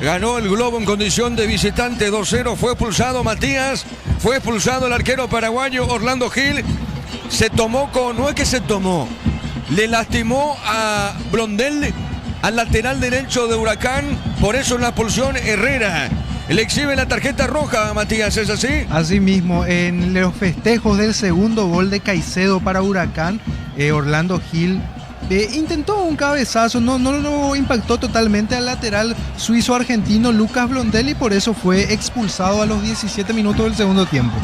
Ganó el Globo en condición de visitante 2-0. Fue expulsado Matías. Fue expulsado el arquero paraguayo Orlando Gil. Se tomó no es que se tomó. Le lastimó a Blondel, al lateral derecho de Huracán. Por eso en la expulsión Herrera. Le exhibe la tarjeta roja, Matías, ¿es así? Así mismo, en los festejos del segundo gol de Caicedo para Huracán, Orlando Gil intentó un cabezazo, no impactó totalmente al lateral suizo-argentino Lucas Blondel y por eso fue expulsado a los 17 minutos del segundo tiempo.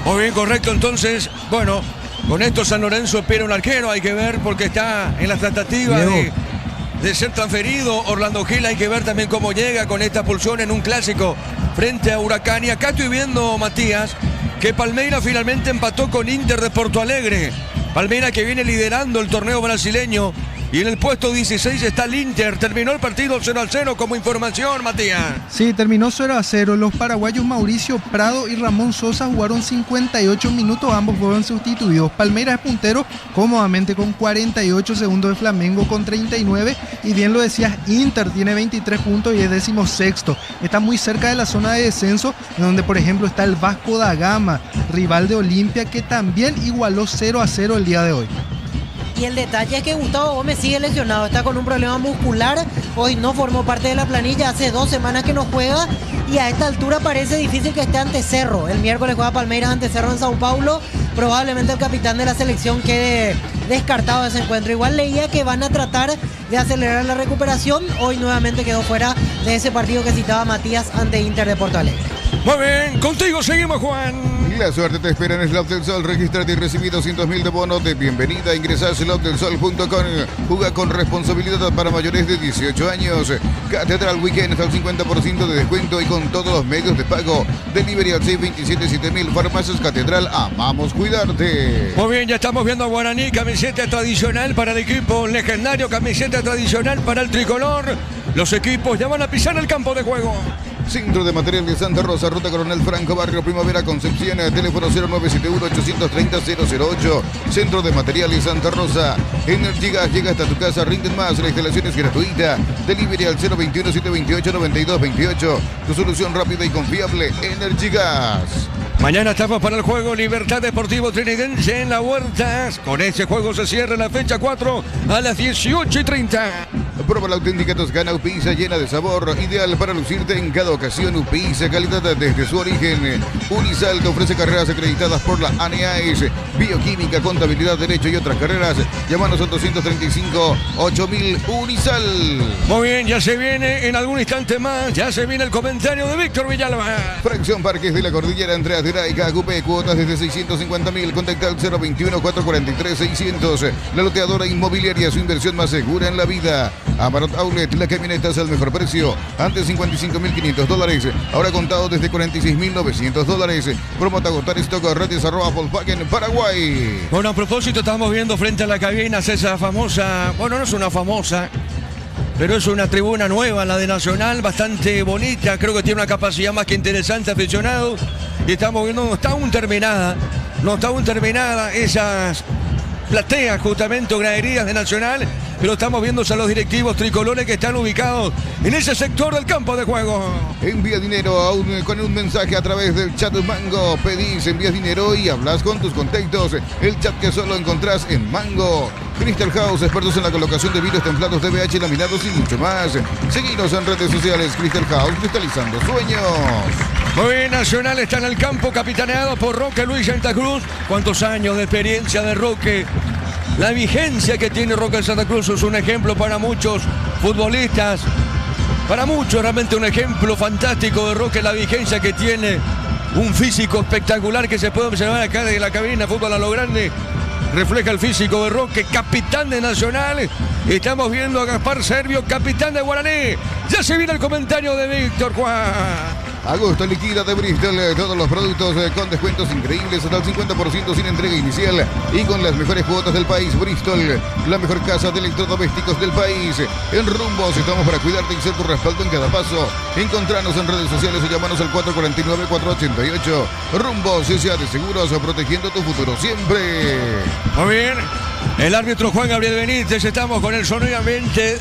Muy bien, correcto. Entonces, bueno, con esto San Lorenzo espera un arquero, hay que ver porque está en la tratativa de ser transferido. Orlando Gil, hay que ver también cómo llega con esta expulsión en un clásico frente a Huracán. Y acá estoy viendo, Matías, que Palmeiras finalmente empató con Inter de Porto Alegre. Palmeiras que viene liderando el torneo brasileño. Y en el puesto 16 está el Inter. Terminó el partido 0-0 como información, Matías. Sí, terminó 0-0. Los paraguayos Mauricio Prado y Ramón Sosa jugaron 58 minutos. Ambos fueron sustituidos. Palmeiras es puntero cómodamente con 48 segundos de Flamengo con 39. Y bien lo decías, Inter tiene 23 puntos y es 16º. Está muy cerca de la zona de descenso, en donde por ejemplo está el Vasco da Gama, rival de Olimpia, que también igualó 0-0 el día de hoy. Y el detalle es que Gustavo Gómez sigue lesionado, está con un problema muscular, hoy no formó parte de la planilla, hace 2 semanas que no juega y a esta altura parece difícil que esté ante Cerro. El miércoles juega Palmeiras ante Cerro en Sao Paulo, probablemente el capitán de la selección quede descartado de ese encuentro. Igual leía que van a tratar de acelerar la recuperación, hoy nuevamente quedó fuera de ese partido que citaba Matías ante Inter de Porto Alegre. Muy bien, contigo seguimos, Juan. La suerte te espera en Slot del Sol. Regístrate y recibí 200.000 de bono de bienvenida. Ingresa a slotdelsol.com. Juega con responsabilidad para mayores de 18 años. Catedral Weekend al 50% de descuento y con todos los medios de pago. Delivery al 627-7000. Farmacias Catedral. Amamos cuidarte. Muy bien, ya estamos viendo a Guaraní. Camiseta tradicional para el equipo legendario. Camiseta tradicional para el tricolor. Los equipos ya van a pisar el campo de juego. Centro de Material de Santa Rosa, Ruta Coronel Franco, Barrio Primavera, Concepción, teléfono 0971-830-008. Centro de Materiales Santa Rosa. Energigas llega hasta tu casa, rinden más. La instalación es gratuita. Delivery al 021-728-9228. Tu solución rápida y confiable, Energigas. Mañana estamos para el juego Libertad Deportivo Trinidense en la Huerta. Con ese juego se cierra la fecha 4 a las 18:30. Prueba la auténtica Toscana Upisa llena de sabor, ideal para lucirte en cada ocasión. Upisa, calidad desde su origen. Unisal te ofrece carreras acreditadas por la ANEAES, bioquímica, contabilidad, derecho y otras carreras. Llámanos al 235-8000 Unisal. Muy bien, ya se viene en algún instante más, ya se viene el comentario de Víctor Villalba. Fracción Parques de la Cordillera, Andreas de Raica, Cupé, cuotas desde 650.000. Contacta al 021-443-600. La loteadora inmobiliaria, su inversión más segura en la vida. Amarot Outlet, la camioneta es al mejor precio. Antes $55.500, ahora contado desde $46.900. Promo agotar stock a redes @Volkswagen Paraguay. Bueno, a propósito, estamos viendo frente a la cabina esa famosa, bueno, no es una famosa, pero es una tribuna nueva, la de Nacional, bastante bonita. Creo que tiene una capacidad más que interesante, aficionados. Y estamos viendo, no está aún terminada esas plateas, justamente, o graderías de Nacional, pero estamos viendo a los directivos tricolores que están ubicados en ese sector del campo de juego. Envía dinero con un mensaje a través del chat Mango. Pedís, envías dinero y hablas con tus contactos. El chat que solo encontrás en Mango. Crystal House, expertos en la colocación de vidrios templados, DBH, laminados y mucho más. Seguinos en redes sociales. Crystal House, cristalizando sueños. Muy bien, Nacional está en el campo, capitaneado por Roque Luis Santa Cruz. ¿Cuántos años de experiencia de Roque? La vigencia que tiene Roque Santa Cruz es un ejemplo para muchos futbolistas. Para muchos realmente un ejemplo fantástico de Roque, la vigencia que tiene. Un físico espectacular que se puede observar acá desde la cabina Fútbol a lo Grande. Refleja el físico de Roque, capitán de Nacional. Estamos viendo a Gaspar Servio, capitán de Guaraní. Ya se viene el comentario de Víctor Juan. Agosto liquida de Bristol, todos los productos con descuentos increíbles hasta el 50% sin entrega inicial y con las mejores cuotas del país. Bristol, la mejor casa de electrodomésticos del país. En Rumbos estamos para cuidarte y ser tu respaldo en cada paso. Encontranos en redes sociales o llamanos al 449-488. Rumbos, S.A. de Seguros, protegiendo tu futuro siempre. Muy bien, el árbitro Juan Gabriel Benítez, estamos con el sonido ambiente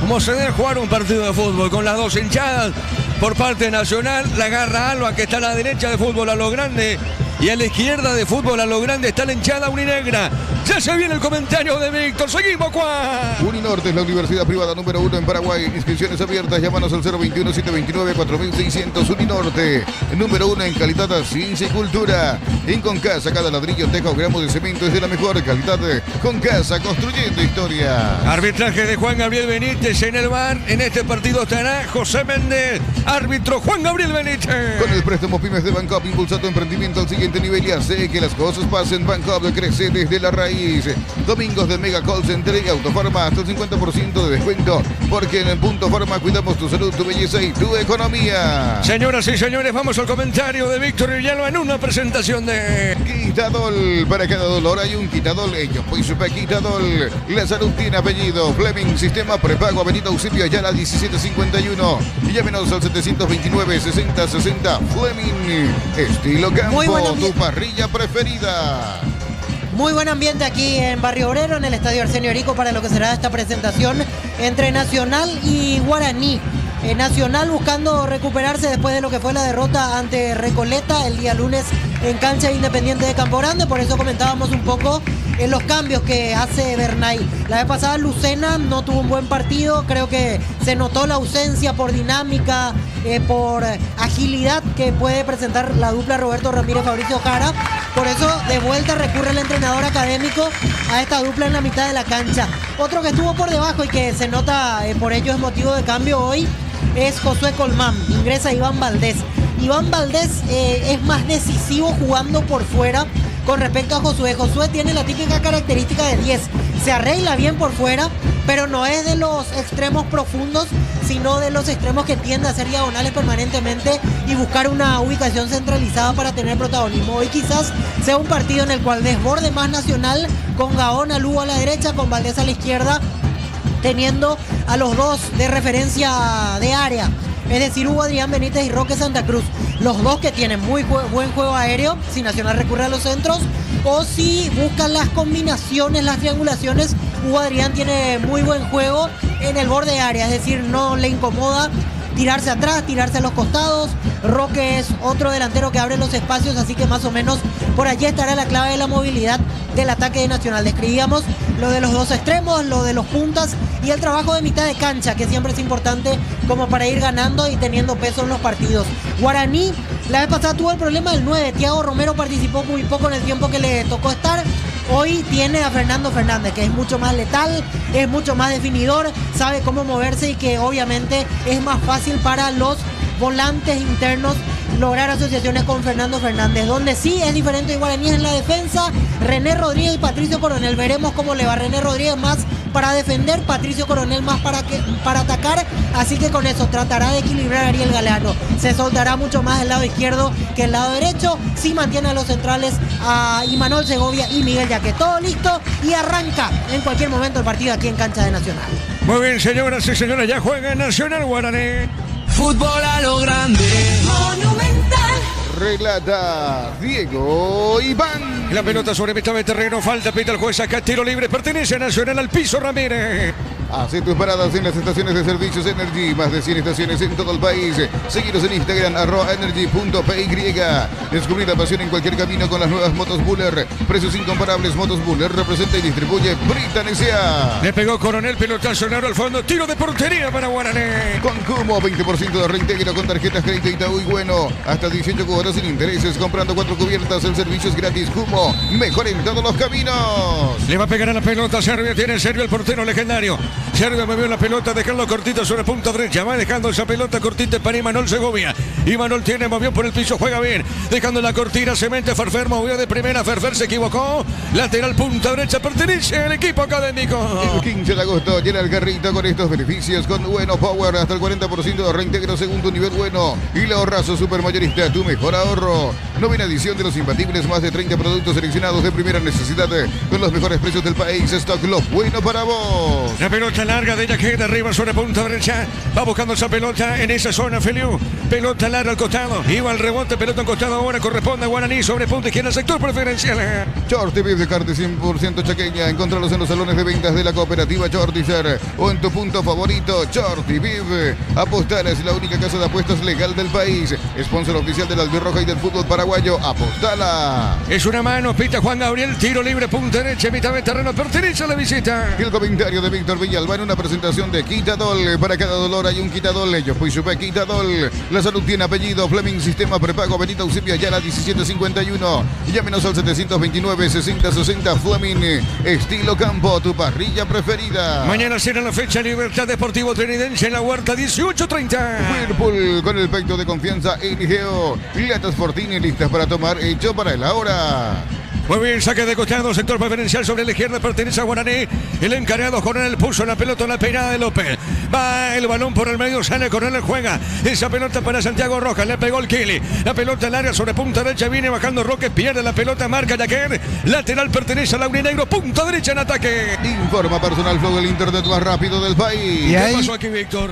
como se debe jugar un partido de fútbol, con las dos hinchadas por parte Nacional. La agarra Alba, que está a la derecha de fútbol a lo grande, y a la izquierda de fútbol a lo grande está la hinchada uninegra. Ya se viene el comentario de Víctor. Seguimos, Juan. Uninorte es la universidad privada número 1 en Paraguay. Inscripciones abiertas. Llámanos al 021-729-4600. Uninorte, número 1 en calidad, ciencia y cultura. En Concasa, cada ladrillo, teja o gramo de cemento es de la mejor calidad. Concasa, construyendo historia. Arbitraje de Juan Gabriel Benítez en el bar. En este partido estará José Méndez. Árbitro Juan Gabriel Benítez. Con el préstamo Pymes de Bancop, impulsa tu emprendimiento al siguiente nivel y hace que las cosas pasen. Bancop crece desde la raíz. Domingos de Mega Call Center y Autofarma hasta el 50% de descuento, porque en el Punto Farma cuidamos tu salud, tu belleza y tu economía. Señoras y señores, vamos al comentario de Víctor Villalba en una presentación de Quitadol. Para cada dolor hay un Quitadol. Ellos pues super Quitadol. La salud tiene apellido. Fleming, sistema prepago, Avenida Eusebio Ayala 1751. Y llámenos al 729-6060. Fleming, estilo campo, tu parrilla preferida. Muy buen ambiente aquí en Barrio Obrero, en el Estadio Arsenio Erico, para lo que será esta presentación entre Nacional y Guaraní. Nacional buscando recuperarse después de lo que fue la derrota ante Recoleta el día lunes en cancha Independiente de Campo Grande. Por eso comentábamos un poco los cambios que hace Bernay. La vez pasada Lucena no tuvo un buen partido, creo que se notó la ausencia por dinámica, por agilidad que puede presentar la dupla Roberto Ramírez-Fabricio Jara. Por eso de vuelta recurre el entrenador académico a esta dupla en la mitad de la cancha. Otro que estuvo por debajo y que se nota por ello es motivo de cambio hoy es Josué Colmán. Ingresa Iván Valdés. Iván Valdés es más decisivo jugando por fuera con respecto a Josué. Josué tiene la típica característica de 10. Se arregla bien por fuera, pero no es de los extremos profundos, sino de los extremos que tiende a hacer diagonales permanentemente y buscar una ubicación centralizada para tener protagonismo. Hoy quizás sea un partido en el cual desborde más Nacional, con Gaona Lugo a la derecha, con Valdés a la izquierda, teniendo a los dos de referencia de área, es decir, Hugo Adrián Benítez y Roque Santa Cruz. Los dos que tienen muy buen juego aéreo, si Nacional recurre a los centros, o si buscan las combinaciones, las triangulaciones. Hugo Adrián tiene muy buen juego en el borde de área, es decir, no le incomoda tirarse atrás, tirarse a los costados. Roque es otro delantero que abre los espacios, así que más o menos por allí estará la clave de la movilidad del ataque de Nacional. Describíamos lo de los dos extremos, lo de los puntas y el trabajo de mitad de cancha, que siempre es importante como para ir ganando y teniendo peso en los partidos. Guaraní la vez pasada tuvo el problema del 9. Thiago Romero participó muy poco en el tiempo que le tocó estar. Hoy tiene a Fernando Fernández, que es mucho más letal, es mucho más definidor, sabe cómo moverse y que obviamente es más fácil para los volantes internos lograr asociaciones con Fernando Fernández. Donde sí es diferente de Guaraní en la defensa, René Rodríguez y Patricio Coronel. Veremos cómo le va. René Rodríguez más para defender, Patricio Coronel más para atacar, así que con eso tratará de equilibrar a Ariel Galeano. Se soltará mucho más el lado izquierdo que el lado derecho, si mantiene a los centrales a Imanol Segovia y Miguel Yaque. Todo listo y arranca en cualquier momento el partido aquí en cancha de Nacional. Muy bien, señoras y señores, ya juega Nacional Guaraní. Fútbol a lo grande. Monumental. Relata Diego Iván. La pelota sobre mitad de terreno, falta, pita el juez, acá tiro libre, pertenece a Nacional, al piso Ramírez. Hace tus paradas en las estaciones de servicios Energy, más de 100 estaciones en todo el país. Seguiros en Instagram, @energy.py. Descubrir la pasión en cualquier camino con las nuevas motos Buller. Precios incomparables, motos Buller representa y distribuye Britan S.A. Le pegó Coronel, pelotazo largo al fondo, tiro de portería para Guaraní. Con Cumo, 20% de reintegro con tarjetas crédito Itaú y bueno. Hasta 18 cuotas sin intereses, comprando 4 cubiertas, el servicio es gratis. Cumo, mejor en todos los caminos. Le va a pegar a la pelota, Servio, tiene Servio el portero legendario. Servio movió la pelota, dejando cortita sobre punta derecha. Va dejando esa pelota cortita para Imanol Segovia. Imanol tiene, movió por el piso, juega bien. Dejando la cortina, Cemente, Ferfer movió de primera. Ferfer se equivocó. Lateral punta derecha, pertenece al equipo académico. El 15 de agosto llena el carrito con estos beneficios. Con Bueno Power, hasta el 40% de reintegro segundo nivel bueno. Y la ahorrazo supermayorista, tu mejor ahorro. Novena edición de los imbatibles, más de 30 productos seleccionados de primera necesidad. Con los mejores precios del país. Stock, lo bueno para vos. La pelota Pelota larga de Jaquet, de arriba sobre punta derecha. Va buscando esa pelota en esa zona, Feliu. Pelota larga al costado. Iba al rebote, pelota al costado ahora. Corresponde a Guaraní sobre punta izquierda, sector preferencial. Shorty Beef de carne 100% chaqueña. Encontralos en los salones de ventas de la cooperativa Shortizer o en tu punto favorito, Shorty Beef. Apostar es la única casa de apuestas legal del país. Sponsor oficial del Albirroja y del fútbol paraguayo. Apostala. Es una mano, pita Juan Gabriel. Tiro libre, punta derecha, mitad de terreno. Pertenece a la visita. El comentario de Víctor Villalba en una presentación de Quitadol. Para cada dolor hay un Quitadol. Yo fui Supe Quitadol. La salud tiene apellido. Fleming Sistema Prepago Benito Eusebio Ayala 1751. Llámenos al 729-6060 Fleming. Estilo Campo, tu parrilla preferida. Mañana será la fecha Libertad Deportivo Trinidense en la Huerta 18:30. Whirlpool con el peito de confianza NGO. Latas Fortini listas para tomar, hecho para el ahora. Muy bien, saque de costado, sector preferencial sobre la izquierda, pertenece a Guaraní. El encargado Coronel puso la pelota en la peinada de López. Va el balón por el medio, sale Coronel, juega. Esa pelota para Santiago Rojas, le pegó el Kili. La pelota al área sobre punta derecha, viene bajando Roque, pierde la pelota, marca Jaquer. Lateral pertenece a Laurinegro, punta derecha en ataque. Informa Personal Flow, el internet más rápido del país. ¿Qué pasó aquí, Víctor?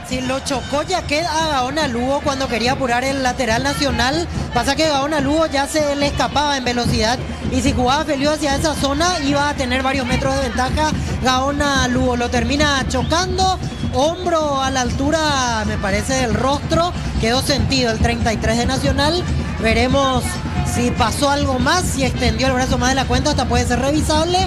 Si lo chocó Jaquet a Gaona Lugo cuando quería apurar el lateral nacional. Pasa que Gaona Lugo ya se le escapaba en velocidad. Y si jugaba Feliu hacia esa zona, iba a tener varios metros de ventaja. Gaona Lugo lo termina chocando. Hombro a la altura, me parece, del rostro. Quedó sentido el 33 de Nacional. Veremos si pasó algo más, si extendió el brazo más de la cuenta, hasta puede ser revisable.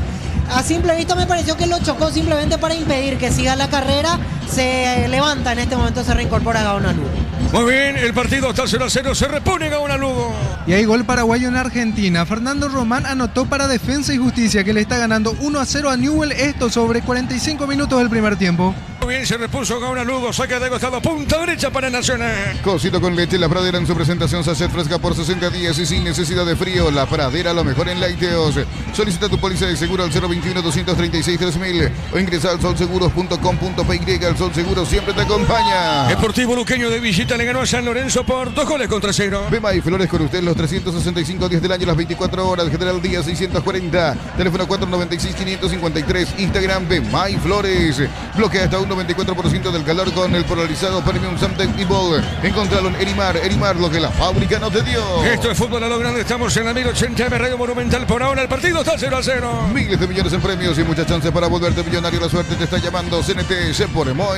A simple vista me pareció que lo chocó simplemente para impedir que siga la carrera. Se levanta en este momento, se reincorpora Gaona Lugo. Muy bien, el partido está 0-0, se repone Gaona Lugo. Y hay gol paraguayo en Argentina. Fernando Román anotó para Defensa y Justicia, que le está ganando 1-0 a Newell, esto sobre 45 minutos del primer tiempo. Muy bien, se repuso Gaona Lugo, saque de costado, punta derecha para Nacional. Cosito con leche, La Pradera en su presentación sachet fresca por 60 días y sin necesidad de frío. La Pradera, lo mejor en lácteos. Solicita tu póliza de seguro al 021-236-3000 o ingresa al solseguros.com.py. El Sol Seguro siempre te acompaña. Deportivo Luqueño de visita le ganó a San Lorenzo por 2-0. Bema y Flores con usted los 365 días del año, las 24 horas. General Día 640. Teléfono 496-553. Instagram Bema y Flores. Bloquea hasta un 94% del calor con el polarizado Premium Samtec Evil. Encontralo en Erimar. Erimar, lo que la fábrica no te dio. Esto es fútbol a lo grande. Estamos en la 1080M Radio Monumental. Por ahora el partido está 0-0. Miles de millones en premios y muchas chances para volverte millonario. La suerte te está llamando. CNT se por Emoy.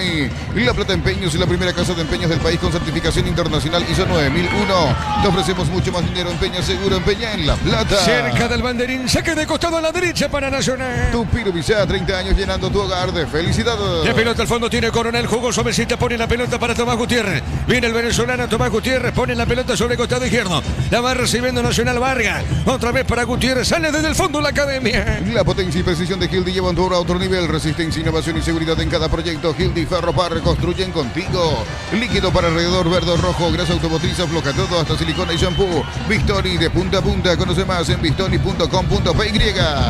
La Plata Empeños y la primera casa de empeños del país con certificación internacional ISO 9001. Te ofrecemos mucho más dinero. Empeña seguro. Empeña en La Plata. Cerca del banderín. Saque de costado a la derecha para Nacional. Tu Pirubizá, 30 años llenando tu hogar de felicidad. La pelota al fondo tiene Coronel. Jugó suavecita. Pone la pelota para Tomás Gutiérrez. Viene el venezolano Tomás Gutiérrez. Pone la pelota sobre el costado izquierdo. La va recibiendo Nacional Vargas. Otra vez para Gutiérrez. Sale desde el fondo la academia. La potencia y precisión de Gildi llevan tu obra a otro nivel. Resistencia, innovación y seguridad en cada proyecto. Gildi Ferropar construyen contigo. Líquido para alrededor, verde o rojo. Grasa automotriz, afloja todo, hasta silicona y shampoo. Victoni de punta a punta. Conoce más en victoni.com.py.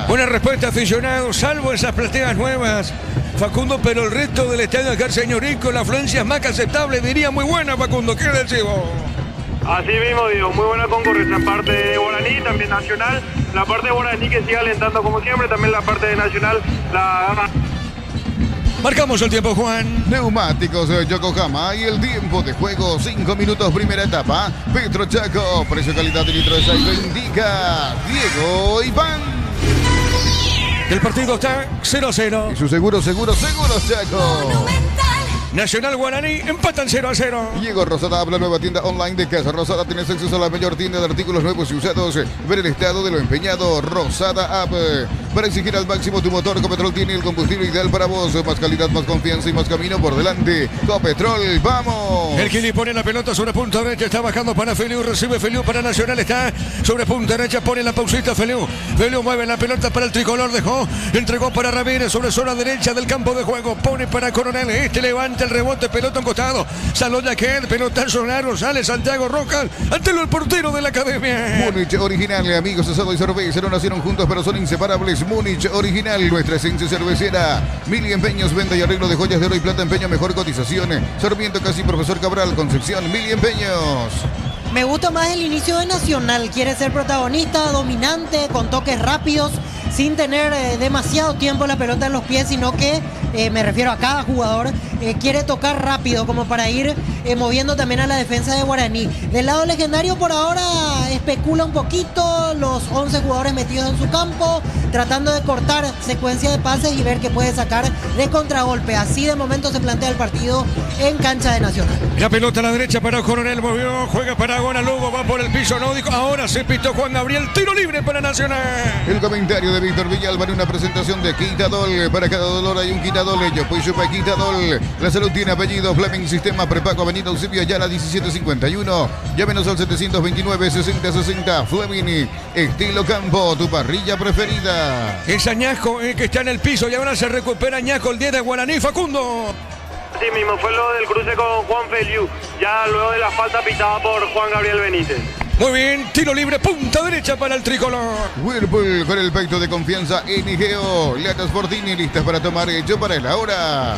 Buena respuesta, aficionados. Salvo esas plateas nuevas, Facundo, pero el resto del estadio acá, señorico, la afluencia es más que aceptable. Diría muy buena, Facundo. ¿Qué decimos? Así mismo, digo, muy buena concurrencia, parte de Guaraní, también Nacional, la parte de Guaraní que sigue alentando como siempre, también la parte de Nacional, la... Marcamos el tiempo, Juan. Neumáticos Yokohama y el tiempo de juego, 5 minutos, primera etapa. Petro Chaco, precio calidad de litro de aceite indica Diego Iván. El partido está 0-0. Y su seguro Chaco. Nacional Guaraní empatan 0-0. Diego Rosada habla, nueva tienda online de Casa Rosada. Tienes acceso a la mayor tienda de artículos nuevos y usados. Ver el estado de lo empeñado. Rosada App. Para exigir al máximo tu motor, Copetrol tiene el combustible ideal para vos. Más calidad, más confianza y más camino por delante. Copetrol, ¡vamos! El Kili pone la pelota sobre punta derecha. Está bajando para Feliu. Recibe Feliu para Nacional. Está sobre punta derecha. Pone la pausita Feliu. Feliu mueve la pelota para el tricolor. Dejó. Entregó para Ramírez sobre zona derecha del campo de juego. Pone para Coronel. Este levanta el rebote. Pelota en costado. Salón Jaquet. Pelotazo largo. Sale Santiago Rojas. Ante el portero de la academia. Múnich original. Amigos, asado y cerveza. No nacieron juntos, pero son inseparables. Múnich original. Nuestra esencia cervecera. Mili Empeños. Venta y arreglo de joyas de oro y plata. Empeño. Mejor cotización. Sarmiento Casi Profesor Cabral. Concepción. Mili Empeños. Me gusta más el inicio de Nacional. Quiere ser protagonista, dominante, con toques rápidos, sin tener demasiado tiempo la pelota en los pies, sino que me refiero a cada jugador, quiere tocar rápido como para ir moviendo también a la defensa de Guaraní. Del lado legendario por ahora especula un poquito, los 11 jugadores metidos en su campo, tratando de cortar secuencia de pases y ver qué puede sacar de contragolpe. Así de momento se plantea el partido en cancha de Nacional. La pelota a la derecha para Coronel, movió, juega para Agona Lugo, va por el piso, no dijo, ahora se pitó Juan Gabriel, tiro libre para Nacional. El comentario de Víctor Villalba en una presentación de Quitadol. Para cada dolor hay un Quitadol. Yo pues supe Quitadol. La salud tiene apellido. Fleming Sistema Prepago Avenida Eusebio Ayala 1751. Llámenos al 729-6060. Fleming Estilo Campo, tu parrilla preferida. Es Añasco que está en el piso y ahora se recupera Añasco, el 10 de Guaraní. Facundo. Sí mismo, fue lo del cruce con Juan Feliu, ya luego de la falta pitada por Juan Gabriel Benítez. Muy bien, tiro libre, punta derecha para el tricolor. Whirlpool con el peito de confianza NGO. Latas Fortini listas para tomar, hecho para el ahora.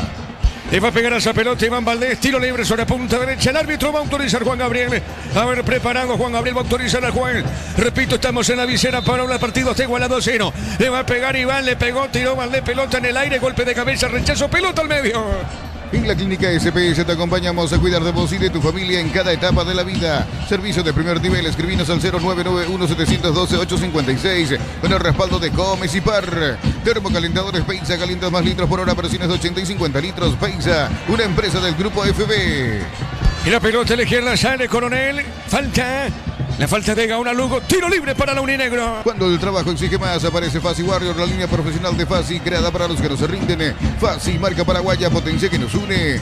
Le va a pegar a esa pelota Iván Valdés, tiro libre sobre punta derecha. El árbitro va a autorizar Juan Gabriel. A ver, preparado Juan Gabriel, va a autorizar al juez. Repito, estamos en la visera para el partido, está igualado a 0. Le va a pegar Iván, le pegó, tiró Valdés, pelota en el aire, golpe de cabeza, rechazo, pelota al medio. En la Clínica SPS te acompañamos a cuidar de vos y de tu familia en cada etapa de la vida. Servicio de primer nivel, escribinos al 0991-712-856 con el respaldo de Gómez y Par. Termocalentadores Peiza, calientas más litros por hora, versiones de 80 y 50 litros. Peiza, una empresa del grupo FB. Y la pelota a la izquierda sale Coronel, falta. La falta de Gaona Lugo, tiro libre para la Uninegro. Cuando el trabajo exige más, aparece Fasi Warrior, la línea profesional de Fasi, creada para los que no se rinden. Fasi, marca paraguaya, potencia que nos une.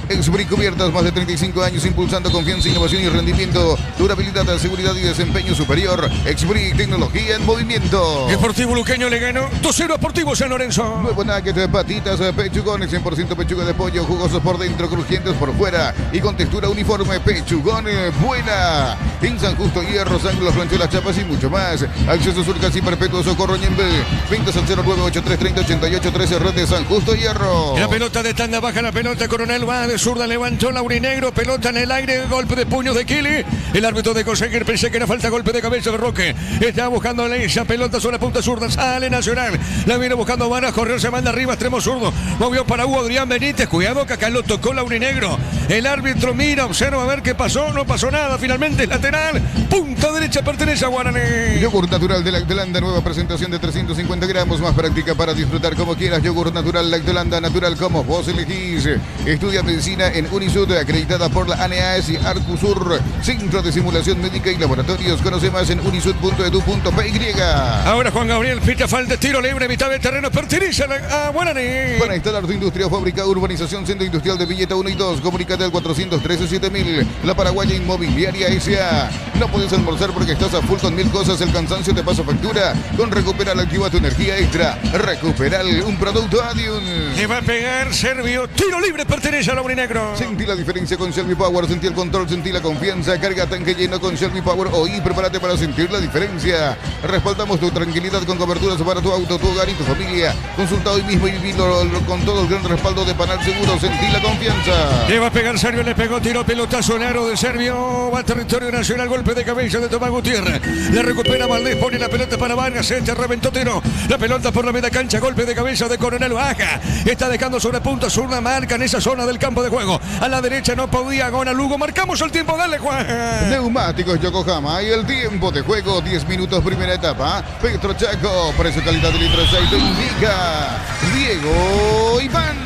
Exbric Cubiertas, más de 35 años impulsando confianza, innovación y rendimiento, durabilidad, seguridad y desempeño superior. Exbric, tecnología en movimiento. Deportivo Luqueño le ganó 2-0 a Sportivo San Lorenzo. Nuevo nugget de patitas, pechugones, 100% pechuga de pollo, jugosos por dentro, crujientes por fuera y con textura uniforme. Pechugón, buena. En San Justo, Hierro, San Los Ranchuelas, Chapas y mucho más. Acceso Sur, casi perpetuo, Socorro, Ñembe. Ventas al 0983308813, red de San Justo, Hierro. La pelota de tanda, baja la pelota, Coronel va de zurda, levantó la Uninegro, pelota en el aire, golpe de puño de Kili. El árbitro de conseguir, pensé que era falta, golpe de cabeza de Roque. Está buscando esa pelota sobre punta zurda, sale Nacional. La viene buscando Varas, corrió, se manda arriba, extremo zurdo. Movió para Hugo Adrián Benítez, cuidado que acá lo tocó la Uninegro. El árbitro mira, observa a ver qué pasó, no pasó nada, finalmente es lateral. Punta derecha pertenece a Guaraní. Yogur natural de Lactolanda, nueva presentación de 350 gramos, más práctica para disfrutar como quieras. Yogur natural Lactolanda, natural como vos elegís. Estudia medicina en Unisud, acreditada por la ANEAS y Arcusur, Centro de Simulación Médica y Laboratorios. Conoce más en unisud.edu.py. Ahora Juan Gabriel pita falta, tiro libre, mitad del terreno, pertenece a Guaraní. Para instalar tu industria o fábrica, urbanización, centro industrial de Villeta 1 y 2, comunícate al 413-7000. La Paraguaya Inmobiliaria S.A. No puedes almorzar porque estás a full con 1000 cosas, el cansancio te pasa factura. Con Recuperal activa tu energía extra. Recuperal, un producto Adium. Le va a pegar Servio, tiro libre, pertenece a la Uninegro. Sentí la diferencia con Shelby Power, sentí el control, sentí la confianza. Carga tanque lleno con Shelby Power. Hoy prepárate para sentir la diferencia. Respaldamos tu tranquilidad con coberturas para tu auto, tu hogar y tu familia. Consulta hoy mismo y vivilo con todo el gran respaldo de Panal Seguro. Sentí la confianza. Le va a pegar Servio, le pegó, tiro, pelotazo, el aro de Servio. Va a territorio nacional, golpe de cabeza de Tomás Gutiérrez. Le recupera Valdés, pone la pelota para Vargas. Este reventó tiro. La pelota por la media cancha, golpe de cabeza de Coronel Baja. Está dejando sobre punta zurda, marca en esa zona del campo de juego. A la derecha no podía Gaona Lugo. Marcamos el tiempo, dale Juan. Neumáticos Yokohama y el tiempo de juego, 10 minutos primera etapa. Petro Chaco, precio calidad de litro de aceite indica Diego Iván.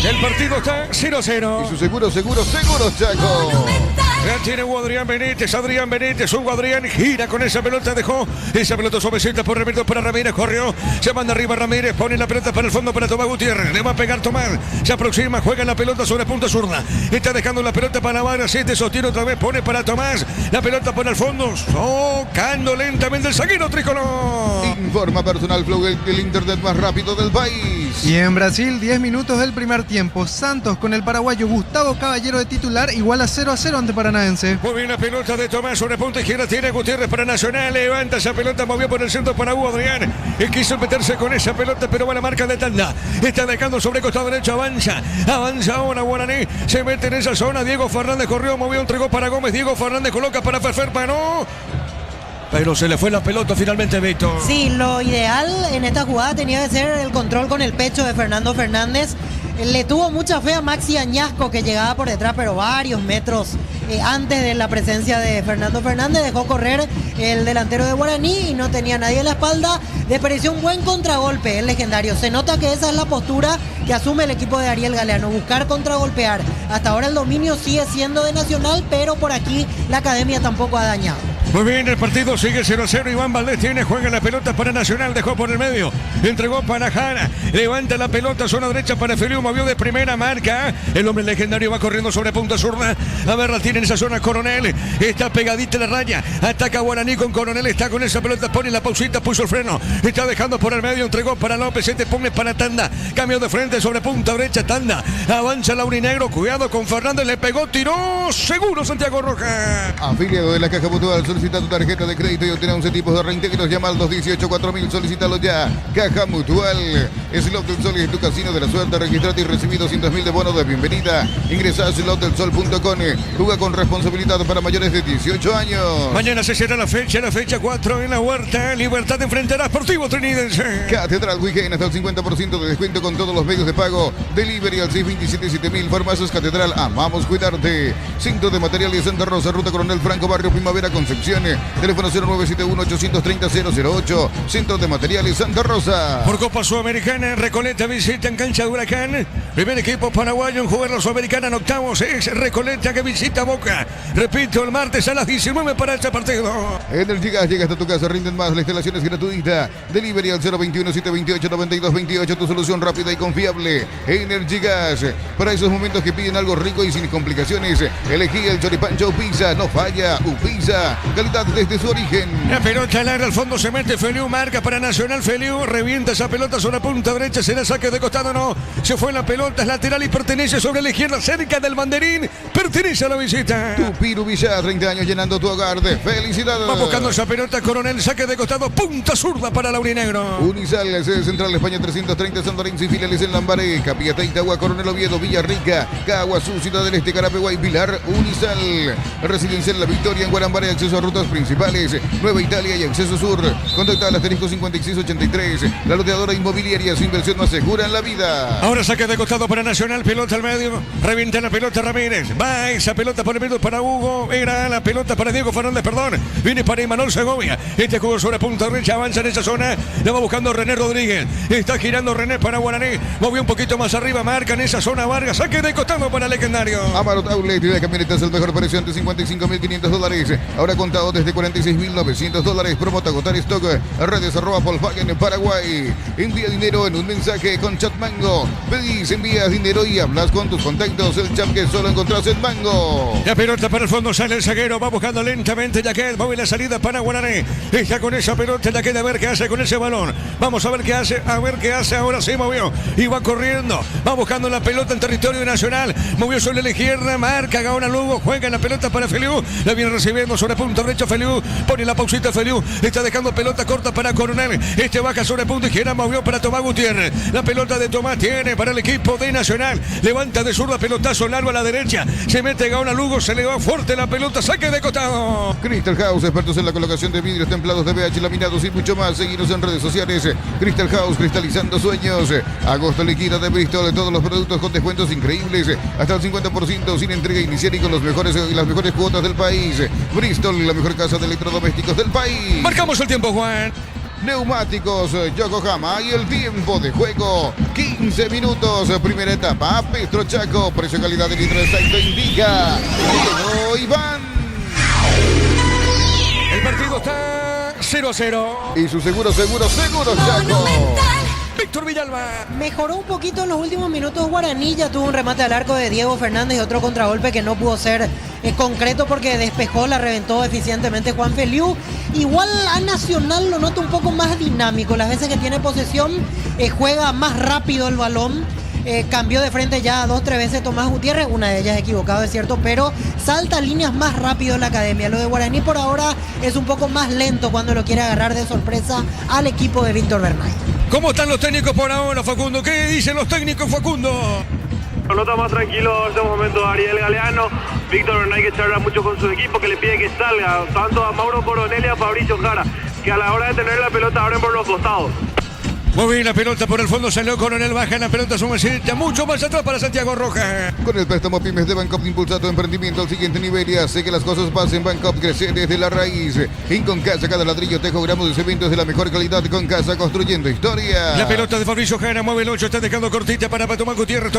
El partido está 0-0. Y su seguro Chaco. Ya tiene Hugo Adrián Benítez, Hugo Adrián gira con esa pelota, dejó esa pelota suavecita por Ramírez para Ramírez, corrió, se manda arriba Ramírez, pone la pelota para el fondo para Tomás Gutiérrez, le va a pegar Tomás, se aproxima, juega la pelota sobre punta zurda, está dejando la pelota para Vargas, se sostiene otra vez, pone para Tomás, la pelota por el fondo, tocando lentamente el zaguero tricolor. Informa Personal Flow, el internet más rápido del país. Y en Brasil, 10 minutos del primer tiempo, Santos con el paraguayo Gustavo Caballero de titular, igual a 0-0 ante Paranaense. Muy bien la pelota de Tomás sobre punta izquierda, tiene Gutiérrez para Nacional, levanta esa pelota, movió por el centro para Hugo Adrián, quiso meterse con esa pelota, pero va la marca de tanda, está dejando sobre costado derecho, avanza ahora Guaraní, se mete en esa zona, Diego Fernández corrió, movió, entregó para Gómez, Diego Fernández coloca para Ferfer, paró. Pero se le fue la pelota finalmente, Víctor. Sí, lo ideal en esta jugada tenía que ser el control con el pecho de Fernando Fernández. Le tuvo mucha fe a Maxi Añasco, que llegaba por detrás, pero varios metros antes de la presencia de Fernando Fernández. Dejó correr el delantero de Guaraní y no tenía nadie en la espalda. Despareció un buen contragolpe, el legendario. Se nota que esa es la postura que asume el equipo de Ariel Galeano, buscar contragolpear. Hasta ahora el dominio sigue siendo de Nacional, pero por aquí la academia tampoco ha dañado. Muy bien, el partido sigue 0-0. Iván Valdés juega la pelota para Nacional, dejó por el medio, entregó para Jara, levanta la pelota, zona derecha para Feliu, movió de primera marca. El hombre legendario va corriendo sobre punta zurda. A ver, la tiene en esa zona Coronel, está pegadita la raya, ataca Guaraní con Coronel, está con esa pelota, pone la pausita, puso el freno, está dejando por el medio, entregó para López, te pone para Tanda, cambio de frente sobre punta derecha, Tanda, avanza Laurinegro, cuidado con Fernández, le pegó, tiró, seguro Santiago Roja. Afiliado de la Caja Mutual, solicita tu tarjeta de crédito y obtiene 11 tipos de reintegros. Llama al 218-4000, solicítalo ya. Caja Mutual, Slot del Sol y tu casino de la suerte. Registrate y recibí 200.000 de bonos de bienvenida. Ingresa a slotdelsol.com. Juega con responsabilidad para mayores de 18 años. Mañana se cierra la fecha 4 en la Huerta. Libertad enfrentará a Sportivo Trinidense. Catedral Weekend, hasta el 50% de descuento con todos los medios de pago. Delivery al 627-7000. Farmacias Catedral, amamos cuidarte. Centro de Materiales Santa Rosa, Ruta Coronel Franco, Barrio Primavera, Concepción. Teléfono 0971-830-008. Centro de Materiales Santa Rosa. Por Copa Sudamericana, Recoleta visita en cancha de Huracán. Primer equipo paraguayo en jugar la Sudamericana en octavos es Recoleta, que visita Boca. Repito, el martes a las 19 para este partido. Energy Gas llega hasta tu casa, rinden más, la instalación es gratuita. Delivery al 021-728-9228, tu solución rápida y confiable. Energy Gas, para esos momentos que piden algo rico y sin complicaciones, elegí el Choripán Show Pizza, no falla, Pizza, calidad desde su origen. La pelota larga al fondo, se mete Feliu, marca para Nacional, Feliu revienta esa pelota sobre la punta derecha, será saque de costado, no, se fue la pelota, es lateral y pertenece sobre la izquierda, cerca del banderín, pertenece a la visita. Tupiru Villar, 30 años llenando tu hogar de felicidad. Va buscando esa pelota, Coronel, saque de costado, punta zurda para Laurinegro. Unisal, sede central España 330, San Lorenzo y filiales en Lambaré, Capiatá, Itagua, Coronel Oviedo, Villarrica, Caguazú, Ciudad del Este, Carapeguay, Pilar. Unisal, residencial La Victoria en Guarambaré, acceso a rutas principales, Nueva Italia y acceso sur. Contacta al asterisco 5683. La loteadora inmobiliaria, su inversión más segura en la vida. Ahora saque de costado para Nacional, pelota al medio, revienta la pelota Ramírez, va esa pelota por el medio para Hugo, era la pelota para Diego Fernández, perdón, viene para Imanol Segovia, este juego sobre punta derecha, avanza en esa zona, la va buscando René Rodríguez, está girando René para Guaraní, movió un poquito más arriba, marca en esa zona Vargas, saque de costado para Legendario. Amarot Outlet de camionetas, el mejor precio ante $55.500, ahora contado desde $46.900, promota agotar stock, redes @Volkswagen en Paraguay. Envía dinero en un mensaje con Chat Mango. Pedís, envías dinero y hablas con tus contactos. El chat que solo encontrás en Mango. La pelota para el fondo, sale el zaguero, va buscando lentamente Yaquel, mueve la salida para Guaraní. Está con esa pelota, Yaquel, a ver qué hace con ese balón. Vamos a ver qué hace, ahora se movió y va corriendo. Va buscando la pelota en territorio nacional. Movió sobre la izquierda, marca Gaona Lugo, juega la pelota para Feliu. La viene recibiendo sobre punto derecho Feliu. Pone la pausita Feliu, está dejando pelota corta para Coronel, baja sobre punto izquierda, movió para Tomás Gutiérrez, la pelota de Tomás tiene para el equipo de Nacional, levanta de zurda, pelotazo largo a la derecha, se mete Gaona Lugo, se le va fuerte la pelota, saque de costado. Crystal House, expertos en la colocación de vidrios templados de BH, laminados y mucho más. Seguinos en redes sociales. Crystal House, cristalizando sueños. Agosto liquida de Bristol, de todos los productos con descuentos increíbles, hasta el 50% sin entrega inicial y con las mejores cuotas del país. Bristol, la mejor casa de electrodomésticos del país. Marcamos el tiempo, Juan. Neumáticos Yokohama y el tiempo de juego 15 minutos, primera etapa. Petro Chaco, precio calidad de litro exacto indica Diego Iván. El partido está 0-0 y su seguro Chaco. Víctor Villalba. Mejoró un poquito en los últimos minutos Guaraní, ya tuvo un remate al arco de Diego Fernández y otro contragolpe que no pudo ser concreto porque despejó, la reventó eficientemente Juan Feliu. Igual a Nacional lo noto un poco más dinámico, las veces que tiene posesión juega más rápido el balón. Cambió de frente ya 2-3 veces Tomás Gutiérrez, una de ellas equivocado, es cierto, pero salta líneas más rápido en la academia. Lo de Guaraní por ahora es un poco más lento cuando lo quiere agarrar de sorpresa al equipo de Víctor Bernay. ¿Cómo están los técnicos por ahora, Facundo? ¿Qué dicen los técnicos, Facundo? Lo nota más tranquilo en este momento Ariel Galeano. Víctor Bernay, que charla mucho con su equipo, que le pide que salga tanto a Mauro Coronel y a Fabricio Jara, que a la hora de tener la pelota abren por los costados. Muy bien, la pelota por el fondo salió Coronel, baja la pelota, sumacita mucho más atrás para Santiago Rojas. Con el préstamo Pymes de Bancop impulsa tu emprendimiento al siguiente nivel y hace que las cosas pasen. Bancop crece desde la raíz. Y con casa, cada ladrillo tejo gramos de cemento es de la mejor calidad. Con casa, construyendo historia. La pelota de Fabricio Jara mueve el 8, está dejando cortita para Tomás Gutiérrez.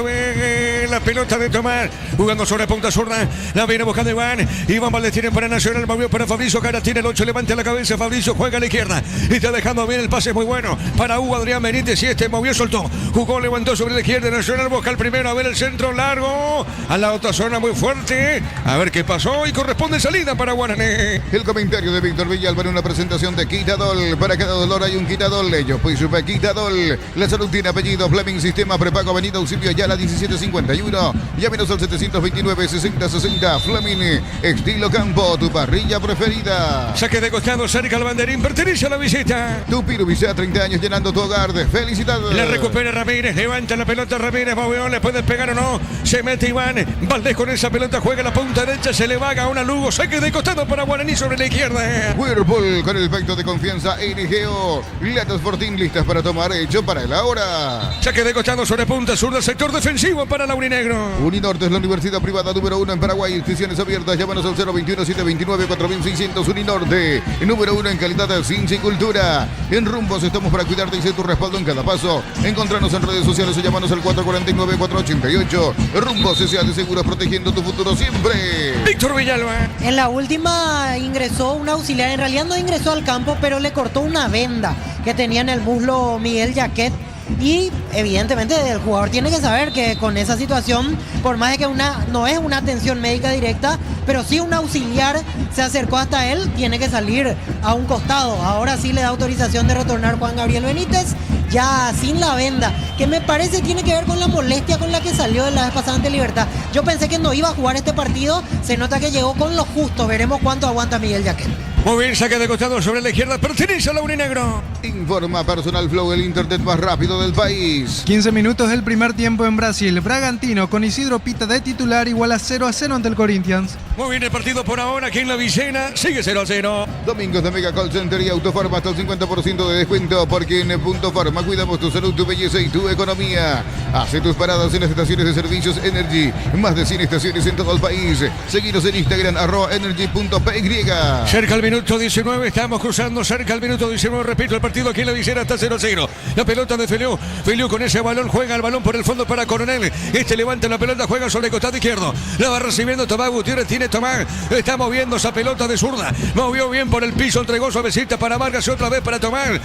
La pelota de Tomás, jugando sobre punta zurda. La viene buscando Iván Valdés tiene para Nacional, movió para Fabricio Jara, tiene el 8, levanta la cabeza. Fabricio juega a la izquierda y está dejando bien el pase, muy bueno para Hugo Adrián Benítez. Y movió, soltó, jugó, levantó sobre la izquierda. Nacional busca el primero, a ver el centro largo a la otra zona muy fuerte, a ver qué pasó y corresponde salida para Guaraní. El comentario de Víctor Villalba en una presentación de Quitadol. Para cada dolor hay un Quitadol. Ellos pues super Quitadol. La salud tiene apellido. Fleming Sistema Prepago Avenida Eusebio Ayala 1751. Llámenos al 729-6060. Fleming Estilo Campo, tu parrilla preferida. Saque de costado cerca al banderín, pertenece a la visita. Tu Piruvisa, 30 años llenando tu hogar de felicidad. La recupera Ramírez, levanta la pelota Ramírez, movió, le puede pegar o no. Se mete Iván Valdés con esa pelota, juega la punta derecha, se le va a una Lugo, saque de costado para Guaraní sobre la izquierda. Whirlpool con el efecto de confianza NGO. Latas Fortín listas para tomar, hecho para el ahora. Saque de costado sobre punta sur del sector defensivo para Laurinegro. Uninorte es la universidad privada número 1 en Paraguay. Inscripciones abiertas, llámanos al 021-729-4600. Uninorte, número 1 en calidad de ciencia y cultura. En Rumbos estamos para cuidarte y ser tu respaldo en cada paso. Encontranos en redes sociales o llámanos al 449-488. Rumbos S.A. de Seguros, protegiendo tu futuro siempre. Víctor Villalba. En la última ingresó un auxiliar, en realidad no ingresó al campo, pero le cortó una venda que tenía en el muslo Miguel Jaquet. Y evidentemente el jugador tiene que saber que con esa situación, por más de que no es una atención médica directa, pero sí un auxiliar se acercó hasta él, tiene que salir a un costado. Ahora sí le da autorización de retornar Juan Gabriel Benítez, ya sin la venda, que me parece tiene que ver con la molestia con la que salió de la vez pasada ante Libertad. Yo pensé que no iba a jugar este partido, se nota que llegó con lo justo, veremos cuánto aguanta Miguel Jaquet. Muy bien, saque de costado sobre la izquierda, pertenece a Laurinegro. Informa Personal Flow, el internet más rápido del país. 15 minutos del primer tiempo en Brasil. Bragantino con Isidro Pita de titular igual a 0-0 ante el Corinthians. Muy bien el partido por ahora aquí en la Vicena, sigue 0-0. Domingos de Mega Call Center y Autofarma hasta el 50% de descuento, porque en Punto Farma cuidamos tu salud, tu belleza y tu economía. Hace tus paradas en las estaciones de servicios Energy. Más de 100 estaciones en todo el país. Seguinos en Instagram, @energy.py. Cerca al minuto 19, estamos cruzando cerca al minuto 19, repito, el partido aquí en la Vicena está 0-0. La pelota de Feliu con ese balón, juega el balón por el fondo para Coronel. Levanta la pelota, juega sobre el costado izquierdo. La va recibiendo Tomás Gutiérrez, tiene Tomás. Está moviendo esa pelota de zurda. Movió bien por el piso, entregó suavecita para Vargas y otra vez para Tomás.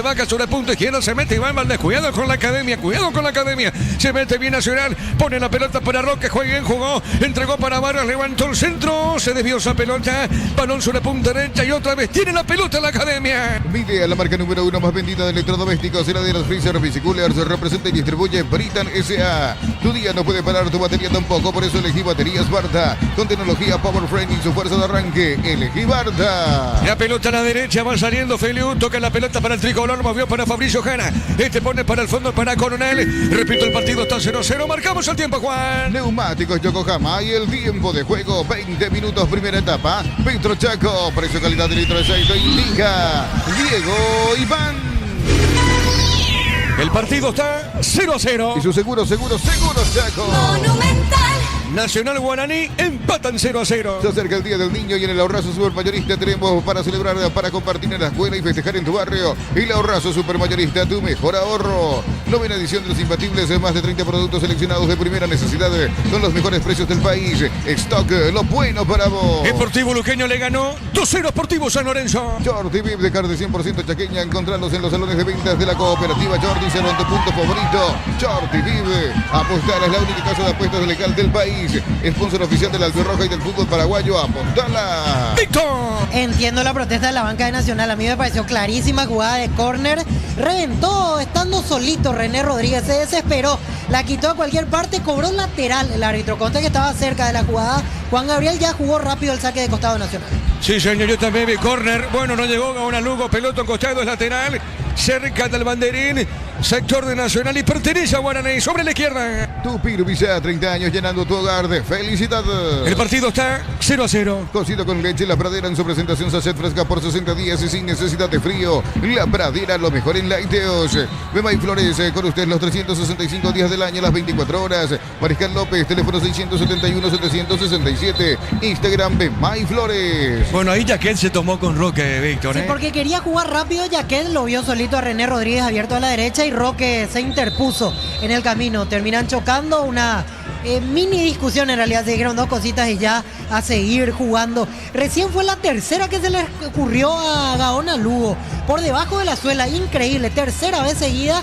Vaca sobre el punto izquierdo, se mete Iván Valdés. Cuidado con la academia, cuidado con la academia. Se mete bien Nacional, pone la pelota para Roque, juega bien, jugó, entregó para Vargas, levantó el centro, se desvió esa pelota. Balón sobre punta derecha y otra vez tiene la pelota la academia. Midea, la marca número 1 más vendida de electrodomésticos, heladeras, freezer, bicicoolers, representa y distribuye Britan S.A. Tu día no puede parar, tu batería tampoco, por eso elegí baterías Barta. Con tecnología Power Frame y su fuerza de arranque, elegí Barta. La pelota a la derecha, va saliendo Feliu, toca la pelota para el tricolor, movió para Fabricio Jara. Pone para el fondo para Coronel. Repito, el partido está 0-0, marcamos el tiempo, Juan. Neumáticos Yokohama y el tiempo de juego, 20 minutos, primera etapa. Petro Chaco, precio calidad de litro de aceite, indica Diego Iván. El partido está 0-0. Y su seguro Chaco. Monumental. Nacional Guaraní empatan 0-0. Se acerca el Día del Niño y en el Ahorrazo Supermayorista tenemos para celebrar, para compartir en la escuela y festejar en tu barrio. Y el Ahorrazo Supermayorista, tu mejor ahorro. Novena edición de los Imbatibles, más de 30 productos seleccionados de primera necesidad con los mejores precios del país. Stock, lo bueno para vos. Deportivo Luqueño le ganó 2-0 Sportivo San Lorenzo. Jordi Viv de carne 100% chaqueña, encontrarlos en los salones de ventas de la cooperativa Jordi, será tu punto favorito. Jordi Viv, apostar es la única casa de apuestas legal del país. Sponsor oficial del Albirroja y del fútbol paraguayo, apostala. Víctor. Entiendo la protesta de la banca de Nacional, a mí me pareció clarísima jugada de córner, reventó estando solito René Rodríguez, se desesperó, la quitó a cualquier parte, cobró lateral el árbitro, conté que estaba cerca de la jugada. Juan Gabriel ya jugó rápido el saque de costado Nacional. Sí, señor, yo también vi córner. Bueno, no llegó a una Lugo, pelota en costado, es lateral, cerca del banderín. sector de Nacional y pertenece a Guaraní. Sobre la izquierda. Tupir Villa, 30 años llenando tu hogar de felicidad. El partido está 0-0. Cocido con leche La Pradera en su presentación sachet fresca por 60 días y sin necesidad de frío. La Pradera, lo mejor en lácteos. Bemay Flores, con usted los 365 días del año, las 24 horas. Mariscal López, teléfono 671-767. Instagram Bemay Flores. Bueno, ahí Jaquet se tomó con Roque, Víctor. Sí, porque quería jugar rápido. Jaquet lo vio solito a René Rodríguez abierto a la derecha y Roque se interpuso en el camino. Terminan chocando, una mini discusión en realidad. Se dijeron dos cositas y ya a seguir jugando. Recién fue la tercera que se le ocurrió a Gaona Lugo. Por debajo de la suela, increíble. Tercera vez seguida.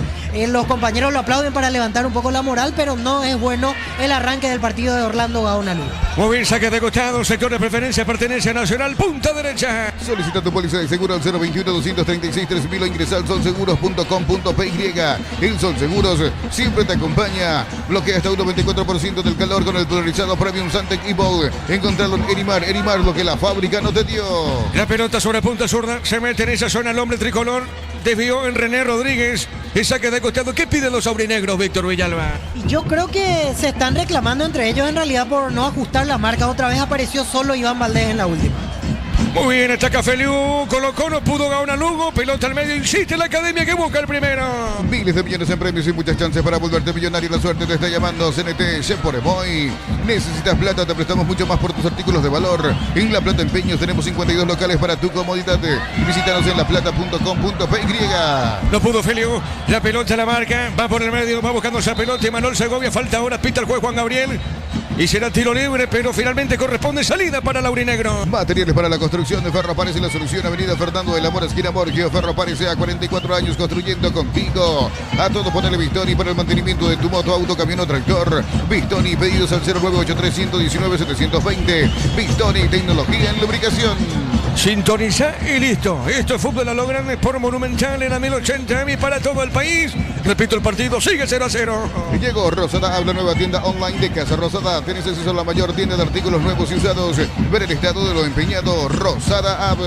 Los compañeros lo aplauden para levantar un poco la moral, pero no es bueno el arranque del partido de Orlando Gaona Lugo. Muy bien, saque de costado, sector de preferencia, pertenece a Nacional, punta derecha. Solicita tu póliza de seguro al 021-236-3000 o ingresa al solseguros.com.py. El Sol Seguros siempre te acompaña. Bloquea hasta un 94% del calor con el polarizado Premium Santec Evo. Encontrarlo en Erimar. Erimar, lo que la fábrica no te dio. La pelota sobre punta zurda, se mete en esa zona el hombre tricolor. Desvió en René Rodríguez. El saque de costado. ¿Qué piden los aurinegros, Víctor Villalba? Y yo creo que se están reclamando entre ellos en realidad por no ajustar la marca. Otra vez apareció solo Iván Valdés en la última. Muy bien, ataca Feliu, colocó, no pudo Gaona Lugo, pelota al medio, insiste la academia que busca el primero. Miles de millones en premios y muchas chances para volverte millonario. La suerte te está llamando. CNT Sheporemoy. Necesitas plata, te prestamos mucho más por tus artículos de valor. En La Plata Empeños tenemos 52 locales para tu comodidad. Visítanos en laplata.com.py. No pudo Feliu, la pelota la marca, va por el medio, va buscando esa pelota y Manuel Segovia, falta ahora, pita el juez Juan Gabriel. Y será tiro libre, pero finalmente corresponde salida para el aurinegro. Materiales para la construcción de Ferro Párez y la solución. Avenida Fernando de la Mora, esquina Morgio. Ferro Párez, a 44 años construyendo contigo. A todo ponerle Victoni para el mantenimiento de tu moto, auto, camión o tractor. Victoni, pedidos al 0983-119-720. Victoni, tecnología en lubricación. Sintoniza y listo. Esto es fútbol a lo grande por Monumental en la 1080 y para todo el país. Repito, el partido sigue 0-0. Llegó Rosada, habla nueva tienda online de Casa Rosada. Tenés acceso a la mayor tienda de artículos nuevos y usados. Ver el estado de lo empeñado. Rosada App.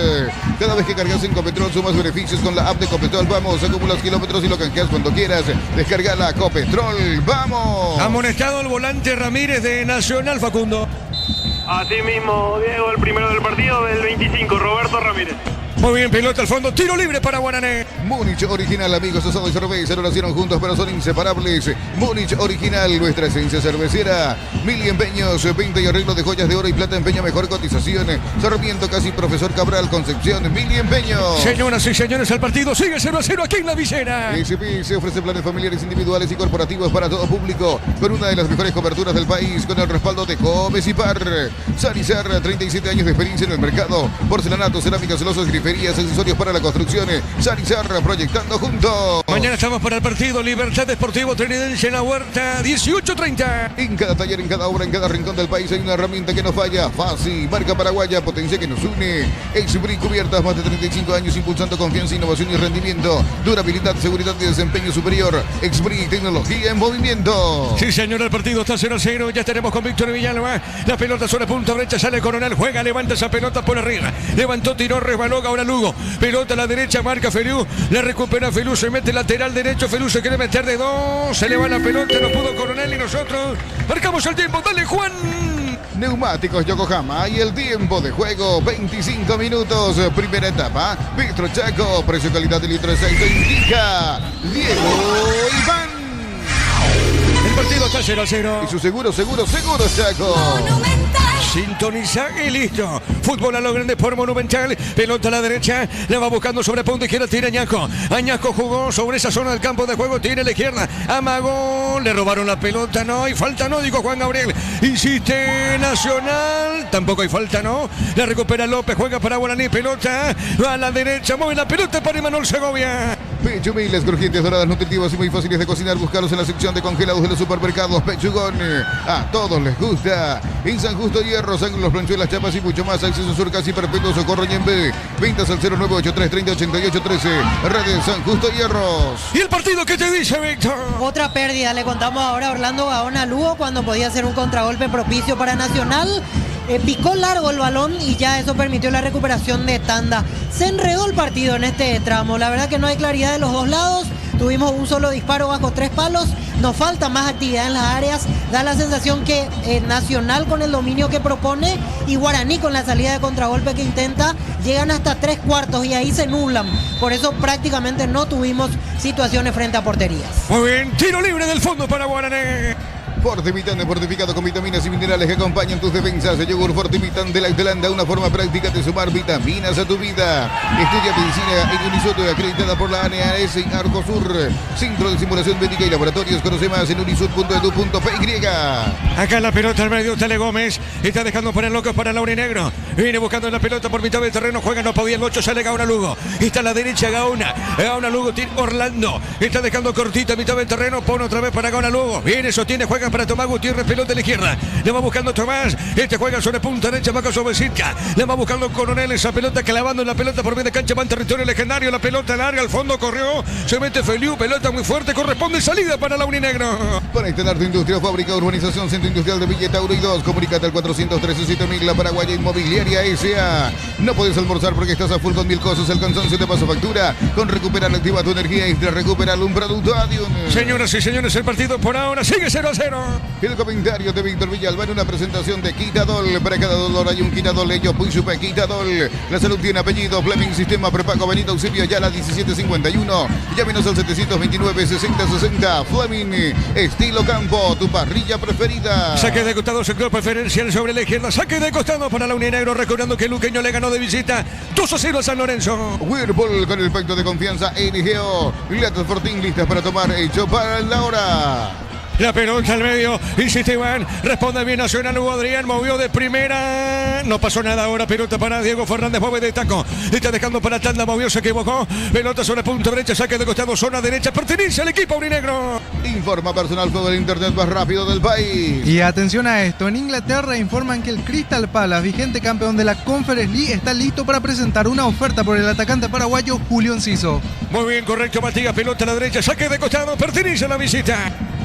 Cada vez que cargas en Copetrol sumas beneficios con la app de Copetrol. Vamos, acumulas kilómetros y lo canjeas cuando quieras. Descarga la Copetrol. ¡Vamos! Amonestado el volante Ramírez de Nacional, Facundo. Así mismo, Diego, el primero del partido del 25, Roberto Ramírez. Muy bien, pelota al fondo, tiro libre para Guaraní. Múnich Original, amigos, asado y cerveza, no nacieron juntos pero son inseparables. Múnich Original, nuestra esencia cervecera. Mil empeños, venta y arreglo de joyas de oro y plata, empeño, mejor cotización. Sarmiento, casi Profesor Cabral, Concepción, Mil empeños. Señoras y señores, el partido sigue 0-0 aquí en la Visera. SP se ofrece planes familiares, individuales y corporativos para todo público, con una de las mejores coberturas del país, con el respaldo de Gómez y Par. Sanizar, 37 años de experiencia en el mercado. Porcelanato, cerámicas, celosas, griferías, accesorios para la construcción. Sanizar, proyectando juntos. Mañana estamos para el partido Libertad Deportivo Trinidense en la Huerta, 18:30. En cada taller, en cada obra, en cada rincón del país hay una herramienta que no falla. Fácil, marca paraguaya, potencia que nos une. Expri Cubiertas, más de 35 años impulsando confianza, innovación y rendimiento. Durabilidad, seguridad y desempeño superior. Expri, tecnología en movimiento. Sí, señor, el partido está 0-0. Ya estaremos con Víctor Villalba. La pelota sobre punta derecha, sale Coronel, juega, levanta esa pelota por arriba. Levantó, tiró, resbaló, ahora Lugo. Pelota a la derecha, marca Feliu. La recupera Feliu, se mete lateral derecho. Feliu se quiere meter de dos. Se le va la pelota, no pudo Coronel y nosotros marcamos el tiempo. Dale, Juan. Neumáticos Yokohama y el tiempo de juego 25 minutos. Primera etapa. Vitro Chaco, precio calidad de litro de aceite indica Diego Iván. El partido está 0-0. Y su seguro Chaco. Sintoniza y listo. Fútbol a lo grande por Monumental. Pelota a la derecha. La va buscando sobre punta izquierda. Tira Añasco. Añasco jugó sobre esa zona del campo de juego. Tira a la izquierda. Amagó. Le robaron la pelota. No hay falta, no, dijo Juan Gabriel. Insiste Nacional. Tampoco hay falta, no. La recupera López. Juega para Guaraní. Pelota a la derecha. Mueve la pelota para Manuel Segovia. Pechumiles crujientes, doradas, nutritivas y muy fáciles de cocinar. Buscarlos en la sección de congelados de los supermercados. Pechugón, a todos les gusta. En San Justo Hierro, Ángulos, Planchuelas, Chapas y mucho más. Acceso Sur, casi Perpetuo, Socorro, Ñembe. Ventas al 0983-308813. Redes San Justo Hierros. ¿Y el partido qué te dice, Víctor? Otra pérdida, le contamos ahora a Orlando Gaona Lugo cuando podía ser un contragolpe propicio para Nacional. Picó largo el balón y ya eso permitió la recuperación de tanda. Se enredó el partido en este tramo. La verdad que no hay claridad de los dos lados. tuvimos un solo disparo bajo 3 palos, nos falta más actividad en las áreas, da la sensación que Nacional con el dominio que propone y Guaraní con la salida de contragolpe que intenta, llegan hasta 3/4 y ahí se nublan, por eso prácticamente no tuvimos situaciones frente a porterías. Muy bien, tiro libre del fondo para Guaraní. Fortivitan, fortificado con vitaminas y minerales que acompañan tus defensas. El yogur Fortivitan de la Islanda, una forma práctica de sumar vitaminas a tu vida. Estudia medicina en Unisoto, acreditada por la ANAS y Arcosur. Centro de Simulación Médica y Laboratorios. Conoce más en unisud.edu.py. Acá la pelota al medio, Tele Gómez. Está dejando poner locos para Laurinegro. Viene buscando la pelota por mitad del terreno. Juega, no podía el 8, sale Gauna Lugo. Está a la derecha Gauna. Gauna Lugo tiene Orlando. Está dejando cortita a mitad del terreno. Pone otra vez para Gauna Lugo. Viene, sostiene, juega para Tomás Gutiérrez, pelota a la izquierda. Le va buscando Tomás. Este juega sobre punta derecha, va sobre Sitka. Le va buscando Coronel, esa pelota clavando en la pelota por medio de cancha, va en territorio legendario. La pelota larga, al fondo corrió. Se mete Feliu, pelota muy fuerte. Corresponde salida para Laurinegro. Para instalar tu industria, fábrica, urbanización, centro industrial de Villa Tauro y 2. Comunicate al 413-7000, la Paraguaya Inmobiliaria S.A. No puedes almorzar porque estás a full con 1000 cosas. El cansancio te pasa factura. Con Recuperar, activa tu energía y recuperar un producto Adium. Señoras y señores, el partido por ahora sigue 0-0. El comentario de Víctor Villalba, una presentación de Quitadol. Para cada dolor hay un Quitadol, ellos Puisupe Quitadol. La salud tiene apellido, Fleming, Sistema Prepago, Benito Eusebio Ayala, 1751. Llámenos al 729-6060. Fleming, estilo campo, tu parrilla preferida. Saque de costado, sector preferencial sobre la izquierda. Saque de costado para Laurinegro, recordando que Luqueño le ganó de visita 2-0 a San Lorenzo. Whirlpool con el pacto de confianza NGO. Latas Fortín listas para tomar, hecho para la hora. La pelota al medio, insiste Iván, responde bien Nacional, Hugo Adrián, movió de primera, no pasó nada ahora, pelota para Diego Fernández, mueve de taco, está dejando para Tanda, movió, se equivocó, pelota sobre punta derecha, saque de costado, zona derecha, pertenece al equipo aurinegro. Informa Personal, todo el internet más rápido del país. Y atención a esto, en Inglaterra informan que el Crystal Palace, vigente campeón de la Conference League, está listo para presentar una oferta por el atacante paraguayo Julio Enciso. Muy bien, correcto, Matías, pelota a la derecha, saque de costado, pertenece a la visita.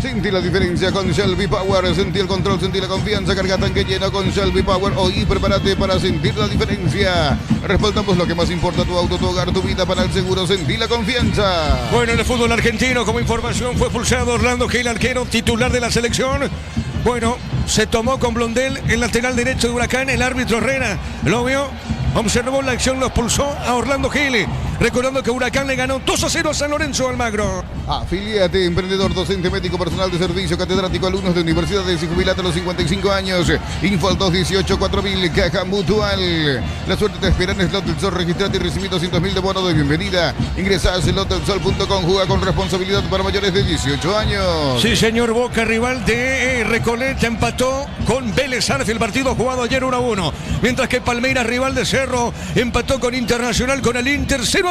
Sentí la diferencia con Shelby Power, sentí el control, sentí la confianza, carga tanque lleno con Shelby Power. Hoy prepárate para sentir la diferencia. Respaldamos lo que más importa, tu auto, tu hogar, tu vida. Para el seguro, sentí la confianza. Bueno, en el fútbol argentino, como información, fue expulsado Orlando Gil, arquero titular de la selección. Bueno, se tomó con Blondel el lateral derecho de Huracán, el árbitro Herrera lo vio, observó la acción, lo expulsó a Orlando Gil. Recordando que Huracán le ganó 2-0 a San Lorenzo Almagro. Afiliate, emprendedor, docente, médico, personal de servicio, catedrático, alumnos de universidades y jubilate a los 55 años. Info al 218-4000, Caja Mutual. La suerte te espera en Slot del Sol. Registrate y recibí 200.000 de bono de bienvenida. Ingresa a slotdelsol.com, juega con responsabilidad para mayores de 18 años. Sí, señor, Boca, rival de Recoleta, empató con Vélez Arce, el partido jugado ayer 1-1. Mientras que Palmeiras, rival de Cerro, empató con Internacional, con el Inter 0-0.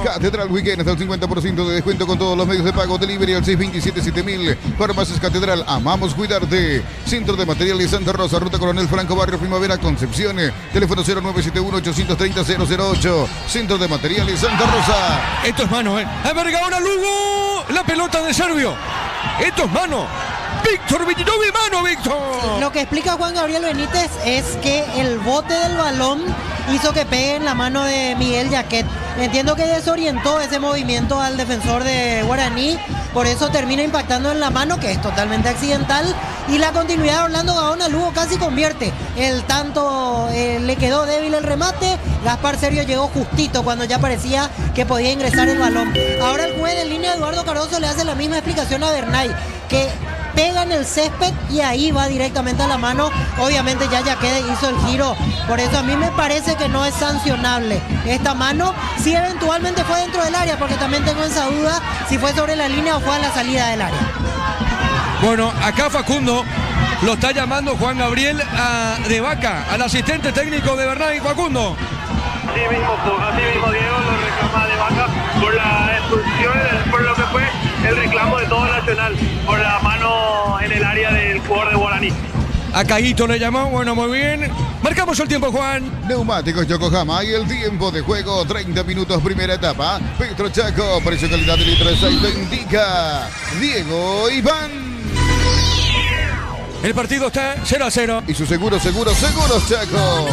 Catedral Weekend hasta el 50% de descuento con todos los medios de pago. Delivery al 627-7000. Farmacias Catedral, amamos cuidarte. Centro de Materiales Santa Rosa, Ruta Coronel Franco, Barrio Primavera, Concepción. Teléfono 0971-830-008. Centro de Materiales Santa Rosa. Esto es mano, A ver, ahora Lugo. La pelota de Servio. Esto es mano. Víctor Villinovi, mano, Víctor. Lo que explica Juan Gabriel Benítez es que el bote del balón hizo que pegue en la mano de Miguel Yaquet. Entiendo que desorientó ese movimiento al defensor de Guaraní, por eso termina impactando en la mano, que es totalmente accidental, y la continuidad de Orlando Gaona Lugo casi convierte. El tanto le quedó débil el remate, Gaspar Sergio llegó justito cuando ya parecía que podía ingresar el balón. Ahora el juez de línea Eduardo Cardoso le hace la misma explicación a Bernay, que pega en el césped y ahí va directamente a la mano. Obviamente ya Yaquet hizo el giro, por eso a mí me parece que no es sancionable esta mano, si eventualmente fue dentro del área, porque también tengo esa duda si fue sobre la línea o fue a la salida del área. Bueno, acá Facundo lo está llamando Juan Gabriel de Vaca, al asistente técnico de Bernay. Facundo. Así mismo Diego lo reclama de Vaca por la expulsión, por lo que fue el reclamo de todo Nacional, por la mano en el área del jugador de Guaraní. A Caíto le llamó, bueno, muy bien. Marcamos el tiempo, Juan. Neumáticos Yokohama y el tiempo de juego, 30 minutos, primera etapa. Petro Chaco, precio calidad de litro 6, indica Diego Iván. El partido está 0-0. Y su seguros Chaco.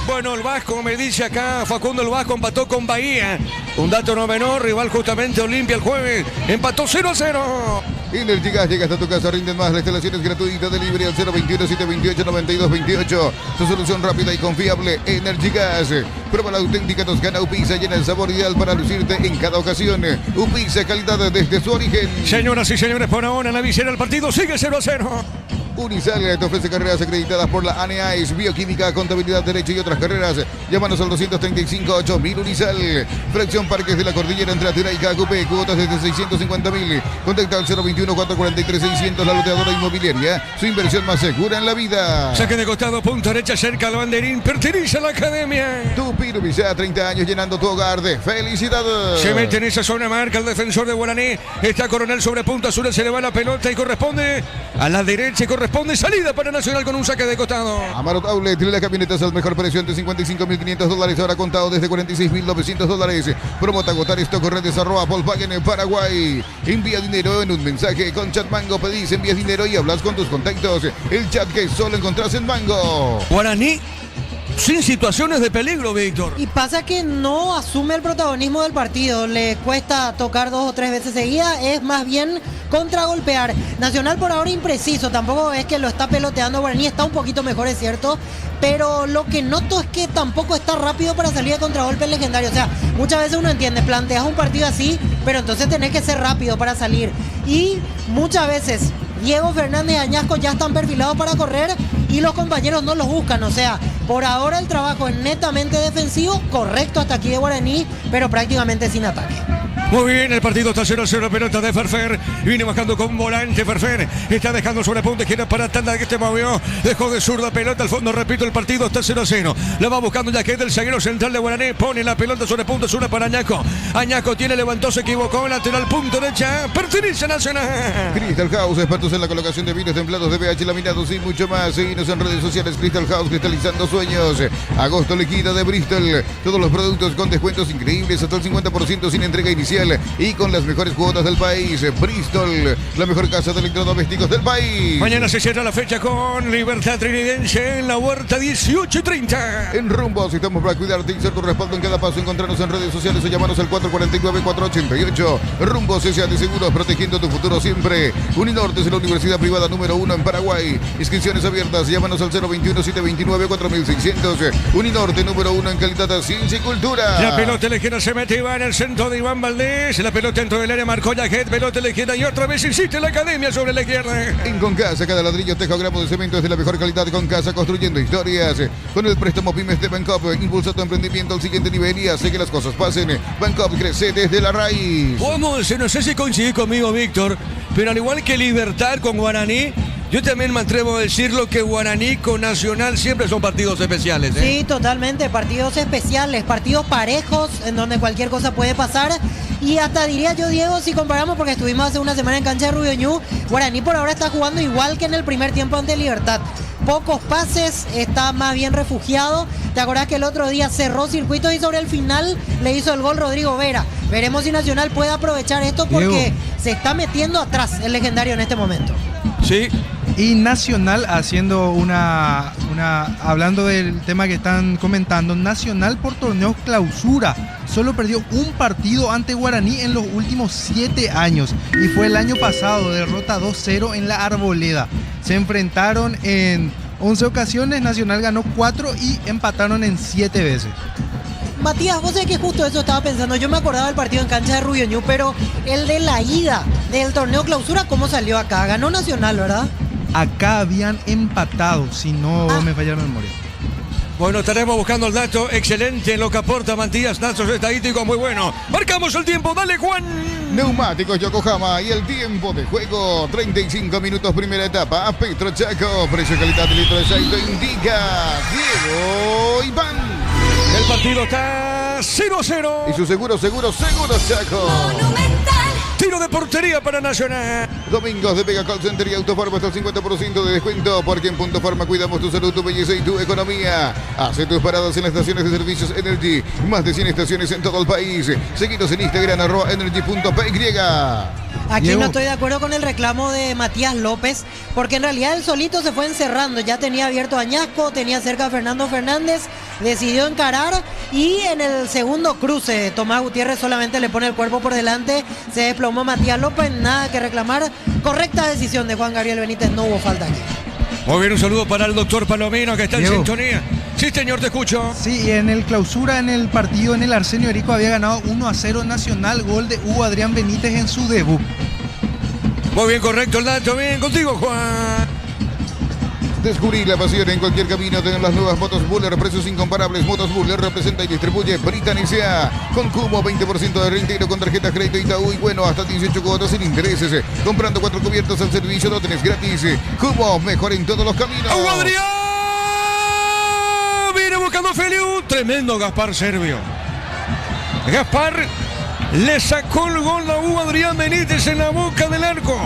Bueno, el Vasco, me dice acá Facundo, el Vasco empató con Bahía. Un dato no menor, rival justamente Olimpia el jueves. Empató 0-0. Energy Gas llega hasta tu casa, rinden más. La instalación es gratuita, delivery al 021-728-9228. Tu solución rápida y confiable, Energy Gas. Prueba la auténtica Toscana Upisa, llena el sabor ideal para lucirte en cada ocasión. Upisa, calidad desde su origen. Señoras y señores, por ahora la visera del partido sigue 0-0. Unisal te ofrece carreras acreditadas por la ANEAIS, bioquímica, contabilidad, derecho y otras carreras. Llámanos al 235-8000 Unisal. Fracción Parques de la Cordillera entre Atira y Cacupé. Cuotas desde 650.000. Contacta al 021-443-600, la loteadora inmobiliaria. Su inversión más segura en la vida. Saque de costado, punto derecha, cerca al banderín. Pertenece a la academia. Tupir Unisal, 30 años llenando tu hogar de felicidad. Se mete en esa zona, marca el defensor de Guaraní. Está Coronel sobre punta azul, se le va la pelota y corresponde a la derecha y corresponde salida para Nacional con un saque de costado. Amarot Outlet, las camionetas al mejor precio entre $55.500, ahora contado desde $46.900. Promota agotar stock, redes @ Volkswagen en Paraguay. Envía dinero en un mensaje con Chat Mango, pedís, envías dinero y hablas con tus contactos. El chat que solo encontrás en Mango. Guaraní sin situaciones de peligro, Víctor. Y pasa que no asume el protagonismo del partido, le cuesta tocar 2 o 3 veces seguidas, es más bien contragolpear. Nacional por ahora impreciso, tampoco es que lo está peloteando, Guaraní está un poquito mejor, es cierto, pero lo que noto es que tampoco está rápido para salir de contragolpe legendario. O sea, muchas veces uno entiende, planteas un partido así, pero entonces tenés que ser rápido para salir. Y muchas veces Diego Fernández y Añasco ya están perfilados para correr y los compañeros no los buscan. O sea, por ahora el trabajo es netamente defensivo, correcto hasta aquí de Guaraní, pero prácticamente sin ataque. Muy bien, el partido está 0-0, pelota de Ferfer. Viene bajando con volante Ferfer. Está dejando sobre punta, gira para Tanda que te movió. Dejó de zurda pelota al fondo, repito, el partido está 0-0. La va buscando ya que es del zaguero central de Guaraní. Pone la pelota sobre punta, zurda para Añasco. Añasco tiene, levantó, se equivocó. Lateral, punto derecha. Pertenece a Nacional. Crystal House, expertos en la colocación de vinos templados de pH laminados y mucho más. Seguinos en redes sociales. Crystal House, cristalizando sueños. Agosto liquida de Bristol. Todos los productos con descuentos increíbles, hasta el 50% sin entrega inicial y con las mejores cuotas del país. Bristol, la mejor casa de electrodomésticos del país. Mañana se cierra la fecha con Libertad Trinidense en la Huerta 18:30. En Rumbos estamos para cuidarte y ser tu respaldo en cada paso. Encontrarnos en redes sociales o llamarnos al 449-488. Rumbos S.A.T. Seguros, protegiendo tu futuro siempre. Uninorte es la universidad privada número 1 en Paraguay. Inscripciones abiertas, llámanos al 021-729-4600. Uninorte número 1 en calidad, ciencia y cultura. La pelota ligera se mete Iván, el centro de Iván Valdés. La pelota dentro del área, marcó Yajet, pelota ligera y otra vez insiste la academia sobre la izquierda. En Concasa, cada ladrillo, teja o gramo de cemento es de la mejor calidad. Concasa, construyendo historias. Con el préstamo Pymes de Bancop, impulsa tu emprendimiento al siguiente nivel y hace que las cosas pasen. Bancop crece desde la raíz. Vamos, no sé si coincide conmigo, Víctor, pero al igual que Libertad con Guaraní, yo también me atrevo a decirlo que Guaraní con Nacional siempre son partidos especiales. Sí, totalmente, partidos especiales, partidos parejos, en donde cualquier cosa puede pasar. Y hasta diría yo, Diego, si comparamos, porque estuvimos hace una semana en cancha de Rubio Ñu, Guaraní por ahora está jugando igual que en el primer tiempo ante Libertad. Pocos pases, está más bien refugiado. ¿Te acordás que el otro día cerró circuitos y sobre el final le hizo el gol Rodrigo Vera? Veremos si Nacional puede aprovechar esto porque Diego, se está metiendo atrás el legendario en este momento. Sí. Y Nacional haciendo hablando del tema que están comentando, Nacional por torneo clausura solo perdió un partido ante Guaraní en los últimos 7 años y fue el año pasado, derrota 2-0 en la Arboleda. Se enfrentaron en 11 ocasiones, Nacional ganó 4 y empataron en 7 veces. Matías, vos sabés que justo eso estaba pensando. Yo me acordaba del partido en cancha de Rubio Ñu, pero el de la ida del torneo clausura, ¿cómo salió acá? Ganó Nacional, ¿verdad? Acá habían empatado, si no me falla la memoria. Bueno, estaremos buscando el dato excelente en lo que aporta Matías, datos estadísticos muy buenos. Marcamos el tiempo, dale Juan. Neumáticos Yokohama y el tiempo de juego, 35 minutos primera etapa. Petro Chaco, precio calidad de litro de aceite indica Diego Iván. El partido está 0-0. Y su seguro Chaco. Tiro de portería para Nacional. Domingos de Vega Call Center y Autofarma hasta el 50% de descuento, porque en Punto Farma cuidamos tu salud, tu belleza y tu economía. Hace tus paradas en las estaciones de servicios Energy. Más de 100 estaciones en todo el país. Seguinos en Instagram @energy.py. Aquí Diego. no estoy de acuerdo con el reclamo de Matías López, porque en realidad él solito se fue encerrando. Ya tenía abierto a Añasco, tenía cerca a Fernando Fernández, decidió encarar y en el segundo cruce Tomás Gutiérrez solamente le pone el cuerpo por delante, se desplomó Matías López, nada que reclamar. Correcta decisión de Juan Gabriel Benítez, no hubo falta aquí. Muy bien, un saludo para el doctor Palomino que está Diego. en sintonía. Sí, señor, te escucho. Sí, en el clausura, en el partido en el Arsenio Erico había ganado 1-0 Nacional, gol de Hugo Adrián Benítez en su debut. Muy bien, correcto el dato. Bien, contigo, Juan. Descubrí la pasión en cualquier camino. Tener las nuevas motos Buller, precios incomparables. Motos Buller representa y distribuye Britannia con cubo 20% de retiro con tarjeta crédito Itaú y bueno, hasta 18 cuotas sin intereses. Comprando 4 cubiertas al servicio lo tenés gratis. Cubo, mejor en todos los caminos. ¡Hugo Adrián! Viene buscando Feliu. Tremendo Gaspar Servio. Gaspar le sacó el gol a Hugo Adrián Benítez en la boca del arco.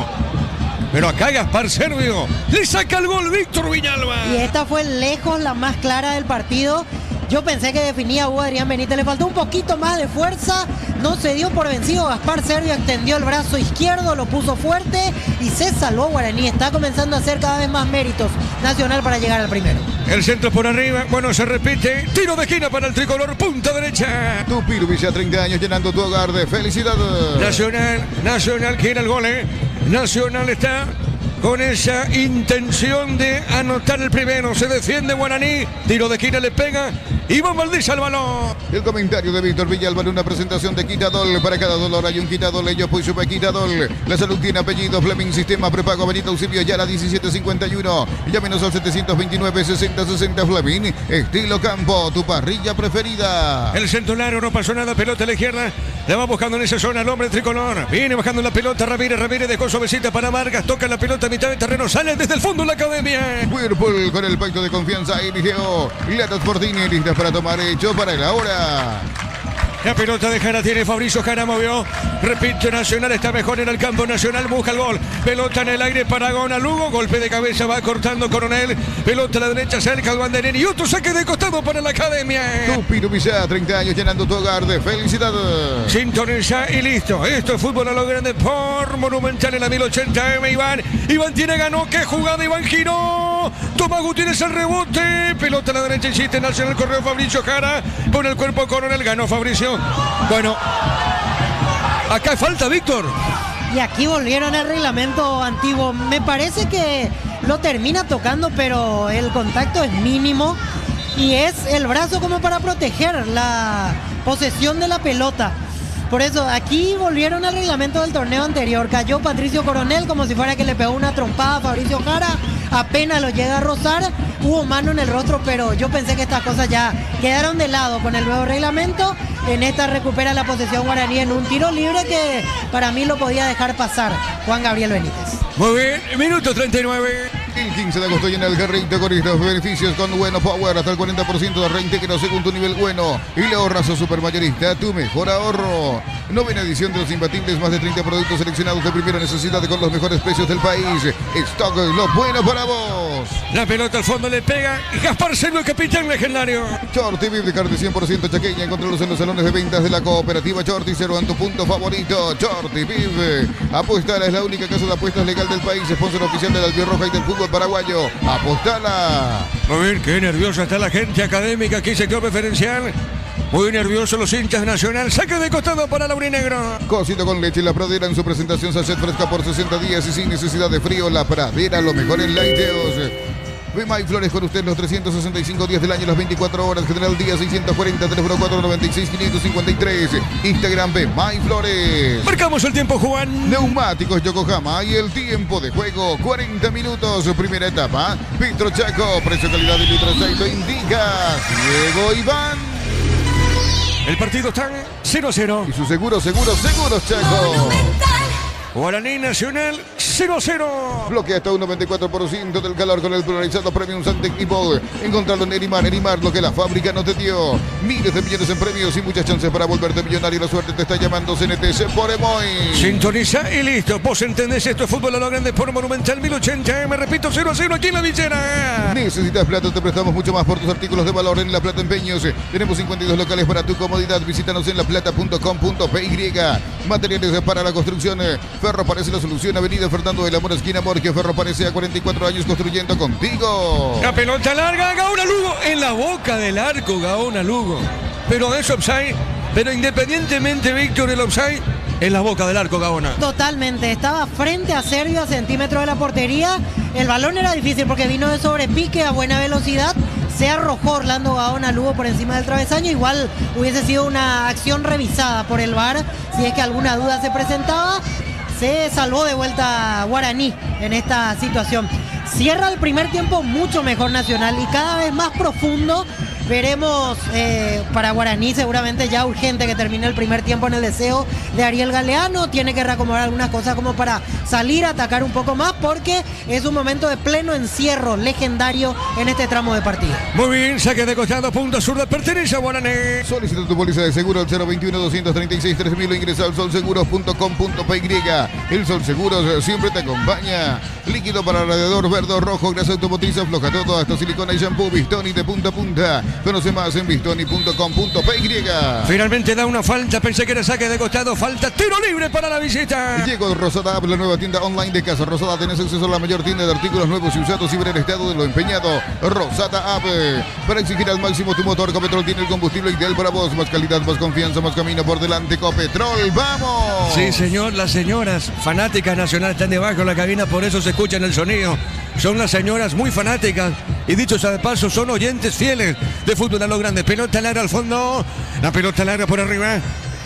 Pero acá Gaspar Servio le saca el gol Víctor Villalba. Y esta fue lejos la más clara del partido. Yo pensé que definía a Hugo Adrián Benítez, le faltó un poquito más de fuerza, no se dio por vencido. Gaspar Servio extendió el brazo izquierdo, lo puso fuerte y se salvó Guaraní. Está comenzando a hacer cada vez más méritos Nacional para llegar al primero. El centro por arriba, bueno, se repite. Tiro de esquina para el tricolor, punta derecha. Tu Pirubilla, 30 años llenando tu hogar de felicidad. Nacional quiere el gol, Nacional está con esa intención de anotar el primero. Se defiende Guaraní. Tiro de esquina, le pega. Iván Valdés al balón. El comentario de Víctor Villalba en una presentación de Quitadol. Para cada dolor hay un Quitadol. Ellos pues supe Quitadol. La salud tiene apellido. Fleming, sistema prepago Benito Eusebio Ayala 1751. Llámenos al 729-6060 Fleming. Estilo campo, tu parrilla preferida. El centro largo, no pasó nada. Pelota a la izquierda. La va buscando en esa zona el hombre tricolor. Viene bajando la pelota Ramírez dejó suavecita para Vargas. Toca la pelota a mitad de terreno. Sale desde el fondo la academia. Whirlpool con el pacto de confianza eligió Latas Fortini listas para tomar, hecho para el ahora. La pelota de Jara tiene Fabricio Jara, movió. Repite, Nacional está mejor en el campo. Nacional busca el gol. Pelota en el aire para Gona Lugo. Golpe de cabeza, va cortando Coronel. Pelota a la derecha, cerca al banderín. Y otro saque de costado para la academia. Tu Pirubilla, 30 años llenando tu hogar de felicidad. Sintoniza y listo. Esto es fútbol a lo grande por Monumental en la 1080M. Iván tiene, ganó. ¡Qué jugada! Iván giró. Tomás Gutiérrez el rebote. Pelota a la derecha, insiste Nacional. Correo Fabricio Jara. Pone el cuerpo Coronel. Ganó Fabricio. Bueno, acá hay falta, Víctor. Y aquí volvieron al reglamento antiguo. Me parece que lo termina tocando, pero el contacto es mínimo. Y es el brazo como para proteger la posesión de la pelota. Por eso, aquí volvieron al reglamento del torneo anterior. Cayó Patricio Coronel como si fuera que le pegó una trompada a Fabricio Jara. Apenas lo llega a rozar. Hubo mano en el rostro, pero yo pensé que estas cosas ya quedaron de lado con el nuevo reglamento. En esta recupera la posesión Guaraní en un tiro libre que para mí lo podía dejar pasar Juan Gabriel Benítez. Muy bien, minuto 39. El 15 de agosto llena el carrito con estos beneficios con Bueno Power. Hasta el 40% de reintegro según tu nivel bueno. Y le ahorras a Supermayorista, tu mejor ahorro. Novena edición de Los Imbatibles. Más de 30 productos seleccionados de primera necesidad con los mejores precios del país. Stock, lo bueno para vos. La pelota al fondo le pega. Gaspar Servio, capitán legendario. Shorty Viv de carne 100% chaqueña. Encontralos en los salones de ventas de la cooperativa Shorty. Cero en tu punto favorito. Shorty Viv. Apostala, es la única casa de apuestas legal del país. Sponsor oficial del Albirroja y del fútbol paraguayo. Apostala. Muy bien, qué nerviosa está la gente académica. Aquí sector preferencial. Muy nerviosos los hinchas de Nacional. Saque de costado para Laurinegro. Cosito con leche, La Pradera en su presentación sachet fresca por 60 días y sin necesidad de frío. La Pradera, lo mejor en lácteos. Bemay Flores con usted los 365 días del año, las 24 horas. General Día 640, teléfono 496-553. Instagram Bemay Flores. Marcamos el tiempo, Juan. Neumáticos Yokohama y el tiempo de juego 40 minutos. Primera etapa. Vitro Chaco, precio, calidad y litro aceite indica Diego Iván. El partido está 0-0. Y su seguros Chaco. Guaraní Nacional 0-0. Bloquea hasta un 94% del calor con el polarizado Premium Santec Evo. Encontrarlo en Erimar, lo que la fábrica no te dio. Miles de millones en premios y muchas chances para volverte millonario. La suerte te está llamando. CNTC por Emoy. Sintoniza y listo. Vos entendés esto es fútbol a lo grande por Monumental 1080. Me repito, 0-0 aquí en la Villera. Necesitas plata, te prestamos mucho más por tus artículos de valor en La Plata Empeños. Tenemos 52 locales para tu comodidad. Visítanos en laplata.com.py. Materiales para la construcción. Ferro parece la solución. Avenida Fernando del Amor, esquina Morque. Ferro parece a 44 años construyendo contigo. La pelota larga, Gaona Lugo. En la boca del arco, Gaona Lugo. Pero es offside. Pero independientemente, Víctor, el offside, en la boca del arco, Gaona. Totalmente, estaba frente a Sergio, a centímetros de la portería. El balón era difícil porque vino de sobrepique a buena velocidad. Se arrojó Orlando Gaona Lugo por encima del travesaño. Igual hubiese sido una acción revisada por el VAR si es que alguna duda se presentaba. Se salvó de vuelta Guaraní en esta situación. Cierra el primer tiempo mucho mejor Nacional y cada vez más profundo. Veremos para Guaraní seguramente ya urgente que termine el primer tiempo en el deseo de Ariel Galeano. Tiene que reacomodar algunas cosas como para salir a atacar un poco más porque es un momento de pleno encierro legendario en este tramo de partido. Muy bien, saque de costado, punta zurda, pertenece a Guaraní. Solicita tu póliza de seguro al 021-236-3000 o ingresa al solseguros.com.py. El Sol Seguros siempre te acompaña. Líquido para radiador verde o rojo, grasa automotriz, afloja todo, hasta silicona y shampoo, Bistoni de punta a punta. Conoce más en bistoni.com.py. Finalmente da una falta, pensé que era saque de costado, falta, tiro libre para la visita. Llegó Rosada App, la nueva tienda online de Casa Rosada. Tenés acceso a la mayor tienda de artículos nuevos y usados y ver el estado de lo empeñado. Rosada App, para exigir al máximo tu motor. Copetrol tiene el combustible ideal para vos. Más calidad, más confianza, más camino por delante. Copetrol, ¡vamos! Sí, señor, las señoras fanáticas nacionales están debajo de la cabina, por eso se escuchan el sonido. Son las señoras muy fanáticas y dicho sea de paso, son oyentes fieles de fútbol a lo grande. Pelota larga al fondo, la pelota larga por arriba.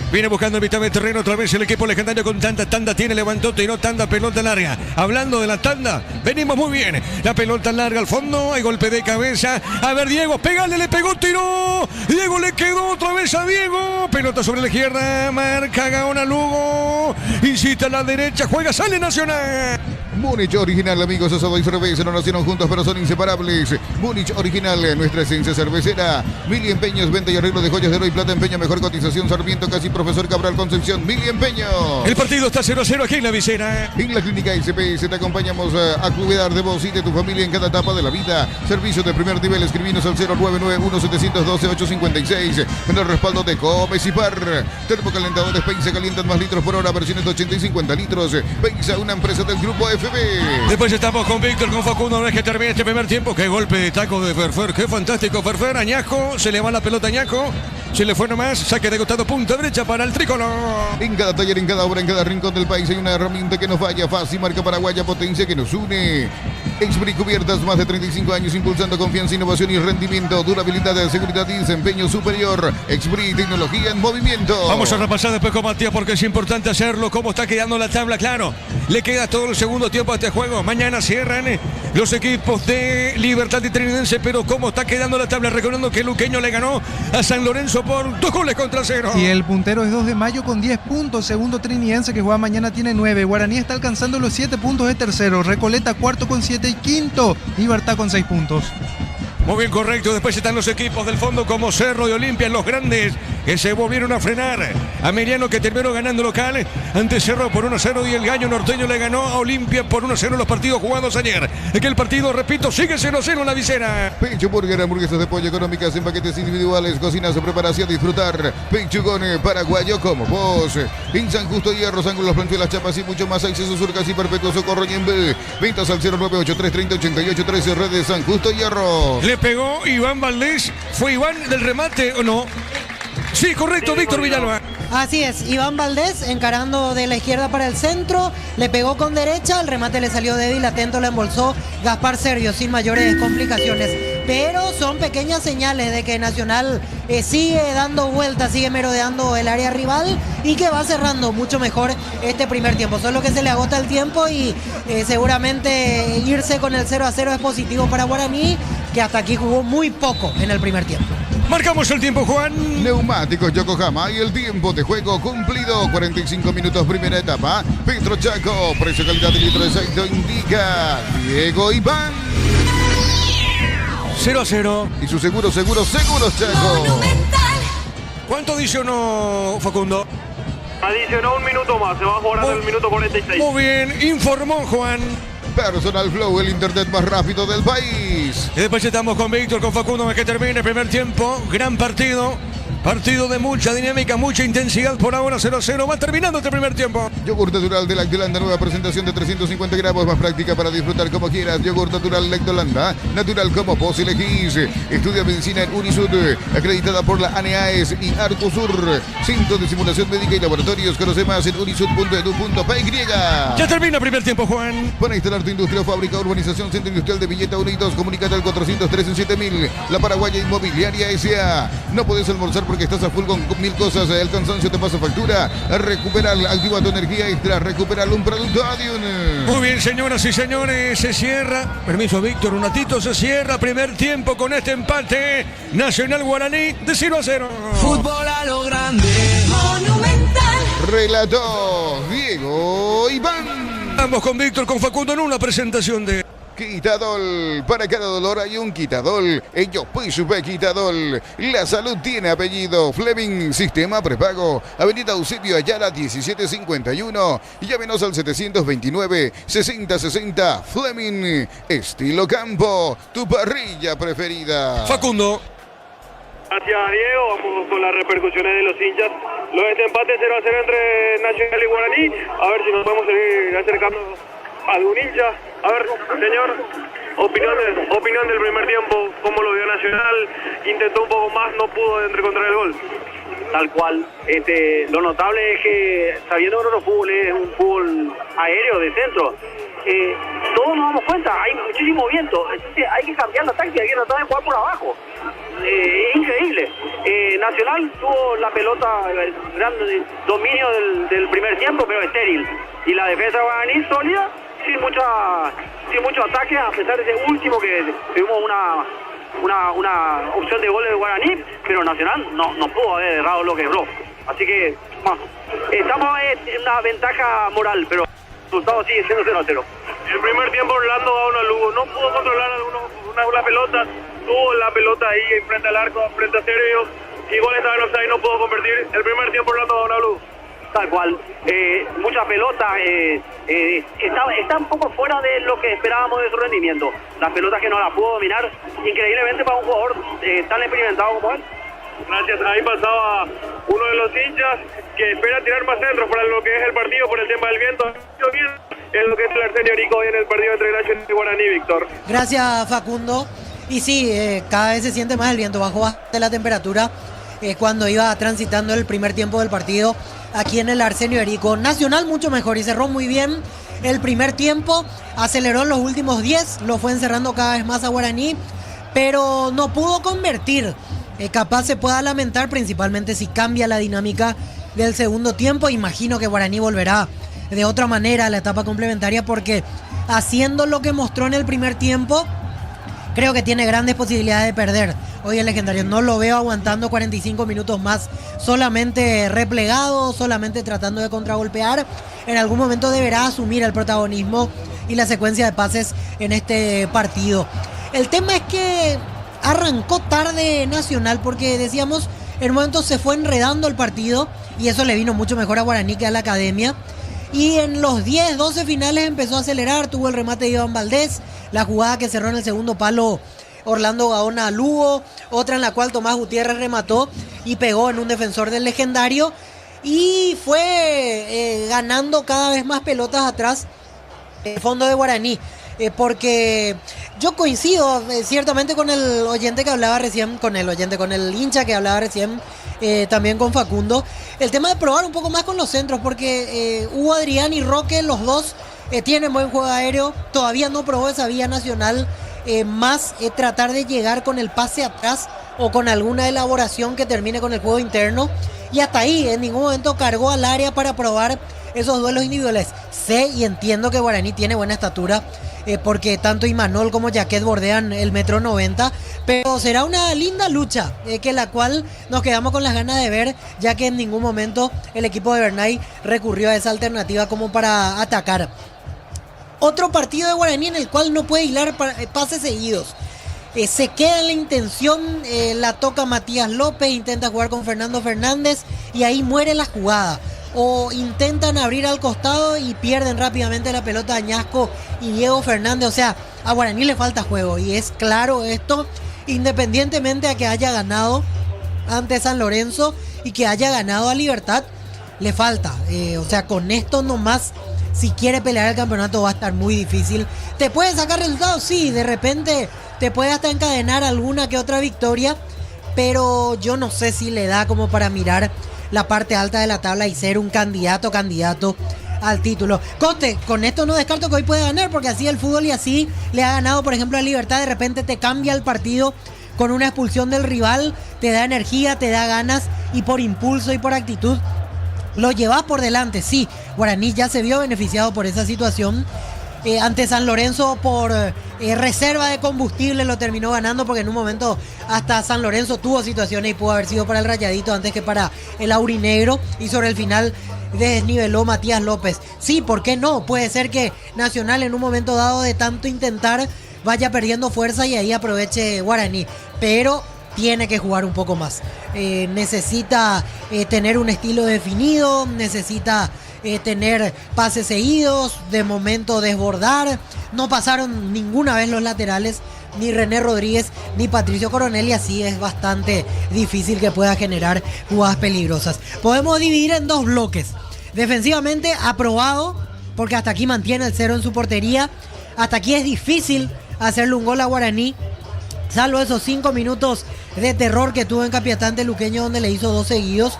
Viene buscando en mitad de terreno otra vez el equipo legendario con tanta tanda. Tiene, levantó, tiró, tanda, pelota larga. Hablando de la tanda, venimos muy bien. La pelota larga al fondo, hay golpe de cabeza. A ver, Diego, pégale, le pegó, tiró. Diego le quedó otra vez a Diego. Pelota sobre la izquierda, marca Gaona Lugo. Incita a la derecha, juega, sale Nacional. Múnich Original, amigos, asado y cerveza no nacieron juntos pero son inseparables. Múnich Original, nuestra esencia cervecera. Mili Empeños, venta y arreglo de joyas de oro y plata, empeño, mejor cotización, Sarmiento, casi Profesor Cabral Concepción, Mili Empeños. El partido está 0-0 aquí en la visera. En la Clínica SPS te acompañamos a cuidar de vos y de tu familia en cada etapa de la vida. Servicio de primer nivel, escribinos al 099-1712-856. En el respaldo de Comes y Par. Termocalentadores Peinza, calientan más litros por hora, versiones de 80 y 50 litros. Peinza, una empresa del grupo FB. Después estamos con Víctor, con Facundo, una vez que termine este primer tiempo. Qué golpe de taco de Ferfer, qué fantástico Ferfer. Añajo, se le va la pelota a Añajo. Se le fue nomás, saque de costado, punta derecha para el tricolor. En cada taller, en cada obra, en cada rincón del país hay una herramienta que nos falla. Fácil, marca paraguaya, potencia que nos une. Expri Cubiertas, más de 35 años impulsando confianza, innovación y rendimiento, durabilidad, seguridad y desempeño superior. Expri, tecnología en movimiento. Vamos a repasar después con Matías porque es importante hacerlo. Cómo está quedando la tabla, claro. Le queda todo el segundo tiempo a este juego. Mañana cierran los equipos de Libertad y Trinidense, pero cómo está quedando la tabla. Recordando que Luqueño le ganó a San Lorenzo por 2-0. Y el puntero es 2 de Mayo con 10 puntos. Segundo Trinidense que juega mañana tiene 9. Guaraní está alcanzando los 7 puntos de tercero. Recoleta cuarto con 7 y quinto Libertad con 6 puntos. Muy bien, correcto. Después están los equipos del fondo como Cerro y Olimpia, los grandes que se volvieron a frenar. Ameliano que terminó ganando local ante Cerro por 1-0 y el Gallo Norteño le ganó a Olimpia por 1-0 los partidos jugados ayer. Es que el partido, repito, sigue 0-0 en la visera. Pecho Burger, hamburguesas de pollo económicas en paquetes individuales, cocinas o preparación a disfrutar. Pechugón paraguayo como vos. En San Justo Hierro, Ángulos, Planchuelas, Chapas y mucho más. Acceso Sur, casi Perpetuo Socorro y en B. Ventas al 098-330-8813, redes San Justo Hierro. Le pegó Iván Valdés. ¿Fue Iván del remate o no? Sí, correcto, Víctor Villalba. Así es, Iván Valdés encarando de la izquierda para el centro, le pegó con derecha, el remate le salió débil, atento la embolsó Gaspar Sergio sin mayores complicaciones. Pero son pequeñas señales de que Nacional sigue dando vueltas, sigue merodeando el área rival y que va cerrando mucho mejor este primer tiempo. Solo que se le agota el tiempo y seguramente irse con el 0-0 es positivo para Guaraní, que hasta aquí jugó muy poco en el primer tiempo. Marcamos el tiempo, Juan. Neumáticos Yokohama y el tiempo de juego cumplido. 45 minutos primera etapa. Petro Chaco, precio calidad de litro de aceite indica Diego Iván. 0-0. Y su seguros Chaco. ¿Cuánto adicionó Facundo? Adicionó un minuto más, se va a jugar hasta el minuto 46. Muy bien, informó Juan. Personal Flow, el internet más rápido del país. Y después estamos con Víctor, con Facundo, que termine el primer tiempo. Gran partido. Partido de mucha dinámica, mucha intensidad. Por ahora 0-0. Va terminando este primer tiempo. Yogur natural de Lactolanda, nueva presentación de 350 gramos, más práctica para disfrutar como quieras. Yogur natural Lactolanda, natural como vos elegís. Estudia medicina en Unisud, acreditada por la ANEAES y Arcosur. Centros de simulación médica y laboratorios. Conoce más en unisud.edu.py. Ya termina el primer tiempo, Juan. Para instalar tu industria o fábrica, urbanización, centro industrial de Villeta 1 y 2, comunícate al 403 7000. La Paraguaya Inmobiliaria S.A. No podés almorzar porque estás a full con 1000 cosas. El cansancio te pasa factura. Recupera, activa tu energía extra. Recupera un producto Adiun. Muy bien, señoras y señores. Se cierra. Permiso, Víctor, un ratito. Se cierra primer tiempo con este empate. Nacional Guaraní de 0-0. Fútbol a lo grande. Monumental. Relató Diego Iván. Vamos con Víctor, con Facundo en una presentación de... Quitadol, para cada dolor hay un Quitadol. Ellos pues supe Quitadol. La salud tiene apellido. Fleming, sistema prepago. Avenida Eusebio Ayala 1751. Llámenos al 729-6060. Fleming, estilo campo. Tu parrilla preferida. Facundo. Gracias, Diego. Vamos con las repercusiones de los hinchas. Lo de este empate 0-0 entre Nacional y Guaraní. A ver si nos podemos seguir acercando a algún hincha. A ver, señor, opinión del primer tiempo, cómo lo vio Nacional, intentó un poco más, no pudo encontrar el gol. Tal cual. Lo notable es que, sabiendo que nuestro fútbol es un fútbol aéreo de centro, todos nos damos cuenta, hay muchísimo viento, entonces hay que cambiar la táctica, hay que tratar de jugar por abajo. Es increíble. Nacional tuvo la pelota, gran dominio del primer tiempo, pero estéril. Y la defensa guaraní sólida, sin mucho ataque, a pesar de ese último que tuvimos una opción de gol de Guaraní, pero Nacional no pudo haber errado lo que erró. Así que estamos en una ventaja moral, pero el resultado sigue siendo 0-0. El primer tiempo Orlando ganó a Lugo, no pudo controlar una pelota, tuvo la pelota ahí frente al arco, frente a Sergio, igual estaba en offside, no pudo convertir. El primer tiempo Orlando ganó a Lugo. Tal cual, mucha pelota, está un poco fuera de lo que esperábamos de su rendimiento. Las pelotas que no las pudo dominar, increíblemente para un jugador tan experimentado como él. Gracias, ahí pasaba uno de los hinchas que espera tirar más centros para lo que es el partido por el tema del viento. Es lo que es el Arsenio Rico hoy en el partido entre Nacional y Guaraní, Víctor. Gracias, Facundo. Y sí, cada vez se siente más el viento, bajó bastante la temperatura cuando iba transitando el primer tiempo del partido aquí en el Arsenio Erico. Nacional mucho mejor y cerró muy bien el primer tiempo, aceleró en los últimos 10, lo fue encerrando cada vez más a Guaraní, pero no pudo convertir. Capaz se pueda lamentar, principalmente si cambia la dinámica del segundo tiempo. Imagino que Guaraní volverá de otra manera a la etapa complementaria, porque haciendo lo que mostró en el primer tiempo, creo que tiene grandes posibilidades de perder. Hoy el legendario no lo veo aguantando 45 minutos más, solamente replegado, solamente tratando de contragolpear. En algún momento deberá asumir el protagonismo y la secuencia de pases en este partido. El tema es que arrancó tarde Nacional, porque decíamos, en un momento se fue enredando el partido y eso le vino mucho mejor a Guaraní que a la Academia. Y en los 10, 12 finales empezó a acelerar, tuvo el remate de Iván Valdés, la jugada que cerró en el segundo palo Orlando Gaona a Lugo, otra en la cual Tomás Gutiérrez remató y pegó en un defensor del legendario, y fue ganando cada vez más pelotas atrás el fondo de Guaraní. Porque yo coincido ciertamente con el oyente que hablaba recién, con el hincha que hablaba recién, también con Facundo, el tema de probar un poco más con los centros, porque Hugo Adrián y Roque, los dos tienen buen juego aéreo, todavía no probó esa vía Nacional, más tratar de llegar con el pase atrás o con alguna elaboración que termine con el juego interno, y hasta ahí en ningún momento cargó al área para probar esos duelos individuales. Sé y entiendo que Guaraní tiene buena estatura porque tanto Imanol como Jaquet bordean el 1,90 m, pero será una linda lucha, que la cual nos quedamos con las ganas de ver, ya que en ningún momento el equipo de Bernay recurrió a esa alternativa como para atacar. Otro partido de Guaraní en el cual no puede hilar pases seguidos. Se queda en la intención, la toca Matías López, intenta jugar con Fernando Fernández y ahí muere la jugada. O intentan abrir al costado y pierden rápidamente la pelota Añasco y Diego Fernández. O sea, a Guaraní le falta juego y es claro esto, independientemente a que haya ganado ante San Lorenzo y que haya ganado a Libertad, le falta. O sea, con esto nomás, si quiere pelear el campeonato va a estar muy difícil. ¿Te puede sacar resultados? Sí, de repente te puede hasta encadenar alguna que otra victoria, pero yo no sé si le da como para mirar la parte alta de la tabla y ser un candidato al título. Conte, con esto no descarto que hoy puede ganar, porque así el fútbol y así le ha ganado, por ejemplo, a Libertad. De repente te cambia el partido con una expulsión del rival, te da energía, te da ganas y por impulso y por actitud lo llevas por delante. Sí, Guaraní ya se vio beneficiado por esa situación. Ante San Lorenzo por reserva de combustible lo terminó ganando, porque en un momento hasta San Lorenzo tuvo situaciones y pudo haber sido para el Rayadito antes que para el aurinegro, y sobre el final desniveló Matías López. Sí, ¿por qué no? Puede ser que Nacional en un momento dado de tanto intentar vaya perdiendo fuerza y ahí aproveche Guaraní, pero tiene que jugar un poco más. Necesita tener un estilo definido, necesita tener pases seguidos, de momento desbordar. No pasaron ninguna vez los laterales, ni René Rodríguez ni Patricio Coronel, y así es bastante difícil que pueda generar jugadas peligrosas. Podemos dividir en dos bloques. Defensivamente, aprobado, porque hasta aquí mantiene el 0 en su portería. Hasta aquí es difícil hacerle un gol a Guaraní, salvo esos 5 minutos de terror que tuvo en Capiatante Luqueño, donde le hizo 2 seguidos.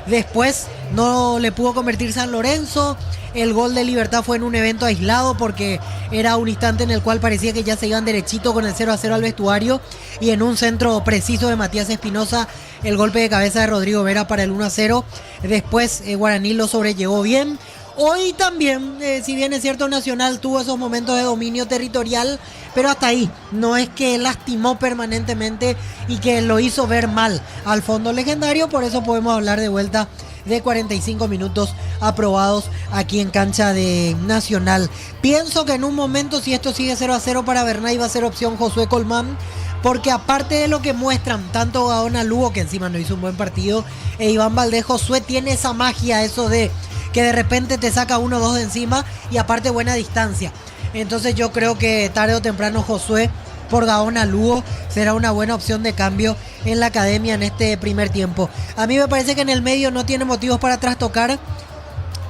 Después no le pudo convertir San Lorenzo. El gol de Libertad fue en un evento aislado, porque era un instante en el cual parecía que ya se iban derechito con el 0-0 al vestuario, y en un centro preciso de Matías Espinosa, el golpe de cabeza de Rodrigo Vera para el 1-0. Después Guaraní lo sobrellevó bien. Hoy también, si bien es cierto, Nacional tuvo esos momentos de dominio territorial, pero hasta ahí. No es que lastimó permanentemente y que lo hizo ver mal al fondo legendario. Por eso podemos hablar de vuelta de 45 minutos aprobados aquí en cancha de Nacional. Pienso que en un momento, si esto sigue 0-0 para Bernay, va a ser opción Josué Colmán, porque aparte de lo que muestran tanto Gaona Lugo, que encima no hizo un buen partido, e Iván Valdés, Josué tiene esa magia, eso de que de repente te saca 1-2 de encima, y aparte buena distancia. Entonces yo creo que tarde o temprano Josué por Gaona Lugo será una buena opción de cambio en la academia en este primer tiempo. A mí me parece que en el medio no tiene motivos para trastocar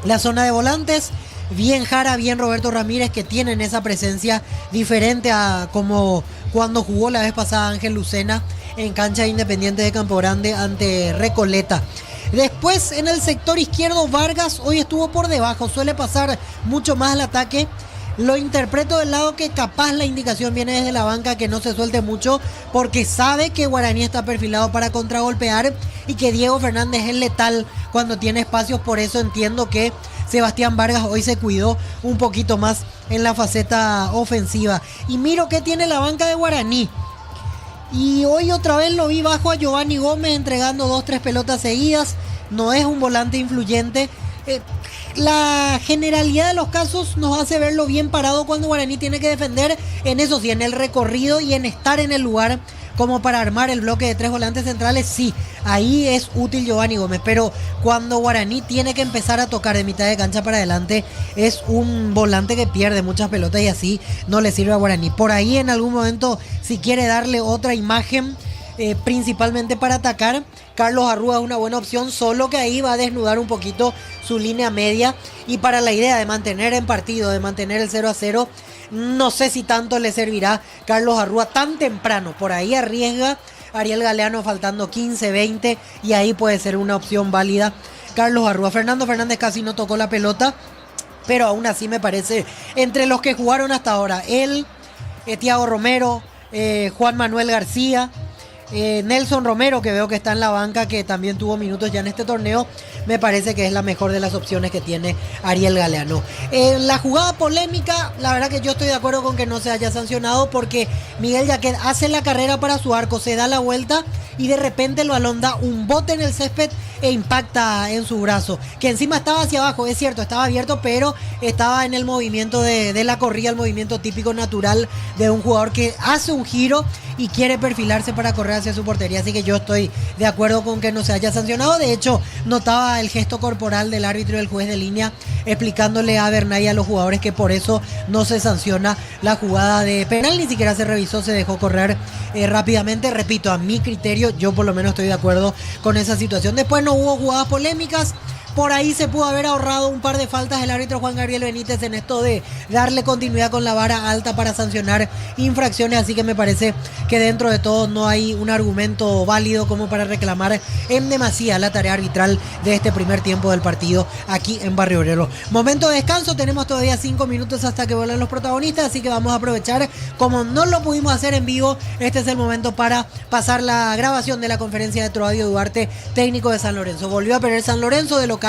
la zona de volantes. Bien Jara, bien Roberto Ramírez, que tienen esa presencia diferente a como cuando jugó la vez pasada Ángel Lucena en cancha Independiente de Campo Grande ante Recoleta. Después en el sector izquierdo, Vargas hoy estuvo por debajo, suele pasar mucho más al ataque. Lo interpreto del lado que capaz la indicación viene desde la banca, que no se suelte mucho, porque sabe que Guaraní está perfilado para contragolpear y que Diego Fernández es letal cuando tiene espacios. Por eso entiendo que Sebastián Vargas hoy se cuidó un poquito más en la faceta ofensiva. Y miro que tiene la banca de Guaraní. Y hoy otra vez lo vi bajo a Giovanni Gómez, entregando 2-3 pelotas seguidas. No es un volante influyente. La generalidad de los casos nos hace verlo bien parado cuando Guaraní tiene que defender. En eso sí, en el recorrido y en estar en el lugar como para armar el bloque de 3 volantes centrales, sí, ahí es útil Giovanni Gómez. Pero cuando Guaraní tiene que empezar a tocar de mitad de cancha para adelante, es un volante que pierde muchas pelotas y así no le sirve a Guaraní. Por ahí en algún momento, si quiere darle otra imagen, principalmente para atacar, Carlos Arrúa es una buena opción, solo que ahí va a desnudar un poquito su línea media, y para la idea de mantener en partido, de mantener el 0-0, no sé si tanto le servirá Carlos Arrúa tan temprano. Por ahí arriesga Ariel Galeano faltando 15-20 y ahí puede ser una opción válida Carlos Arrúa. Fernando Fernández casi no tocó la pelota, pero aún así me parece, entre los que jugaron hasta ahora, él, Thiago Romero, Juan Manuel García, Nelson Romero, que veo que está en la banca, que también tuvo minutos ya en este torneo, me parece que es la mejor de las opciones que tiene Ariel Galeano. La jugada polémica, la verdad que yo estoy de acuerdo con que no se haya sancionado, porque Miguel Yaquet hace la carrera para su arco, se da la vuelta y de repente el balón da un bote en el césped e impacta en su brazo, que encima estaba hacia abajo, es cierto, estaba abierto, pero estaba en el movimiento de la corrida, el movimiento típico natural de un jugador que hace un giro y quiere perfilarse para correr hacia su portería. Así que yo estoy de acuerdo con que no se haya sancionado. De hecho, notaba el gesto corporal del árbitro y del juez de línea explicándole a Bernay y a los jugadores que por eso no se sanciona la jugada de penal, ni siquiera se revisó, se dejó correr rápidamente. Repito, a mi criterio, yo por lo menos estoy de acuerdo con esa situación. Después no hubo jugadas polémicas. Por ahí se pudo haber ahorrado un par de faltas el árbitro Juan Gabriel Benítez en esto de darle continuidad con la vara alta para sancionar infracciones, así que me parece que dentro de todo no hay un argumento válido como para reclamar en demasía la tarea arbitral de este primer tiempo del partido aquí en Barrio Obrero. Momento de descanso, tenemos todavía 5 minutos hasta que vuelvan los protagonistas, así que vamos a aprovechar. Como no lo pudimos hacer en vivo, este es el momento para pasar la grabación de la conferencia de Troadio Duarte, técnico de San Lorenzo. Volvió a perder San Lorenzo de local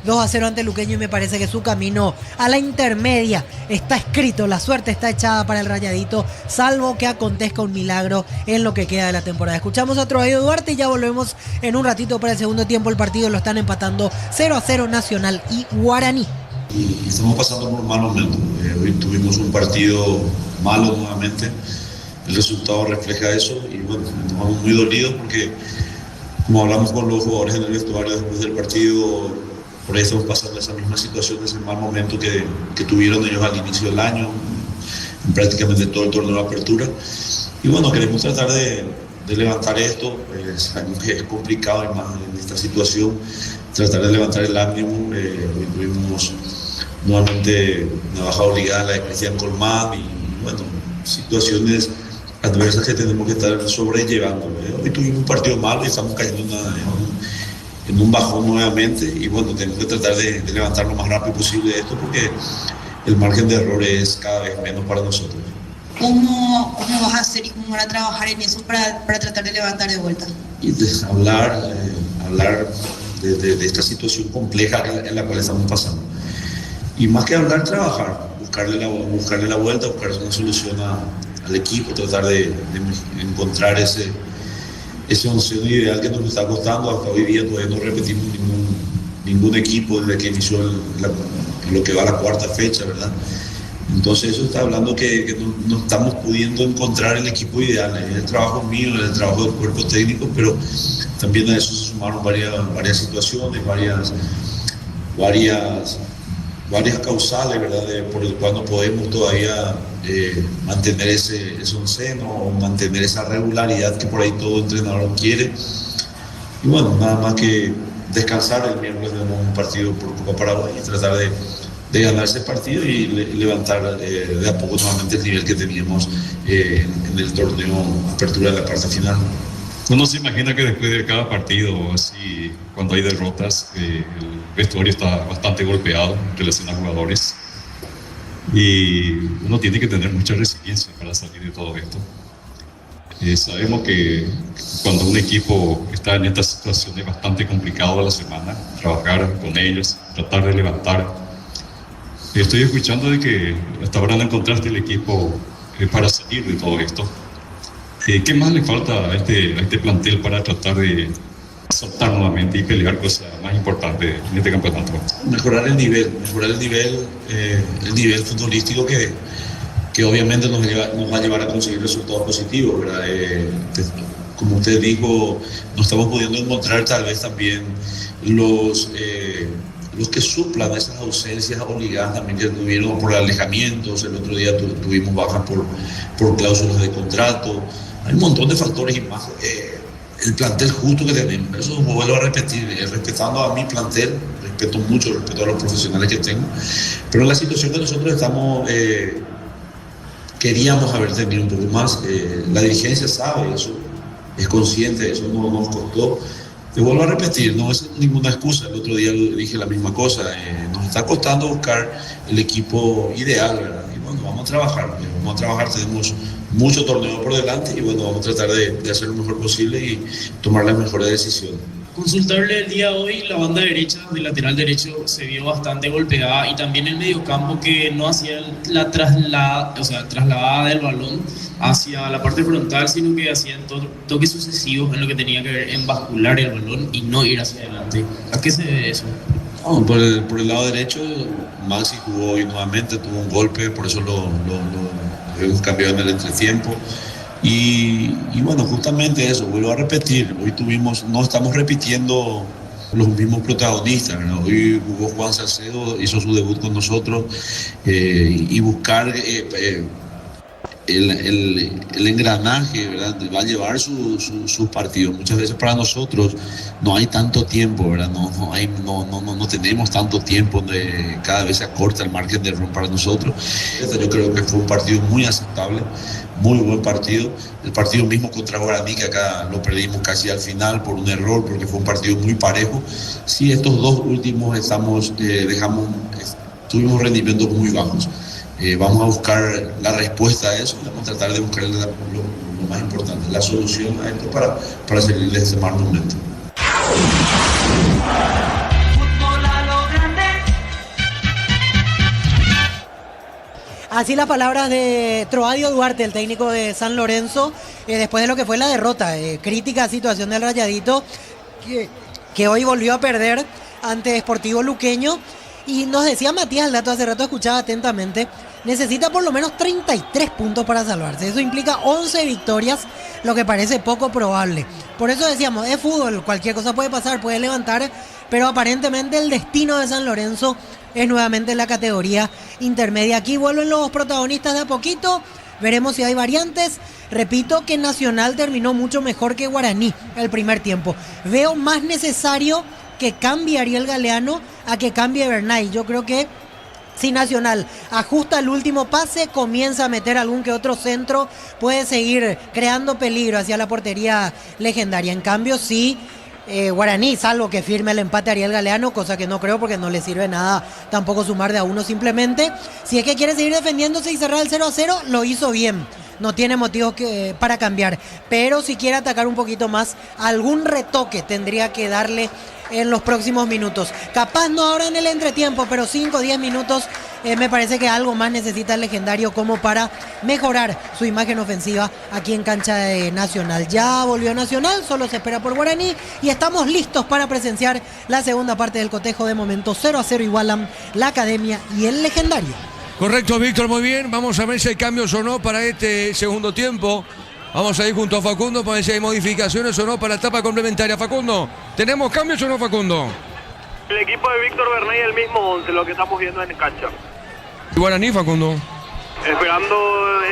2-0 ante Luqueño y me parece que su camino a la intermedia está escrito, la suerte está echada para el Rayadito, salvo que acontezca un milagro en lo que queda de la temporada. Escuchamos a Troadio Duarte y ya volvemos en un ratito para el segundo tiempo. El partido lo están empatando 0-0 Nacional y Guaraní. Y estamos pasando por un mal momento. Hoy tuvimos un partido malo nuevamente, el resultado refleja eso y bueno, nos vamos muy dolidos porque, como hablamos con los jugadores en el vestuario después del partido, por ahí estamos pasando esa misma situación, ese mal momento que tuvieron ellos al inicio del año, en prácticamente todo el torneo de apertura. Y bueno, queremos tratar de levantar esto, es complicado y más en esta situación, tratar de levantar el ánimo. Hoy tuvimos nuevamente una baja obligada, la de Cristian Colmán, y bueno, situaciones adversas que tenemos que estar sobrellevando. Hoy tuvimos un partido malo y estamos cayendo en un bajón nuevamente y bueno, tenemos que tratar de levantar lo más rápido posible esto porque el margen de error es cada vez menos para nosotros. ¿Cómo vas a hacer y cómo van a trabajar en eso para tratar de levantar de vuelta? Y hablar de esta situación compleja en la cual estamos pasando. Y más que hablar, trabajar, buscarle la vuelta, buscar una solución al equipo, tratar de encontrar ese onceno ideal que nos está costando. Hasta hoy día todavía no repetimos ningún equipo desde que inició lo que va a la cuarta fecha, ¿verdad? Entonces eso está hablando que no estamos pudiendo encontrar el equipo ideal. Es el trabajo mío, es el trabajo del cuerpo técnico, pero también a eso se sumaron varias situaciones, varias causales, ¿verdad? Por el cual no podemos todavía mantener ese onceno o mantener esa regularidad que por ahí todo entrenador quiere. Y bueno, nada más que descansar. El miércoles tenemos un partido por Copa Paraguay y tratar de ganar ese partido y levantar de a poco nuevamente el nivel que teníamos en el torneo apertura de la parte final. Uno se imagina que después de cada partido, así, cuando hay derrotas, el vestuario está bastante golpeado en relación a jugadores y uno tiene que tener mucha resiliencia para salir de todo esto. Sabemos que cuando un equipo está en esta situación es bastante complicado a la semana, trabajar con ellos, tratar de levantar. Estoy escuchando de que hasta ahora no encontraste el equipo para salir de todo esto. ¿Qué más le falta a este plantel para tratar de saltar nuevamente y pelear cosas más importantes en este campeonato? Mejorar el nivel futbolístico que obviamente nos va a llevar a conseguir resultados positivos, ¿verdad? Como usted dijo, no estamos pudiendo encontrar tal vez también los que suplan esas ausencias obligadas también que tuvieron por alejamientos. El otro día tuvimos bajas por cláusulas de contrato. Hay un montón de factores y más. El plantel justo que tenemos, eso me vuelvo a repetir, respetando a mi plantel, respeto a los profesionales que tengo, pero en la situación que nosotros estamos, queríamos haber tenido un poco más. La dirigencia sabe eso, es consciente de eso, no nos costó. Te vuelvo a repetir, no es ninguna excusa. El otro día dije la misma cosa. Nos está costando buscar el equipo ideal, ¿verdad? Y bueno, vamos a trabajar. Tenemos mucho torneo por delante y bueno, vamos a tratar de hacer lo mejor posible y tomar las mejores decisiones. Consultable el día de hoy, la banda derecha del lateral derecho se vio bastante golpeada y también el mediocampo que no hacía la trasladada del balón hacia la parte frontal, sino que hacían toques sucesivos en lo que tenía que ver en bascular el balón y no ir hacia adelante. ¿A qué se debe eso? No, por el lado derecho, Maxi jugó hoy nuevamente, tuvo un golpe, por eso lo hemos cambiado en el entretiempo. Y bueno, justamente eso, vuelvo a repetir, hoy no estamos repitiendo los mismos protagonistas, ¿verdad? Hoy jugó Juan Salcedo, hizo su debut con nosotros y buscar el engranaje, ¿verdad? Va a llevar sus partidos. Muchas veces para nosotros no hay tanto tiempo, ¿verdad? No tenemos tanto tiempo, donde cada vez se acorta el margen de error para nosotros. Yo creo que fue un partido muy aceptable, muy buen partido. El partido mismo contra Guaraní, que acá lo perdimos casi al final por un error, porque fue un partido muy parejo. Sí, estos dos últimos tuvimos rendimientos muy bajos. Vamos a buscar la respuesta a eso, vamos a tratar de buscar lo más importante, la solución a esto para salir de ese mal momento. Así las palabras de Troadio Duarte, el técnico de San Lorenzo, después de lo que fue la derrota, crítica situación del Rayadito, que hoy volvió a perder ante Sportivo Luqueño. Y nos decía Matías el dato hace rato, escuchaba atentamente, necesita por lo menos 33 puntos para salvarse. Eso implica 11 victorias, lo que parece poco probable. Por eso decíamos, es fútbol, cualquier cosa puede pasar, puede levantar, pero aparentemente el destino de San Lorenzo es nuevamente la categoría intermedia. Aquí vuelven los protagonistas de a poquito, veremos si hay variantes. Repito que Nacional terminó mucho mejor que Guaraní el primer tiempo. Veo más necesario que cambie Ariel Galeano a que cambie Bernay. Yo creo que si Nacional ajusta el último pase, comienza a meter algún que otro centro, puede seguir creando peligro hacia la portería legendaria. En cambio, sí, Guaraní, salvo que firme el empate Ariel Galeano, cosa que no creo porque no le sirve nada tampoco sumar de a uno simplemente. Si es que quiere seguir defendiéndose y cerrar el 0-0, lo hizo bien. No tiene motivos para cambiar. Pero si quiere atacar un poquito más, algún retoque tendría que darle en los próximos minutos. Capaz no ahora en el entretiempo, pero 5 o 10 minutos me parece que algo más necesita el legendario como para mejorar su imagen ofensiva aquí en cancha de Nacional. Ya volvió Nacional, solo se espera por Guaraní y estamos listos para presenciar la segunda parte del cotejo. De momento 0-0 igualan la Academia y el legendario. Correcto, Víctor, muy bien. Vamos a ver si hay cambios o no para este segundo tiempo. Vamos a ir junto a Facundo para ver si hay modificaciones o no para la etapa complementaria. Facundo, ¿tenemos cambios o no, Facundo? El equipo de Víctor Bernay es el mismo 11, lo que estamos viendo en cancha. ¿Y Guaraní, Facundo? Esperando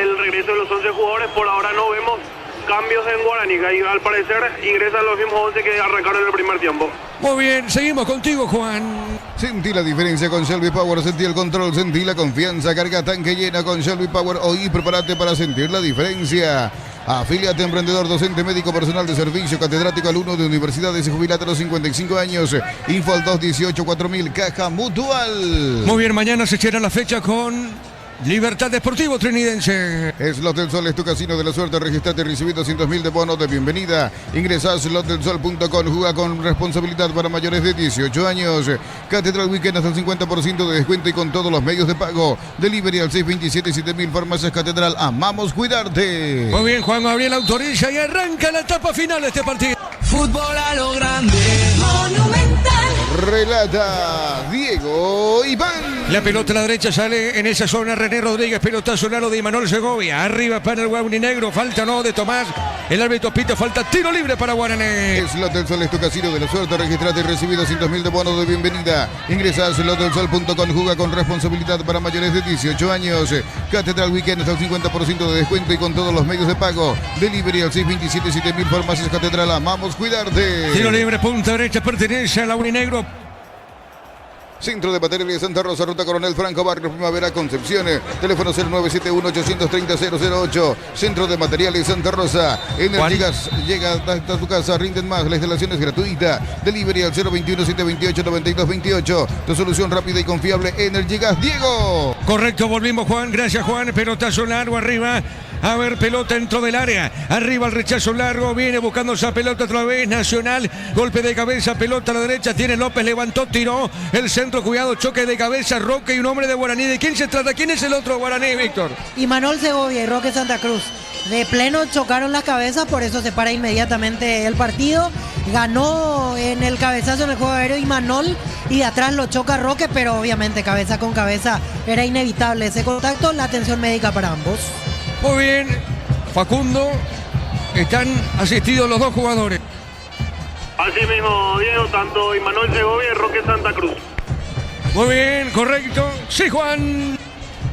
el regreso de los 11 jugadores, por ahora no vemos cambios en Guaraní, y al parecer ingresan los mismos 11 que arrancaron en el primer tiempo. Muy bien, seguimos contigo, Juan. Sentí la diferencia con Shelby Power, sentí el control, sentí la confianza, carga tanque llena con Shelby Power. Hoy prepárate para sentir la diferencia. Afíliate, emprendedor, docente, médico, personal de servicio, catedrático, alumno de universidades y jubilate a los 55 años. Info al 218-4000, Caja Mutual. Muy bien, mañana se cierra la fecha con Libertad Deportivo Trinidense. Slot del Sol es tu casino de la suerte. Registrate y recibí 200.000 de bonos de bienvenida. Ingresa a slotdelsol.com. Juega con responsabilidad para mayores de 18 años. Catedral Weekend hasta el 50% de descuento y con todos los medios de pago. Delivery al 627-7000. Farmacias Catedral. Amamos cuidarte. Muy bien, Juan Gabriel autoriza y arranca la etapa final de este partido. Fútbol a lo grande. Monumental. Relata Diego Iván. La pelota a la derecha sale en esa zona René Rodríguez, pelotazo largo de Imanol Segovia, arriba para el Guauninegro, falta no de Tomás, el árbitro pita, falta tiro libre para Guaraní. Slot del Sol es tu casino de la suerte, registrate y recibí 200.000 de bonos de bienvenida. Ingresa a slotdelsol.com, juega con responsabilidad para mayores de 18 años. Catedral Weekend hasta el 50% de descuento y con todos los medios de pago. Delivery al 627-7000. Farmacias Catedral, amamos cuidarte. Tiro libre, punta derecha, pertenece al Guauninegro. Centro de Materiales Santa Rosa, Ruta Coronel Franco, Barrio Primavera, Concepción. Teléfono 0971-830-008. Centro de Materiales Santa Rosa. Energigas llega hasta tu casa, rinden más. La instalación es gratuita. Delivery al 021-728-9228. Tu solución rápida y confiable, Energigas. Diego. Correcto, volvimos, Juan. Gracias, Juan. Pelotazo largo arriba. A ver, pelota dentro del área. Arriba el rechazo largo. Viene buscando esa pelota otra vez. Nacional. Golpe de cabeza. Pelota a la derecha. Tiene López. Levantó. Tiró. El centro. Cuidado. Choque de cabeza. Roque y un hombre de Guaraní. ¿De quién se trata? ¿Quién es el otro Guaraní, Víctor? Imanol Segovia y Roque Santa Cruz. De pleno chocaron las cabezas. Por eso se para inmediatamente el partido. Ganó en el cabezazo en el juego aéreo Imanol. Y de atrás lo choca Roque. Pero obviamente cabeza con cabeza era inevitable ese contacto. La atención médica para ambos. Muy bien, Facundo, están asistidos los dos jugadores. Así mismo, Diego, tanto Imanol Segovia y Roque Santa Cruz. Muy bien, correcto. Sí, Juan.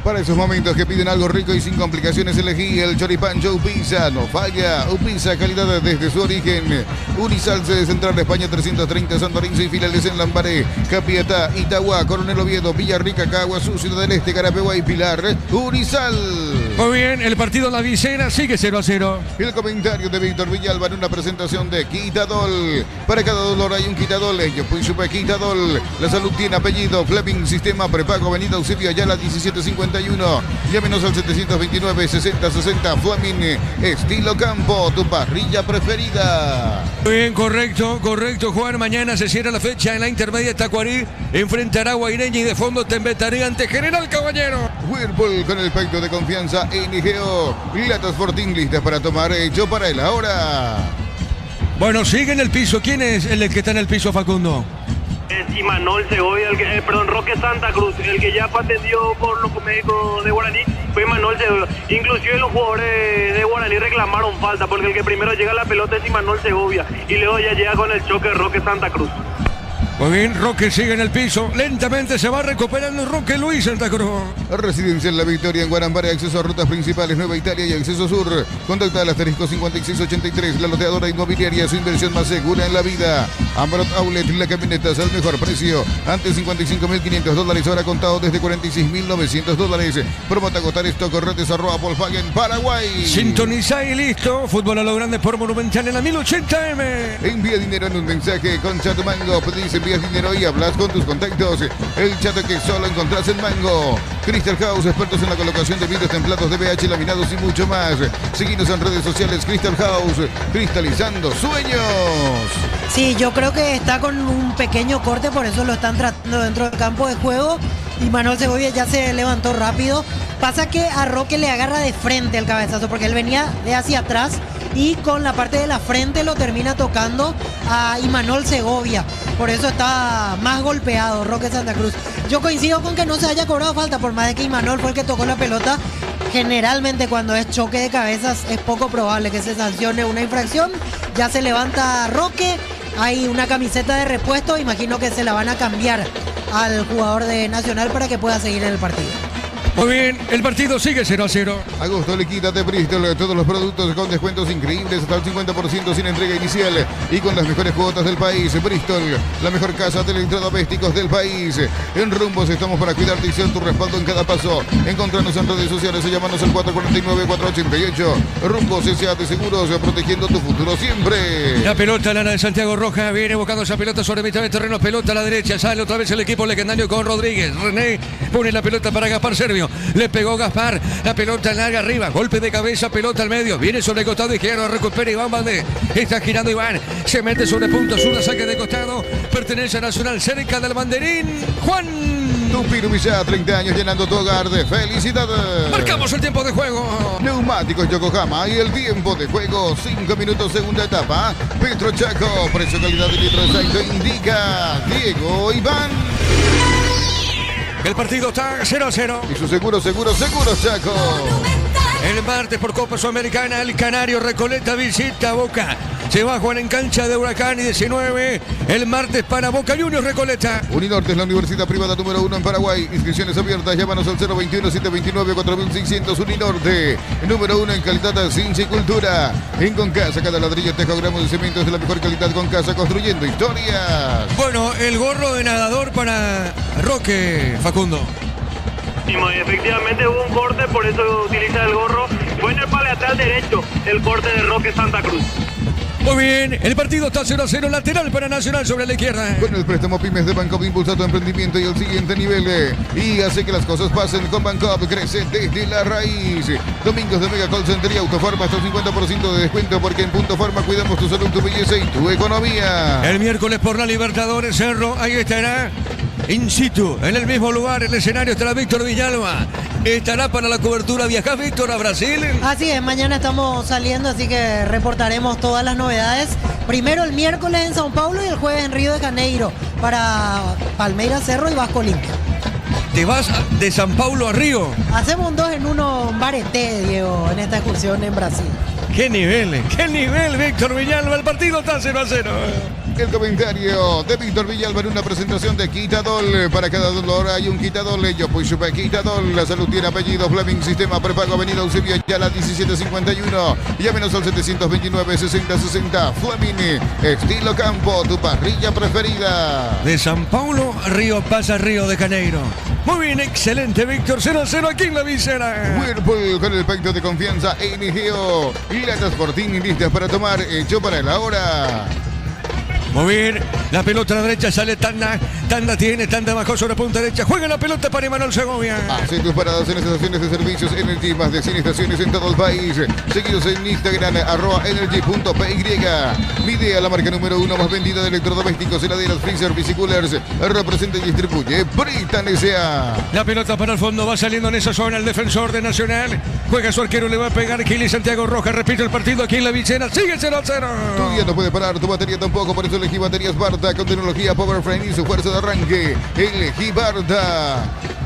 Para esos momentos que piden algo rico y sin complicaciones, elegí el choripancho Upisa. No falla. Upisa, calidad desde su origen. Unisalce de Central España 330, Santorín y filiales en Lambaré, Capiatá, Itagua, Coronel Oviedo, Villarrica, Caguazú, Ciudad del Este, Carapeguá y Pilar. Unisal. Muy bien, el partido La Vicena sigue 0-0. El comentario de Víctor Villalba en una presentación de Quitadol. Para cada dolor hay un Quitadol. Yo fui super Quitadol. La salud tiene apellido. Fleming, sistema prepago, Avenida Eusebio Ayala 1751. Llámenos al 729-6060. Fleming, estilo campo, tu parrilla preferida. Muy bien, correcto, Juan. Mañana se cierra la fecha en la intermedia Tacuarí. Enfrentará a Guaireña y de fondo Tembetarí ante General Caballero. Whirlpool con el pacto de confianza NGO. Latas Fortín listas para tomar, hecho para el ahora. Bueno, sigue en el piso. ¿Quién es el que está en el piso, Facundo? Es Imanol Segovia, Roque Santa Cruz, el que ya fue atendido por los médicos de Guaraní, fue Imanol Segovia. Inclusive los jugadores de Guaraní reclamaron falta, porque el que primero llega a la pelota es Imanol Segovia, y luego ya llega con el choque de Roque Santa Cruz. Muy bien, Roque sigue en el piso. Lentamente se va recuperando Roque Luis Santa Cruz. Residencia en La Victoria, en Guarambare, acceso a rutas principales, Nueva Italia y acceso sur. Contacta al asterisco 5683, la loteadora inmobiliaria, su inversión más segura en la vida. Ambrot Outlet, la camionetas al mejor precio. Antes $55.500, ahora contado desde $46.900. Promota agotar esto, corretes @Volkswagen Paraguay. Sintoniza y listo. Fútbol a lo grande por Monumental en la 1080M. Envía dinero en un mensaje con Chat Mango. Pedís, envías dinero y hablas con tus contactos. El chat que solo encontrás en Mango. Crystal House, expertos en la colocación de vidrios templados de BH, laminados y mucho más. Seguinos en redes sociales. Crystal House, cristalizando sueños. Sí, yo creo que está con un pequeño corte, por eso lo están tratando dentro del campo de juego. Y Manuel Segovia ya se levantó rápido. Pasa que a Roque le agarra de frente el cabezazo, porque él venía de hacia atrás y con la parte de la frente lo termina tocando a Imanol Segovia. Por eso está más golpeado Roque Santa Cruz. Yo coincido con que no se haya cobrado falta, por más de que Imanol fue el que tocó la pelota. Generalmente cuando es choque de cabezas es poco probable que se sancione una infracción. Ya se levanta Roque, hay una camiseta de repuesto, imagino que se la van a cambiar al jugador de Nacional para que pueda seguir en el partido. Muy bien, el partido sigue 0-0. Agosto liquida de Bristol todos los productos con descuentos increíbles hasta el 50% sin entrega inicial y con las mejores cuotas del país. Bristol, la mejor casa de electrodomésticos del país. En Rumbos estamos para cuidarte y ser tu respaldo en cada paso. Encontranos en redes sociales o llamanos al 449-488. Rumbos S.A. de Seguros, protegiendo tu futuro siempre. La pelota, Lana de Santiago Roja, viene buscando esa pelota sobre mitad de terreno. Pelota a la derecha, sale otra vez el equipo legendario con Rodríguez. René pone la pelota para Gaspar Servio. Le pegó Gaspar, la pelota larga arriba, golpe de cabeza, pelota al medio, viene sobre el costado izquierdo, recupera Iván Valdés, está girando Iván, se mete sobre punto sur, la saque de costado, pertenece a Nacional, cerca del banderín, Juan. Tupiru Villa, 30 años llenando tu hogar de felicidad. Marcamos el tiempo de juego. Neumáticos Yokohama y el tiempo de juego, 5 minutos segunda etapa. Petro Chaco, precio calidad de litro exacto, indica Diego Iván. El partido está 0-0. Y su seguro, Chaco. El martes por Copa Sudamericana, el Canario Recoleta visita Boca. Se va a jugar en cancha de Huracán y 19. El martes para Boca Juniors Recoleta. Uninorte es la universidad privada número 1 en Paraguay. Inscripciones abiertas. Llámanos al 021-729-4600. Uninorte, número 1 en calidad de ciencia y cultura. En Concasa, cada ladrillo, teja o gramo de cemento es de la mejor calidad. Concasa, construyendo historias. Bueno, el gorro de nadador para Roque, Facundo. Efectivamente hubo un corte, por eso utiliza el gorro. Fue en el paleatal derecho el corte de Roque Santa Cruz. Muy bien, el partido está 0-0, lateral para Nacional sobre la izquierda. Con el préstamo Pymes de Banco impulsa tu emprendimiento y el siguiente nivel. Y hace que las cosas pasen con Banco, crece desde la raíz. Domingos de Mega Call Center y Autofarma hasta el 50% de descuento porque en Punto Farma cuidamos tu salud, tu belleza y tu economía. El miércoles por la Libertadores, Cerro, ahí estará in situ, en el mismo lugar, el escenario estará Víctor Villalba. ¿Estará para la cobertura? ¿Viajás, Víctor, a Brasil? Así es, mañana estamos saliendo, así que reportaremos todas las novedades. Primero el miércoles en São Paulo y el jueves en Río de Janeiro para Palmeiras, Cerro y Vasco Olimpia. ¿Te vas de São Paulo a Río? Hacemos un 2 en 1 Bareté, Diego, en esta excursión en Brasil. ¡Qué nivel, Víctor Villalba! El partido está 0-0. El comentario de Víctor Villalba en una presentación de Quitadol. Para cada dolor hay un Quitadol. Yo pues supe Quitadol. La salud tiene apellido. Fleming Sistema Prepago Avenida Eusebio Ayala 1751. Llámenos al 729-6060. Fleming Estilo Campo, tu parrilla preferida. De São Paulo a Río pasa Río de Janeiro. Muy bien, excelente, Víctor. 0-0 aquí en la visera. Whirlpool con el pacto de confianza NGO. Latas Fortín listas para tomar. Hecho para la hora. Muy bien, la pelota a la derecha sale Tanda tiene, Tanda bajó sobre punta derecha, juega la pelota para Emanuel Segovia. Hace tus paradas en estaciones de servicios Energy, más de 100 estaciones en todo el país. Seguidos en Instagram, @energy.py. Midea, la marca número 1 más vendida de electrodomésticos, heladeras, freezer, bicicoolers. Representa y distribuye Britan S.A. La pelota para el fondo, va saliendo en esa zona el defensor de Nacional. Juega su arquero, le va a pegar Kili Santiago Rojas, repite el partido aquí en la visera, sigue 0-0. Tu día no puede parar, tu batería tampoco, por eso elegí baterías Barta con tecnología Power Frame y su fuerza de arranque. Elegí Barta.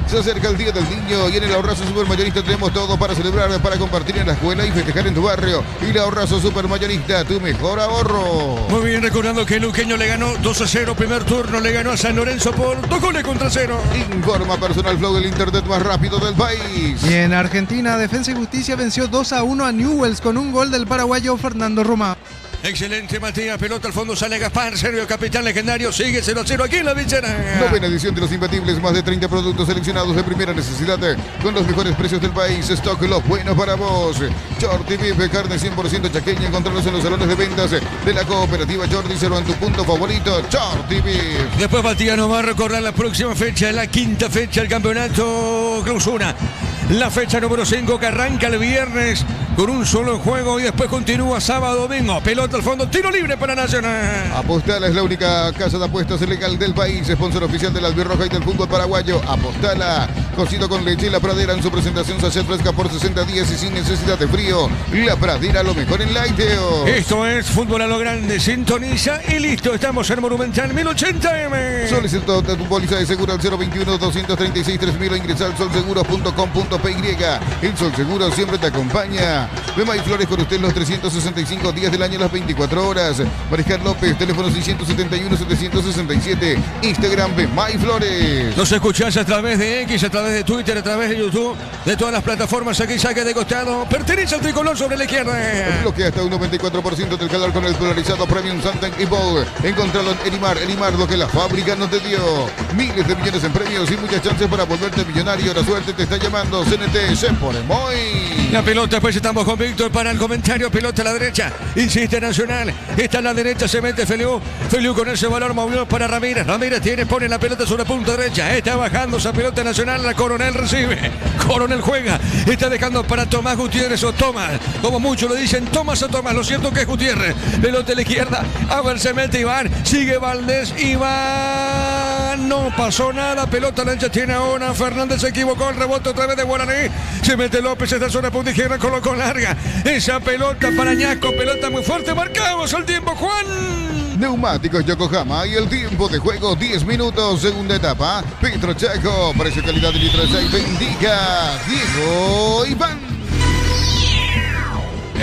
Se acerca el Día del Niño y en el Ahorrazo Supermayorista tenemos todo para celebrar, para compartir en la escuela y festejar en tu barrio. Y el Ahorrazo Supermayorista, tu mejor ahorro. Muy bien, recordando que el Luqueño le ganó 2-0, primer turno, le ganó a San Lorenzo por 2 goles contra 0. Informa Personal Flow, del internet más rápido del país. Y en Argentina, Defensa y Justicia venció 2-1 a Newell's con un gol del paraguayo Fernando Román. Excelente, Matías. Pelota al fondo, sale Gaspar, Sergio, capitán legendario. Sigue 0-0 aquí en la visera. Novena edición de Los Imbatibles. Más de 30 productos seleccionados de primera necesidad con los mejores precios del país. Stock, lo bueno para vos. Shorty Beef, carne 100% chaqueña. Encontrarlos en los salones de ventas de la cooperativa Jordi. Cero en tu punto favorito. Shorty Beef. Después Matías nos va a recordar la próxima fecha, la quinta fecha del campeonato Clausura. La fecha número 5 que arranca el viernes con un solo juego y después continúa sábado, domingo. Pelota al fondo, tiro libre para Nacional. Apostala es la única casa de apuestas legal del país. Sponsor oficial del Albirroja y del fútbol paraguayo. Apostala, cocido con leche La Pradera en su presentación sachet fresca por 60 días y sin necesidad de frío. La Pradera, lo mejor en lácteos. Esto es Fútbol a lo Grande. Sintoniza y listo. Estamos en Monumental 1080M. Solicito tu póliza de seguro al 021-236-3000 o ingresa al solseguros.com.py. El Sol Seguro siempre te acompaña. Bemay Flores con usted los 365 días del año, las 24 horas. Mariscal López, teléfono 671-767. Instagram Bemay Flores. Nos escuchás a través de X, a través de Twitter, a través de YouTube, de todas las plataformas. Aquí saque de costado. Pertenece al tricolor sobre la izquierda. Bloquea hasta un 94% del calor con el polarizado Premium Suntank y Bowl. Encontralo en Elimar, lo que la fábrica no te dio. Miles de millones en premios y muchas chances para volverte millonario. La suerte te está llamando. CNT se pone muy. La pelota, pues estamos con Víctor para el comentario. Pelota a la derecha. Insiste Nacional. Está a la derecha, se mete Feliu. Feliu con ese valor movió para Ramírez. Ramírez pone la pelota sobre punta derecha. Está bajando esa pelota Nacional. La Coronel recibe. Coronel juega. Está dejando para Tomás Gutiérrez o Tomás. Como muchos lo dicen, Tomás o Tomás. Lo cierto que es Gutiérrez. Pelota a la izquierda. A ver, se mete Iván. Sigue Valdés. Iván. No pasó nada. Pelota a la derecha tiene ahora. Fernández se equivocó. El rebote otra vez de Guaraní. Se mete López, esta zona punta izquierda, colocó larga. Esa pelota para Ñasco, pelota muy fuerte. Marcamos el tiempo, Juan. Neumáticos Yokohama y el tiempo de juego 10 minutos, segunda etapa. Petro Chaco, precio calidad de litro 6, bendiga Diego Iván.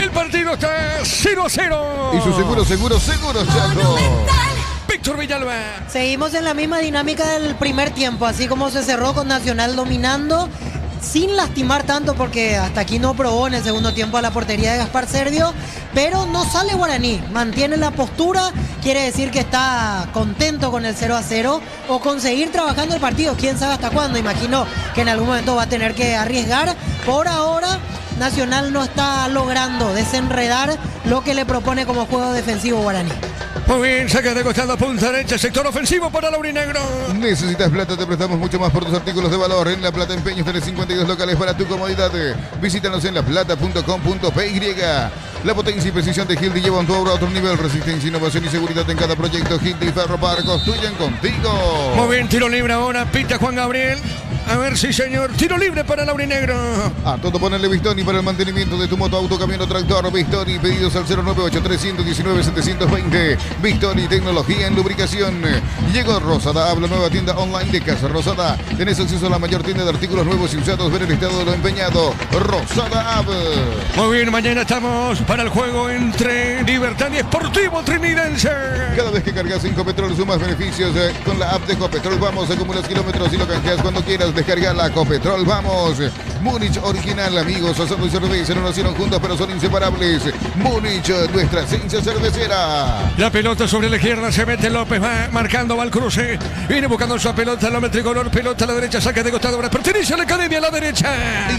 El partido está 0-0. Y su seguro Chaco. Víctor Villalba. Seguimos en la misma dinámica del primer tiempo, así como se cerró con Nacional dominando, sin lastimar tanto porque hasta aquí no probó en el segundo tiempo a la portería de Gaspar Sergio, pero no sale Guaraní, mantiene la postura, quiere decir que está contento con el 0-0 o con seguir trabajando el partido, quién sabe hasta cuándo. Imagino que en algún momento va a tener que arriesgar. Por ahora Nacional no está logrando desenredar lo que le propone como juego defensivo Guaraní. Muy bien, saca de costado, punta derecha, sector ofensivo para Laurinegro. ¿Necesitas plata? Te prestamos mucho más por tus artículos de valor. En La Plata Empeños tenés 52 locales para tu comodidad. Visítanos en laplata.com.py. La potencia y precisión de Hildy llevan tu obra a otro nivel. Resistencia, innovación y seguridad en cada proyecto. Hildy Ferropar construyen contigo. Muy bien, tiro libre ahora, pita Juan Gabriel. A ver, sí señor, tiro libre para Laurinegro. A todo ponerle Bistoni para el mantenimiento de tu moto, auto, camión o tractor. Bistoni, pedidos al 098-319-720. Bistoni, tecnología en lubricación. Llegó Rosada, habla nueva tienda online de Casa Rosada. Tenés acceso a la mayor tienda de artículos nuevos y usados. Ver el estado de lo empeñado. Rosada App. Muy bien, mañana estamos para el juego entre Libertad y Sportivo Trinidense. Cada vez que cargas en Copetrol sumas beneficios con la app de Copetrol. Vamos, acumulas kilómetros y lo canjeas cuando quieras. Descarga la Copetrol, vamos. Múnich original, amigos, asado y cerveza no nacieron juntos pero son inseparables. Múnich, nuestra esencia cervecera. La pelota sobre la izquierda, se mete López, va marcando, va al cruce. Viene buscando esa pelota, el hombre tricolor, pelota a la derecha, saca de costado, ahora pertenece a la academia a la derecha.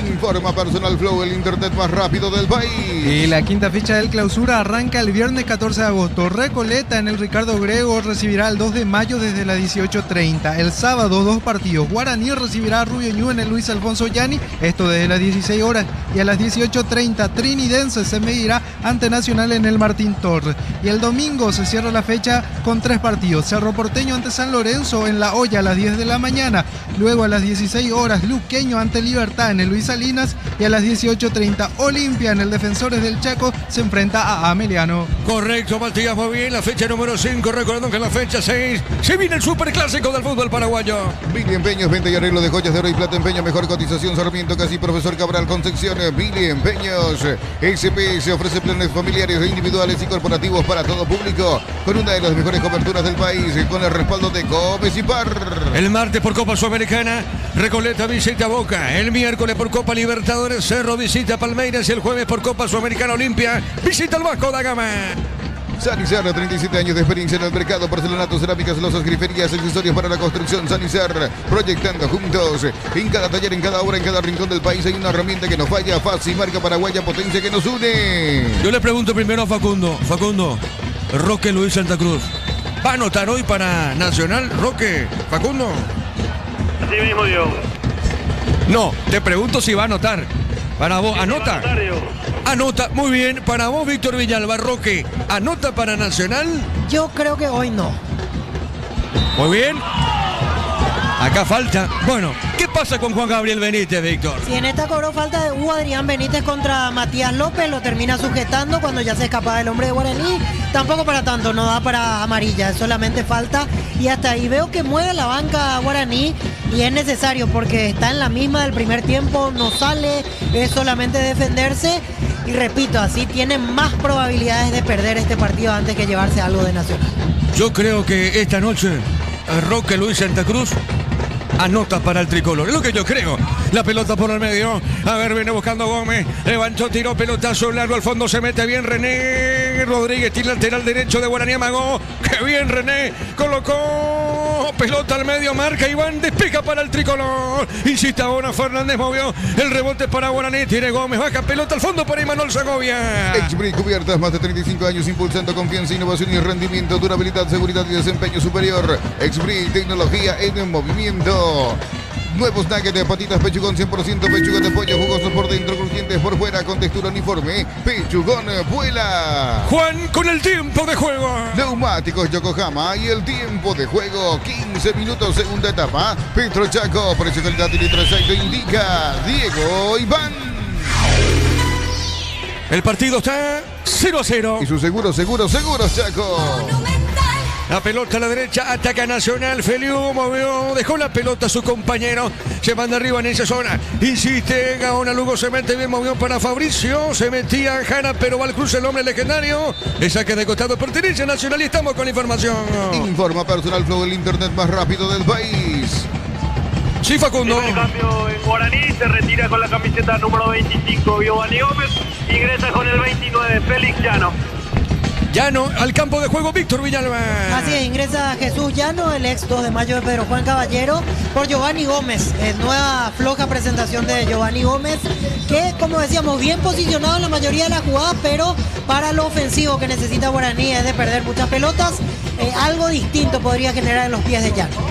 Informa Personal Flow, el internet más rápido del país. Y la quinta fecha del clausura arranca el viernes 14 de agosto. Recoleta en el Ricardo Grego recibirá el 2 de mayo desde las 18:30. El sábado, 2 partidos. Guaraní recibirá a Rubio Ñu en el Luis Alfonso Yanni, esto desde las 16 horas. Y a las 18:30 Trinidense se medirá ante Nacional en el Martín Torres. Y el domingo se cierra la fecha con 3 partidos. Cerro Porteño ante San Lorenzo en La Hoya a las 10 de la mañana. Luego a las 16 horas Luqueño ante Libertad en el Luis Salinas. Y a las 18:30 Olimpia en el Defensores del Chaco se enfrenta a Ameliano. Correcto, Matías, muy bien. La fecha número 5, recordando que en la fecha 6 se viene el superclásico del fútbol paraguayo. Billy Empeños, venta y arreglo de joyas de oro y plata, empeño, mejor cotización, Sarmiento, casi Profesor Cabral, Concepción. Billy Empeños, SPS ofrece planes familiares, individuales y corporativos para todo público, con una de las mejores coberturas del país, con el respaldo de Gómez y Par. El martes por Copa Sudamericana, Recoleta visita Boca. El miércoles por Copa Libertadores, Cerro visita Palmeiras. Y el jueves por Copa Sudamericana, Olimpia visita el Vasco da Gama. Sanizar, 37 años de experiencia en el mercado, porcelanato, cerámicas, losas, griferías, accesorios para la construcción. Sanizar, proyectando juntos. En cada taller, en cada obra, en cada rincón del país hay una herramienta que nos falla. Fácil, marca paraguaya, potencia que nos une. Yo le pregunto primero a Facundo. Roque Luis Santa Cruz, ¿va a anotar hoy para Nacional, Roque? Facundo. Así mismo, Diego. No, te pregunto si va a anotar. Para vos, ¿anota? Anota, muy bien. Para vos, Víctor Villalba, Roque, ¿anota para Nacional? Yo creo que hoy no. Muy bien. Acá falta. Bueno, ¿qué pasa con Juan Gabriel Benítez, Víctor? Si en esta cobró falta de Hugo Adrián Benítez contra Matías López, lo termina sujetando cuando ya se escapa el hombre de Guaraní. Tampoco para tanto, no da para amarilla, solamente falta. Y hasta ahí veo que mueve la banca Guaraní y es necesario porque está en la misma del primer tiempo, no sale, es solamente defenderse. Y repito, así tiene más probabilidades de perder este partido antes que llevarse algo de Nacional. Yo creo que esta noche Roque Luis Santa Cruz anota para el tricolor, es lo que yo creo. La pelota por el medio, a ver, viene buscando Gómez, levantó, tiró, pelotazo largo al fondo, se mete bien René Rodríguez, tira lateral derecho de Guaraní, amagó, qué bien René, colocó, pelota al medio, marca Iván, despeja para el tricolor, insiste ahora Fernández, movió, el rebote para Guaraní, tiene Gómez, baja pelota al fondo para Imanol Segovia. Exbrick Cubiertas, más de 35 años impulsando confianza, innovación y rendimiento, durabilidad, seguridad y desempeño superior. Exbrick, tecnología en movimiento. Nuevos nuggets de patitas Pechugón 100% pechuga de pollo, jugosos por dentro, crujientes por fuera, con textura uniforme. Pechugón vuela. Juan, con el tiempo de juego. Neumáticos Yokohama y el tiempo de juego, 15 minutos, segunda etapa. Petro Chaco, precio, calidad y litro exacto indica Diego Iván. El partido está 0-0. Y su seguro, Chaco. La pelota a la derecha, ataca Nacional, Feliu movió, dejó la pelota a su compañero, se manda arriba en esa zona, insiste, Gaona Lugo se mete bien, movió para Fabricio, se metía Jara, pero va al cruce el hombre legendario, le saque de costado, pertenece a Nacional y estamos con la información. Informa Personal Flow, el internet más rápido del país. Sí, Facundo. El cambio en Guaraní, se retira con la camiseta número 25 Giovanni Gómez, ingresa con el 29 Félix Llano. Llano al campo de juego, Víctor Villalba. Así es, ingresa Jesús Llano, el ex 2 de mayo de Pedro Juan Caballero, por Giovanni Gómez. Nueva floja presentación de Giovanni Gómez, que como decíamos, bien posicionado en la mayoría de las jugadas, pero para lo ofensivo que necesita Guaraní es de perder muchas pelotas. Algo distinto podría generar en los pies de Llano.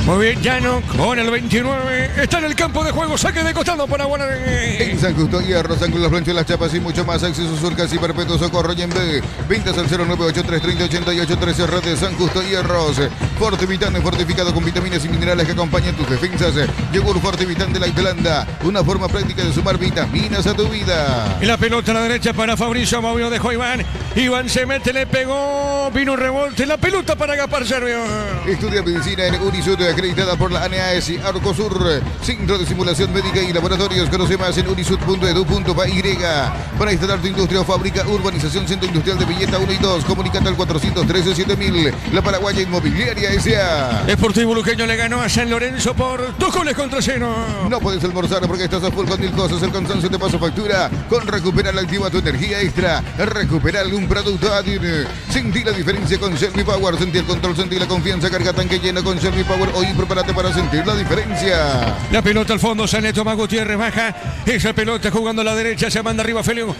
Muy bien, Llano con el 29. Está en el campo de juego, saque de costado para Guaraní. En San Justo Hierro, San Cruz, Las Las Chapas y mucho más. Acceso Surcas y Perpetuo Socorro y en B. Ventas al 098-330-8813. Red de San Justo Hierros. Fortivitán fortificado con vitaminas y minerales que acompañan tus defensas. Yogur Fortivitán de la Islanda. Una forma práctica de sumar vitaminas a tu vida. Y la pelota a la derecha para Fabricio, movió, dejó Iván. Iván se mete, le pegó, vino un rebote. La pelota para Gaspar Servio. Estudia medicina en Unisud, acreditada por la ANAS y Arcosur, Centro de Simulación Médica y Laboratorios. Conoce más en unisud.edu.py. Para instalar tu industria o fábrica, urbanización Centro Industrial de Villeta 1 y 2. Comunicate al 413-7000. La Paraguaya Inmobiliaria S.A. Deportivo Luqueño le ganó a San Lorenzo por 2-0. No puedes almorzar porque estás a full con 1000 cosas. El cansancio te pasa factura. Con Recuperal activa tu energía extra. Recuperal un producto Adin. Sentí la diferencia con Shelby Power. Sentí el control, sentí la confianza. Carga tanque lleno con Shelby Power. Hoy prepárate para sentir la diferencia. La pelota al fondo, sale Tomás Gutiérrez, baja esa pelota jugando a la derecha, se manda arriba Felio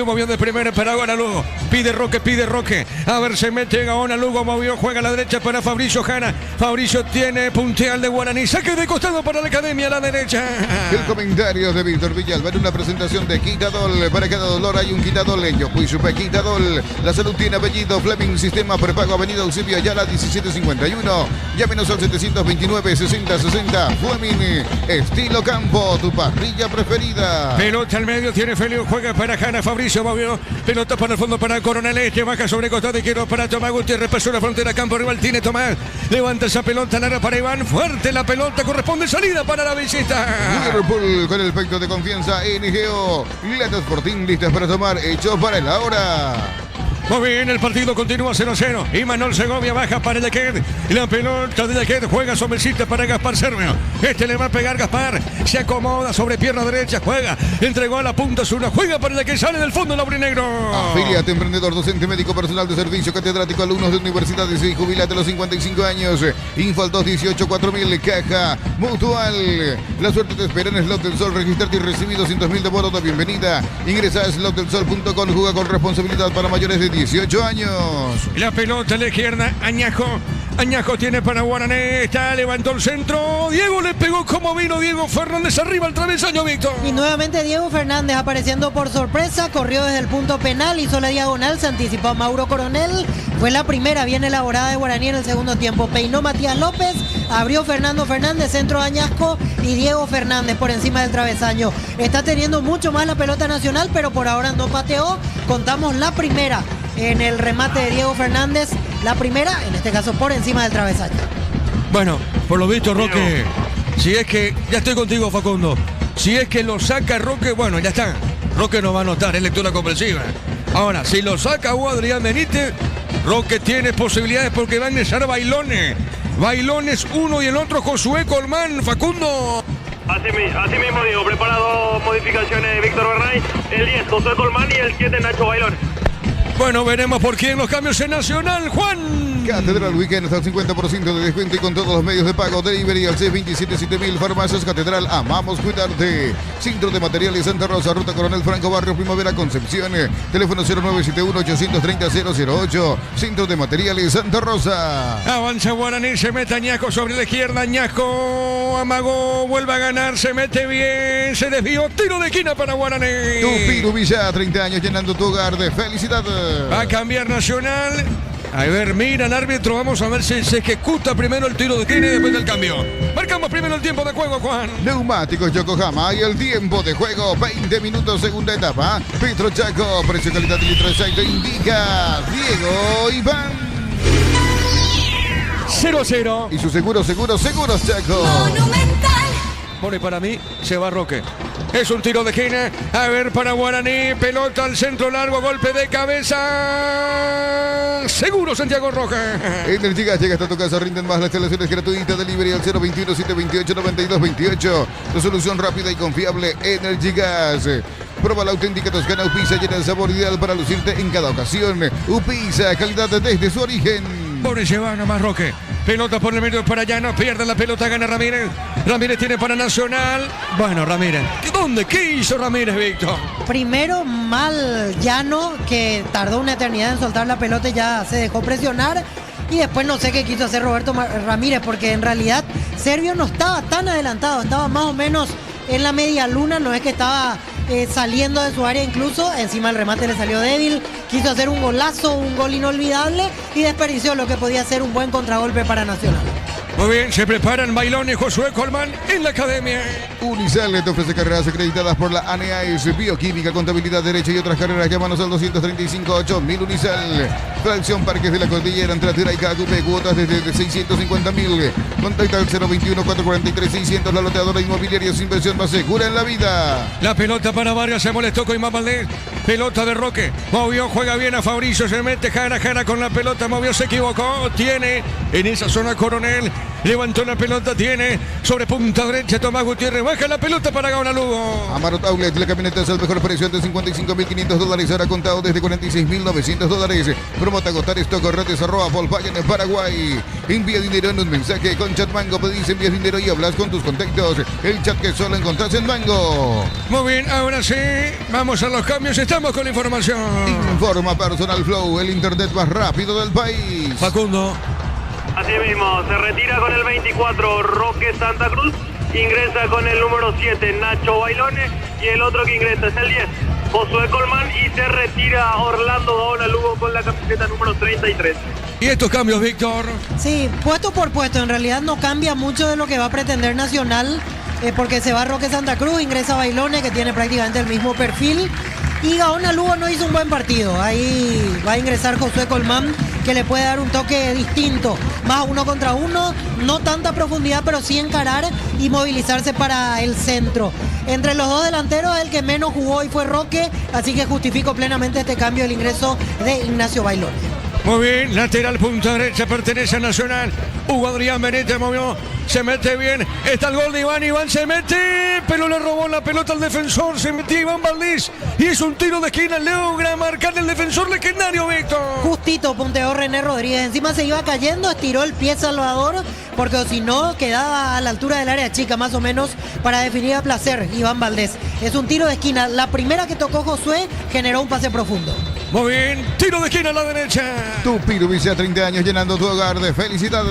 movió de primera para Gaona Lugo, pide Roque, a ver, se mete Gaona Lugo, movió, juega a la derecha para Fabricio Jara, Fabricio tiene punteal de Guaraní, saque de costado para la academia a la derecha. El comentario de Víctor Villalba en una presentación de Quitadol. Para cada dolor hay un Quitadol. Yo fui Supe Quitadol. La salud tiene apellido. Fleming, sistema prepago, avenida Eusebio Ayala 1751. Llámenos al 729-6060. Fleming, estilo campo, tu parrilla preferida. Pelota al medio, tiene Felio, juega para Jana, Fabricio movió, pelota para el fondo para Coronel Este, baja sobre costado izquierdo para Tomás Gutiérrez, pasó la frontera, campo rival, tiene Tomás, levanta esa pelota, larga para Iván, fuerte la pelota, corresponde salida para la visita. Liverpool con el efecto de confianza, NGO, latas Sporting listas para tomar, hechos para el ahora. Muy bien, el partido continúa 0-0. Y Manuel Segovia baja para el Yaquet. La pelota de Yaquet juega sobrecita para Gaspar Servio. Este le va a pegar Gaspar. Se acomoda sobre pierna derecha. Juega. Entregó a la punta sur. Juega para el Yaquet. Sale del fondo el aurinegro. Afiliate, emprendedor, docente, médico, personal de servicio, catedrático, alumnos de universidades y jubilate a los 55 años. Info al 218-4000. Caja Mutual. La suerte te espera en Slot del Sol. Registrarte y recibir 200.000 de bono de bienvenida. Ingresa a slotdelsol.com. Juega con responsabilidad para mayores de 18 años. La pelota a la izquierda, Añajo tiene para Guaraní, levantó el centro, Diego le pegó como vino, Diego Fernández arriba al travesaño, Víctor. Y nuevamente Diego Fernández apareciendo por sorpresa, corrió desde el punto penal, hizo la diagonal, se anticipó a Mauro Coronel, fue la primera bien elaborada de Guaraní en el segundo tiempo, peinó Matías López, abrió Fernando Fernández, centro de Añasco y Diego Fernández por encima del travesaño. Está teniendo mucho más la pelota Nacional, pero por ahora no pateó, contamos la primera en el remate de Diego Fernández, la primera, en este caso por encima del travesaño. Bueno, por lo visto, Roque, si es que, ya estoy contigo, Facundo, si es que lo saca Roque, bueno, ya está, Roque no va a anotar, es lectura comprensiva. Ahora, si lo saca Adrián Benítez, Roque tiene posibilidades porque va a ingresar Bailones uno y el otro Josué Colmán, Facundo. Así mismo digo, preparado modificaciones Víctor Bernay, el 10 Josué Colmán y el 7 Nacho Bailón. Bueno, veremos por quién los cambios en Nacional, Juan. Catedral Weekend hasta el 50% de descuento y con todos los medios de pago. Delivery al C277000. Farmacias Catedral, amamos cuidarte. Centro de Materiales Santa Rosa, Ruta Coronel Franco, Barrio Primavera, Concepción. Teléfono 0971-830-008. Centro de Materiales Santa Rosa. Avanza Guaraní, se mete Añasco sobre la izquierda. Añasco amagó, vuelve a ganar, se mete bien, se desvió. Tiro de esquina para Guaraní. Tupiru Villa, 30 años llenando tu hogar de felicidad. Va a cambiar Nacional. A ver, mira el árbitro. Vamos a ver si se ejecuta primero el tiro de esquina y después del cambio. Marcamos primero el tiempo de juego, Juan. Neumáticos Yokohama y el tiempo de juego. 20 minutos, segunda etapa. Petro Chaco, precio calidad de litro de aceite. Indica Diego Iván. 0-0. Y su seguros Chaco. Monumental. Pone para mí, se va Roque. Es un tiro de esquina. A ver para Guaraní. Pelota al centro largo. Golpe de cabeza. Seguro Santiago Roja. Energigas llega hasta tu casa. Rinden más las instalaciones gratuitas. Delivery al 021-728-9228. Tu solución rápida y confiable. Energigas. Prueba la auténtica Toscana Upisa, llena de sabor ideal para lucirte en cada ocasión. Upisa, calidad desde su origen. Pobre lleva nomás Roque. Pelota por el medio para allá, no pierde la pelota, gana Ramírez. Ramírez tiene para Nacional. Bueno, Ramírez. ¿Dónde? ¿Qué hizo Ramírez, Víctor? Primero mal Llano, que tardó una eternidad en soltar la pelota y ya se dejó presionar. Y después no sé qué quiso hacer Roberto Ramírez, porque en realidad Servio no estaba tan adelantado, estaba más o menos en la media luna, no es que estaba saliendo de su área incluso, encima el remate le salió débil, quiso hacer un golazo, un gol inolvidable y desperdició lo que podía ser un buen contragolpe para Nacional. Muy bien, se preparan Bailón y Josué Colman en la academia. Unicel te ofrece carreras acreditadas por la ANEAES, bioquímica, contabilidad, derecho y otras carreras. Llámanos al 235-8000 Unicel. Fracción Parques de la Cordillera, Antratera y Cacupe, cuotas desde 650.000. Contacta al 021-443-600, la loteadora inmobiliaria, es inversión más segura en la vida. La pelota para Vargas, se molestó con Iván Valdés. Pelota de Roque, movió, juega bien a Fabricio, se mete Jara con la pelota, movió, se equivocó, tiene en esa zona Coronel. Levantó la pelota, tiene sobre punta derecha Tomás Gutiérrez. Baja la pelota para Gaona Lugo. Amarot Outlet, la camioneta es el mejor precio de $55.500. Ahora contado desde $46.900. Promota agotar stock, redes @ Volkswagen en Paraguay. Envía dinero en un mensaje con Chat Mango. Pedís, envías dinero y hablas con tus contactos. El chat que solo encontrás en Mango. Muy bien, ahora sí. Vamos a los cambios. Estamos con la información. Informa Personal Flow, el internet más rápido del país. Facundo. Así mismo, se retira con el 24 Roque Santa Cruz, ingresa con el número 7 Nacho Bailone y el otro que ingresa es el 10 Josué Colman y se retira Orlando Gaona Lugo con la camiseta número 33. ¿Y estos cambios, Víctor? Sí, puesto por puesto, en realidad no cambia mucho de lo que va a pretender Nacional, porque se va Roque Santa Cruz, ingresa Bailone que tiene prácticamente el mismo perfil. Y Gaona Lugo no hizo un buen partido. Ahí va a ingresar Josué Colman, que le puede dar un toque distinto. Más 1 contra 1, no tanta profundidad, pero sí encarar y movilizarse para el centro. Entre los dos delanteros, el que menos jugó hoy fue Roque, así que justifico plenamente este cambio, el ingreso de Ignacio Bailone. Muy bien, lateral punta derecha, pertenece a Nacional. Hugo Adrián Benítez movió, se mete bien. Está el gol de Iván se mete, pero le robó la pelota al defensor. Se metió Iván Valdés y es un tiro de esquina. Logra marcar el defensor legendario, Víctor. Justito punteó René Rodríguez. Encima se iba cayendo, estiró el pie Salvador, porque si no quedaba a la altura del área chica, más o menos, para definir a placer Iván Valdés. Es un tiro de esquina. La primera que tocó Josué generó un pase profundo. Muy bien, tiro de esquina a la derecha. Tu Pirubicia, 30 años llenando tu hogar de felicidad.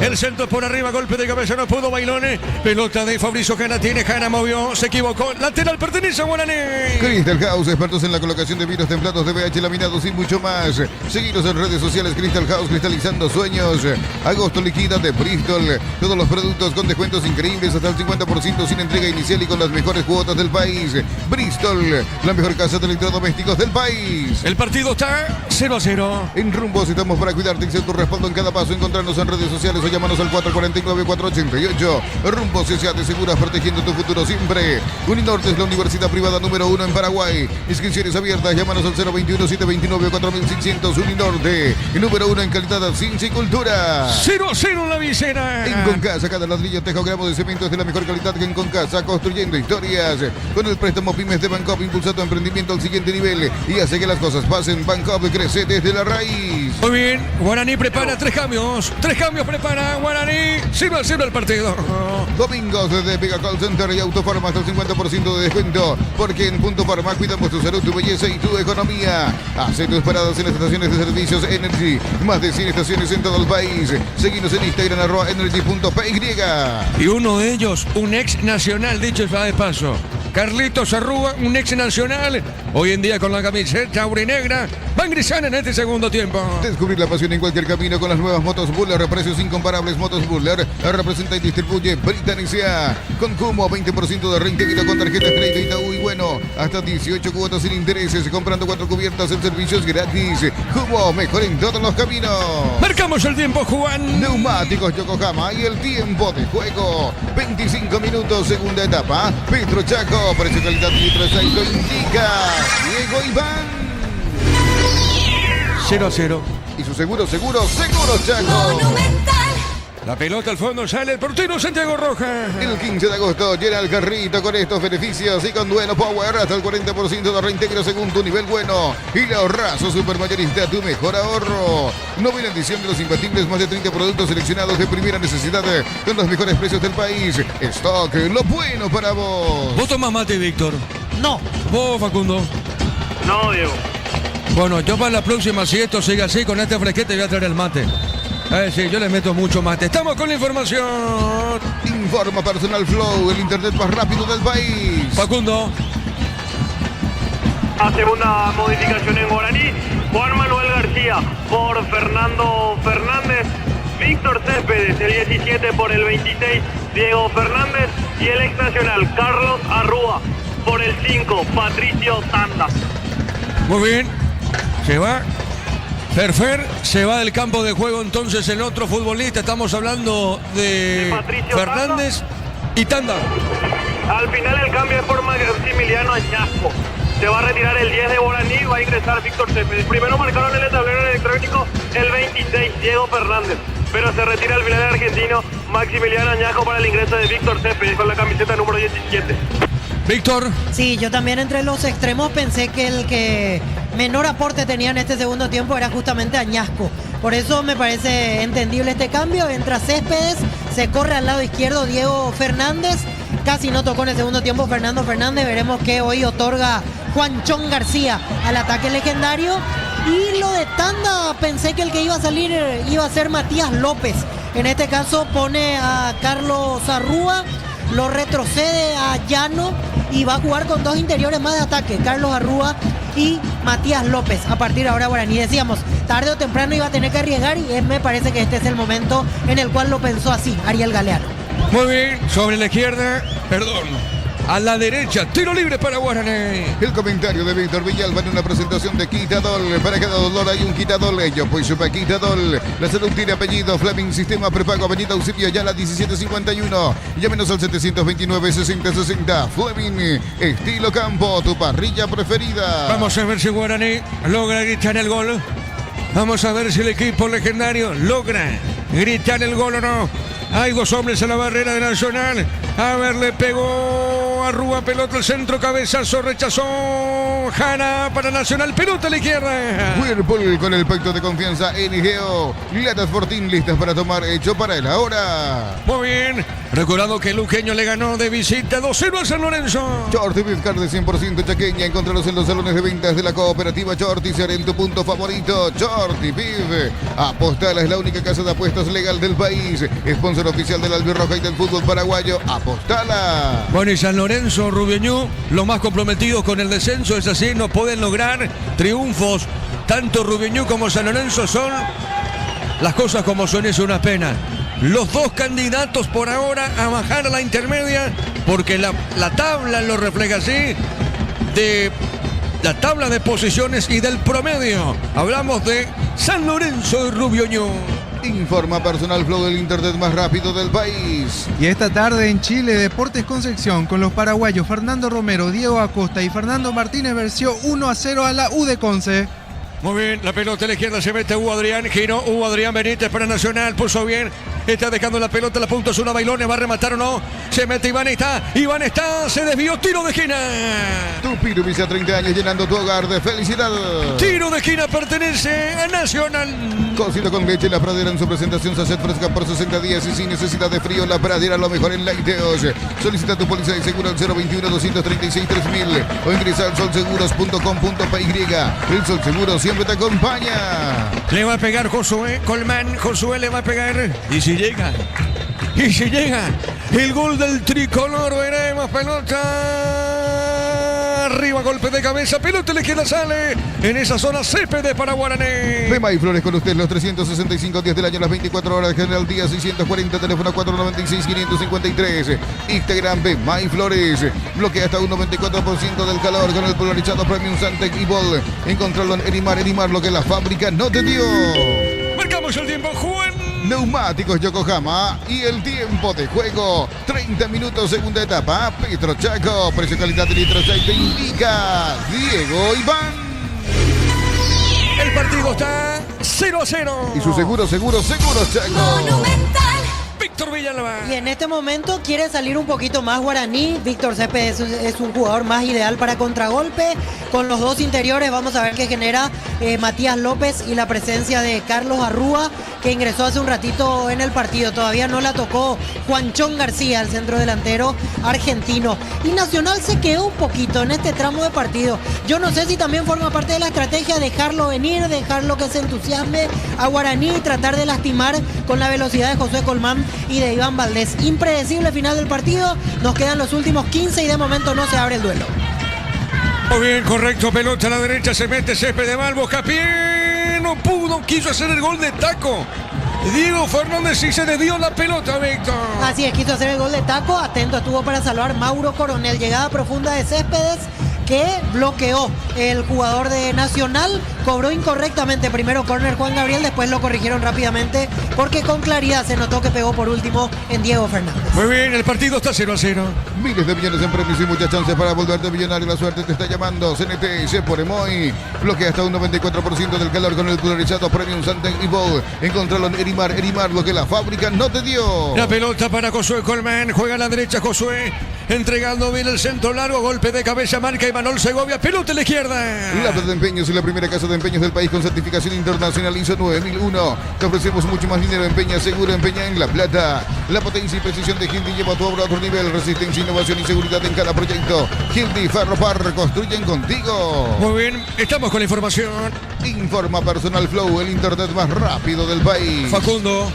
El centro por arriba, golpe de cabeza, no pudo Bailone. Pelota de Fabricio Jana, tiene Jana, movió, se equivocó. Lateral pertenece a Guaraní. Crystal House, expertos en la colocación de vidrios templados de BH laminados y mucho más. Seguinos en redes sociales, Crystal House, cristalizando sueños. Agosto liquida de Bristol. Todos los productos con descuentos increíbles, hasta el 50% sin entrega inicial y con las mejores cuotas del país. Bristol, la mejor casa de electrodomésticos del país. El partido está 0-0. En Rumbos estamos para cuidarte y ser tu respaldo en cada paso. Encontrarnos en redes sociales o llámanos al 449-488. Rumbos S.A. de Seguras, protegiendo tu futuro siempre. Uninorte es la universidad privada número 1 en Paraguay. Inscripciones abiertas, llámanos al 021-729-4600. Uninorte, número 1 en calidad, ciencia y cultura. 0-0 en la visera. En Concasa, cada ladrillo, teja o gramo de cemento es de la mejor calidad que en Concasa, construyendo historias. Con el préstamo Pymes de Bancop, impulsa tu emprendimiento al siguiente nivel y hace que las cosas pasen. Bancop crece desde la raíz. Muy bien, Guaraní prepara 3 cambios. 3 cambios prepara Guaraní. 0-0 el partido. Domingos desde Vega Call Center y Autofarma hasta el 50% de descuento. Porque en Punto Farma cuidamos tu salud, tu belleza y tu economía. Hace tus paradas en las estaciones de servicios Energy. Más de 100 estaciones en todo el país. Seguinos en Instagram @energy.py. Y uno de ellos, un ex nacional, dicho sea de paso. Carlitos Arrúa, un ex nacional, hoy en día con la camiseta aurinegra, va a ingresar en este segundo tiempo. Descubrir la pasión en cualquier camino con las nuevas motos Buller, precios incomparables. Motos Buller representa y distribuye Britannica. Con Cumo, 20% de reintegro con tarjetas crédito Itaú y bueno, hasta 18 cuotas sin intereses. Comprando 4 cubiertas en servicios gratis. Cumo, mejor en todos los caminos. Marcamos el tiempo, Juan. Neumáticos Yokohama y el tiempo de juego. 25 minutos, segunda etapa. Petro Chaco. Precio, calidad, litros, ahí lo indica Diego Iván. 0-0. Y su seguro Chaco. La La pelota al fondo, sale el portero Santiago Rojas. El 15 de agosto llena el carrito con estos beneficios y con Dueno Power hasta el 40% de reintegro según tu nivel bueno. Y la ahorrazo supermayorista, tu mejor ahorro. Novena edición de los imbatibles, más de 30 productos seleccionados de primera necesidad con los mejores precios del país. Stock, lo bueno para vos. ¿Vos tomás mate, Víctor? No. ¿Vos, Facundo? No, Diego. Bueno, yo para la próxima, si esto sigue así, con este fresquete voy a traer el mate. Sí, yo le meto mucho mate. Estamos con la información. Informa Personal Flow, el internet más rápido del país. Facundo. A segunda modificación en guaraní. Juan Manuel García por Fernando Fernández. Víctor Céspedes, el 17 por el 26. Diego Fernández. Y el ex nacional Carlos Arrúa por el 5. Patricio Tanda. Muy bien. Se va. Ferfer se va del campo de juego entonces el otro futbolista. Estamos hablando de Fernández y Tanda. Al final el cambio es por Maximiliano Añasco. Se va a retirar el 10 de Guaraní y va a ingresar Víctor Céspedes. Primero marcaron en el tablero electrónico el 26, Diego Fernández. Pero se retira al final el argentino Maximiliano Añasco para el ingreso de Víctor Céspedes con la camiseta número 17. Víctor. Sí, yo también entre los extremos pensé que el que menor aporte tenía en este segundo tiempo era justamente Añasco. Por eso me parece entendible este cambio. Entra Céspedes, se corre al lado izquierdo Diego Fernández. Casi no tocó en el segundo tiempo Fernando Fernández. Veremos qué hoy otorga Juanchón García al ataque legendario. Y lo de Tanda, pensé que el que iba a salir iba a ser Matías López. En este caso pone a Carlos Arrúa, lo retrocede a Llano y va a jugar con dos interiores más de ataque, Carlos Arrúa y Matías López. A partir de ahora Guaraní, decíamos, tarde o temprano iba a tener que arriesgar y me parece que este es el momento en el cual lo pensó así Ariel Galeano. Muy bien, sobre la izquierda, a la derecha, tiro libre para Guaraní. El comentario de Víctor Villalba en una presentación de Quitadol. Para cada dolor hay un Quitadol. Yo pues supa Quitadol. La salud tiene apellido. Fleming, sistema prepago, avenida Auxilio Ayala 1751. Llámenos al 729-6060. Fleming, estilo campo, tu parrilla preferida. Vamos a ver si Guaraní logra gritar el gol. Vamos a ver si el equipo legendario logra gritar el gol o no. Hay dos hombres en la barrera de Nacional. A ver, le pegó Arrúa, pelota al centro, cabezazo, rechazó Jana para Nacional, pelota a la izquierda. Whirlpool con el pacto de confianza NGO. Latas Fortín listas para tomar, hecho para el ahora. Muy bien. Recordando que el luqueño le ganó de visita 2-0 a San Lorenzo. Shorty Beef Card de 100% chaqueña. Encontralos en los salones de ventas de la cooperativa Shorty. Será en tu punto favorito. Shorty Beef. Apostala, es la única casa de apuestas legal del país. Sponsor oficial del Albirroja y del fútbol paraguayo. Apostala. Bueno, y San Lorenzo, Rubioñú, los más comprometidos con el descenso, es así, no pueden lograr triunfos. Tanto Rubioñú como San Lorenzo son las cosas como son, es una pena. Los dos candidatos por ahora a bajar a la intermedia, porque la tabla lo refleja así, de la tabla de posiciones y del promedio. Hablamos de San Lorenzo y Rubioñú. Informa Personal Flow, del internet más rápido del país. Y esta tarde en Chile, Deportes Concepción con los paraguayos Fernando Romero, Diego Acosta y Fernando Martínez venció 1-0 a la U de Conce. Muy bien, la pelota a la izquierda se mete Hugo Adrián, giró Hugo Adrián Benítez para Nacional, puso bien, está dejando la pelota, la punta Zuna Bailones, va a rematar o no, se mete Iván está, se desvió, tiro de esquina. Tu Pirubisa, 30 años llenando tu hogar de felicidad. Tiro de esquina pertenece a Nacional. Cocido con leche, La Pradera en su presentación, sachet fresca por 60 días y sin necesidad de frío. La Pradera, lo mejor en lácteos. Solicita tu póliza de seguro al 021-236-3000 o ingresa al solseguros.com.py. El Sol Seguro siempre te acompaña. Le va a pegar Josué Colmán, Josué le va a pegar. Y si llega, el gol del tricolor, veremos, pelota arriba, golpe de cabeza, pelota le queda, sale en esa zona, Céspedes para Guaraní. Bema y Flores con usted los 365 días del año, las 24 horas, General Díaz 640, teléfono 496-553. Instagram Bema y Flores, bloquea hasta un 94% del calor con el polarizado Premium Santec y Ball. Encontrarlo en Erimar, lo que la fábrica no te dio. Marcamos el tiempo, Juan. Neumáticos Yokohama y el tiempo de juego, 30 minutos, segunda etapa. Petro Chaco, precio calidad de litro aceite indica Diego Iván. El partido está 0-0. Y su seguro Chaco. Monumental. Víctor Villalba. Y en este momento quiere salir un poquito más Guaraní. Víctor Céspedes es un jugador más ideal para contragolpe. Con los dos interiores vamos a ver qué genera Matías López y la presencia de Carlos Arrúa, que ingresó hace un ratito en el partido. Todavía no la tocó Juanchón García, el centro delantero argentino. Y Nacional se quedó un poquito en este tramo de partido. Yo no sé si también forma parte de la estrategia dejarlo venir, dejarlo que se entusiasme a Guaraní y tratar de lastimar con la velocidad de Josué Colmán y de Iván Valdés. Impredecible final del partido. Nos quedan los últimos 15 y de momento no se abre el duelo. Muy bien, correcto, pelota a la derecha, se mete Césped de Mal, busca pie, no pudo, quiso hacer el gol de taco. Diego Fernández sí se le dio la pelota, Víctor. Así es, quiso hacer el gol de taco, atento estuvo para salvar Mauro Coronel, llegada profunda de Céspedes, que bloqueó el jugador de Nacional, cobró incorrectamente primero córner Juan Gabriel, después lo corrigieron rápidamente porque con claridad se notó que pegó por último en Diego Fernández. Muy bien, el partido está 0-0. Miles de millones en premios y muchas chances para volverte millonario. La suerte te está llamando. CNT se por Emoy. Bloquea hasta un 94% del calor con el colorizado Premium Suntan Evo. Encontralo en Erimar. Erimar, lo que la fábrica no te dio. La pelota para Josué Colmán. Juega a la derecha Josué. Entregando bien el centro largo. Golpe de cabeza. Marca Imanol Segovia. Pelota a la izquierda. La Plata de Empeños es la primera casa de empeños del país con certificación internacional ISO 9001. Te ofrecemos mucho más dinero. Empeña seguro. Empeña en La Plata. La potencia y precisión de Hildy lleva a tu obra a otro nivel. Resistencia, innovación y seguridad en cada proyecto. Hildy Ferropar, construyen contigo. Muy bien, estamos con la información. Informa Personal Flow, el internet más rápido del país. Facundo.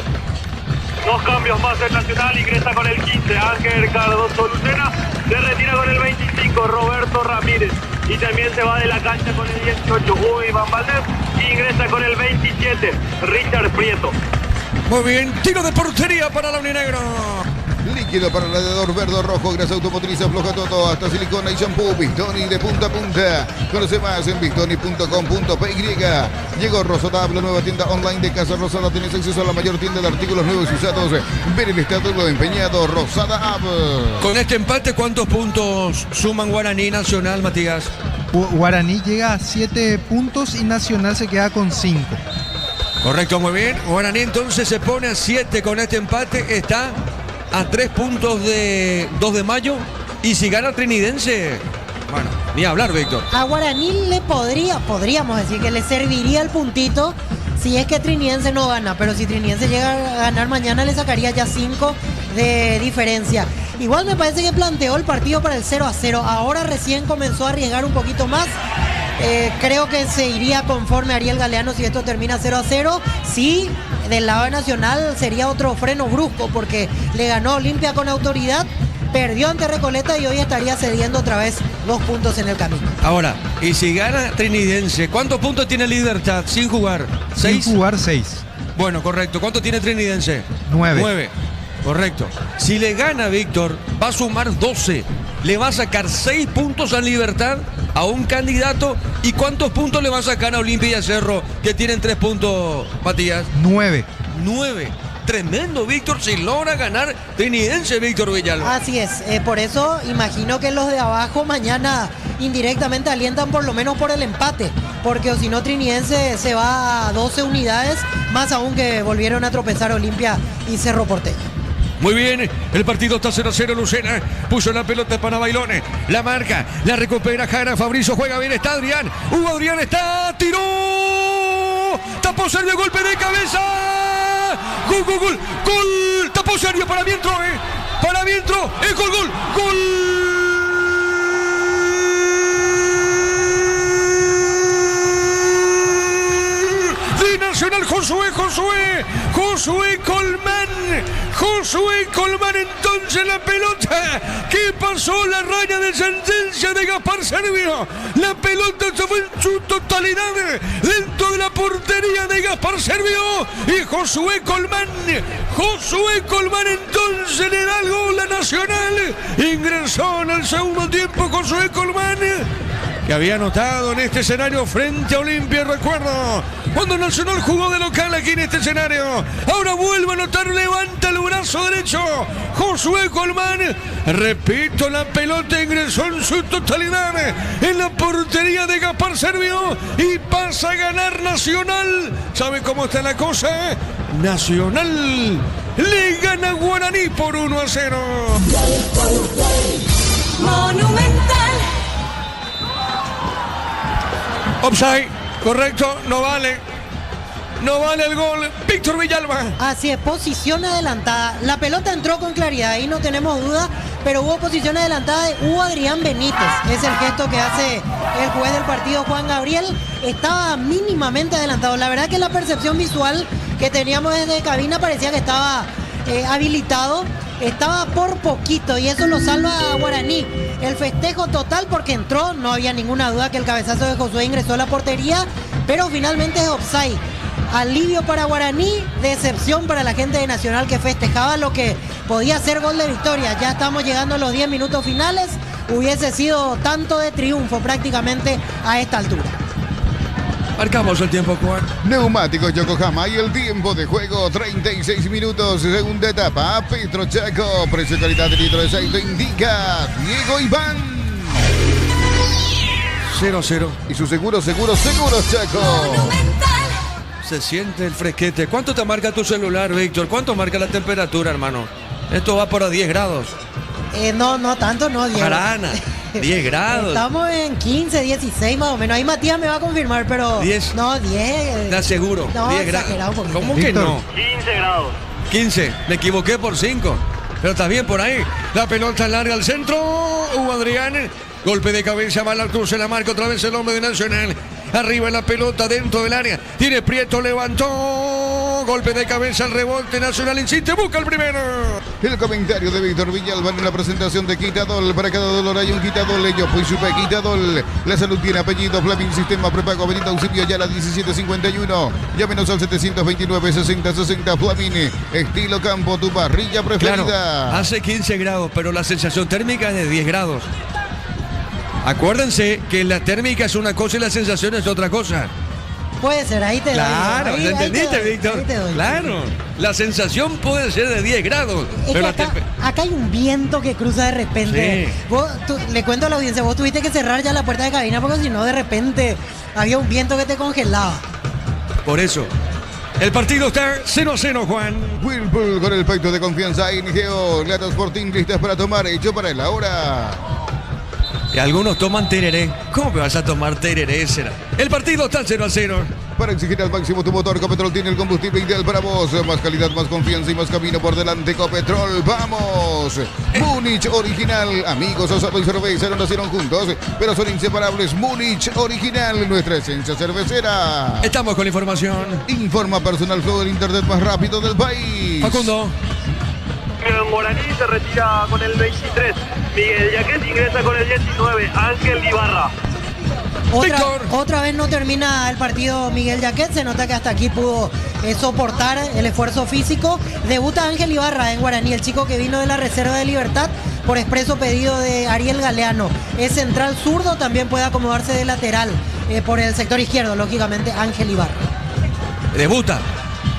Dos cambios más en Nacional, ingresa con el 15 Ángel Cardoso Lucena, se retira con el 25 Roberto Ramírez y también se va de la cancha con el 18 Hugo Iván Valdés y ingresa con el 27 Richard Prieto. Muy bien, tiro de portería para la Uninegro. Líquido para radiador verde o rojo, grasa automotriz, afloja todo, hasta silicona y shampoo. Bistoni de punta a punta. Conoce más en bistoni.com.py. Llegó Rosada, la nueva tienda online de Casa Rosada. Tienes acceso a la mayor tienda de artículos nuevos y usados. Ver el estado de lo empeñado. Rosada App. Con este empate, ¿cuántos puntos suman Guaraní Nacional, Matías? Guaraní llega a 7 puntos y Nacional se queda con 5. Correcto, muy bien. Guaraní entonces se pone a 7 con este empate. Está a 3 puntos de 2 de mayo. Y si gana Trinidense, bueno, ni hablar, Víctor. A Guaraní le podríamos decir que le serviría el puntito si es que Trinidense no gana. Pero si Trinidense llega a ganar mañana, le sacaría ya 5 de diferencia. Igual me parece que planteó el partido para el 0-0. Ahora recién comenzó a arriesgar un poquito más. Creo que se iría conforme Ariel Galeano si esto termina 0-0. Sí, del lado de Nacional sería otro freno brusco porque le ganó Olimpia con autoridad, perdió ante Recoleta y hoy estaría cediendo otra vez 2 puntos en el camino. Ahora, y si gana Trinidense, ¿cuántos puntos tiene Libertad sin jugar? ¿6? Sin jugar 6. Bueno, correcto. ¿Cuánto tiene Trinidense? 9. 9. Correcto. Si le gana Víctor, va a sumar 12. Le va a sacar 6 puntos a Libertad, a un candidato. ¿Y cuántos puntos le va a sacar a Olimpia y a Cerro, que tienen 3 puntos, Matías? 9. 9. Tremendo, Víctor, si logra ganar Trinidense, Víctor Villalba. Así es. Por eso imagino que los de abajo mañana indirectamente alientan por lo menos por el empate. Porque o si no, Trinidense se va a 12 unidades, más aún que volvieron a tropezar Olimpia y Cerro Porteño. Muy bien, el partido está 0-0. Lucena puso la pelota para Bailones. La marca, la recupera Jara. Fabricio juega bien, está Adrián. Adrián está, tiró. Tapó Sergio, golpe de cabeza. Gol, gol, gol, gol. Tapó Sergio, para mí entró, para mí entró. Gol, gol, gol. Nacional, Josué Colmán, entonces la pelota que pasó la raya de sentencia de Gaspar Servio. La pelota se fue en su totalidad dentro de la portería de Gaspar Servio y Josué Colmán entonces le da el gol a Nacional. Ingresó en el segundo tiempo Josué Colmán. que había anotado en este escenario frente a Olimpia. Recuerdo cuando Nacional jugó de local aquí en este escenario. Ahora vuelve a anotar, levanta el brazo derecho Josué Colmán. Repito, la pelota ingresó en su totalidad en la portería de Gaspar Servio y pasa a ganar Nacional. ¿Sabe cómo está la cosa? Nacional le gana a Guaraní por 1-0. Monumental. Offside, correcto, no vale. No vale el gol. Víctor Villalba. Así es, posición adelantada. La pelota entró con claridad, ahí no tenemos duda, pero hubo posición adelantada de Hugo Adrián Benítez. Es el gesto que hace el juez del partido, Juan Gabriel. Estaba mínimamente adelantado. La verdad que la percepción visual que teníamos desde cabina parecía que estaba habilitado. Estaba por poquito y eso lo salva a Guaraní. El festejo total porque entró, no había ninguna duda que el cabezazo de Josué ingresó a la portería, pero finalmente es offside. Alivio para Guaraní, decepción para la gente de Nacional que festejaba lo que podía ser gol de victoria. Ya estamos llegando a los 10 minutos finales, hubiese sido tanto de triunfo prácticamente a esta altura. Marcamos el tiempo, Juan. Neumáticos Yokohama y el tiempo de juego 36 minutos, segunda etapa. Petro Chaco, precio y calidad de litro de aceite indica Diego Iván. 0-0. Y su seguro Chaco. Se siente el fresquete. ¿Cuánto te marca tu celular, Víctor? ¿Cuánto marca la temperatura, hermano? Esto va por a 10 grados. No tanto, no, Diego. Parana, 10 grados. Estamos en 15, 16 más o menos. Ahí Matías me va a confirmar, pero... 10. No, 10. ¿Estás seguro? No, 10 grados. ¿Cómo que no? 15 grados. 15. Me equivoqué por 5. Pero está bien por ahí. La pelota larga al centro. Hugo Adrián. Golpe de cabeza, va al cruce, la marca otra vez el hombre de Nacional. Arriba en la pelota dentro del área. Tiene Prieto, levantó. Golpe de cabeza, el rebote. Nacional insiste, busca el primero. El comentario de Víctor Villalba en la presentación de Quitadol. Para cada dolor hay un Quitadol. Yo fui supe Quitadol. La salud tiene apellido. Flaming Sistema Prepago Benito Auxilio Ayala 1751. Llámenos al 729-6060 Flaming. Estilo campo, tu parrilla preferida. Claro, hace 15 grados, pero la sensación térmica es de 10 grados. Acuérdense que la térmica es una cosa y la sensación es otra cosa. Puede ser, ahí te doy. Claro, Ahí, ¿te entendiste, ahí te doy, Víctor? ahí te doy. Claro, la sensación puede ser de 10 grados. Es pero que acá hay un viento que cruza de repente. Sí. Le cuento a la audiencia, vos tuviste que cerrar ya la puerta de cabina porque si no de repente había un viento que te congelaba. Por eso. El partido está 0-0, Juan. Whirlpool con el pacto de confianza INGO. Latas Sporting listas para tomar, hecho para el ahora. Y algunos toman tereré. ¿Cómo que vas a tomar tereré? Será? El partido está 0-0. Para exigir al máximo tu motor, Copetrol tiene el combustible ideal para vos. Más calidad, más confianza y más camino por delante. Copetrol, ¡vamos! Múnich Original. Amigos, asado y cerveza no nacieron juntos, pero son inseparables. Múnich Original, nuestra esencia cervecera. Estamos con información. Informa Personal Flow, el internet más rápido del país. Facundo. En Guaraní se retira con el 23. Miguel Yaquet ingresa con el 19. Ángel Ibarra. Otra vez no termina el partido Miguel Yaquet. Se nota que hasta aquí pudo soportar el esfuerzo físico. Debuta Ángel Ibarra en Guaraní, el chico que vino de la Reserva de Libertad por expreso pedido de Ariel Galeano. Es central zurdo, también puede acomodarse de lateral por el sector izquierdo, lógicamente, Ángel Ibarra. Debuta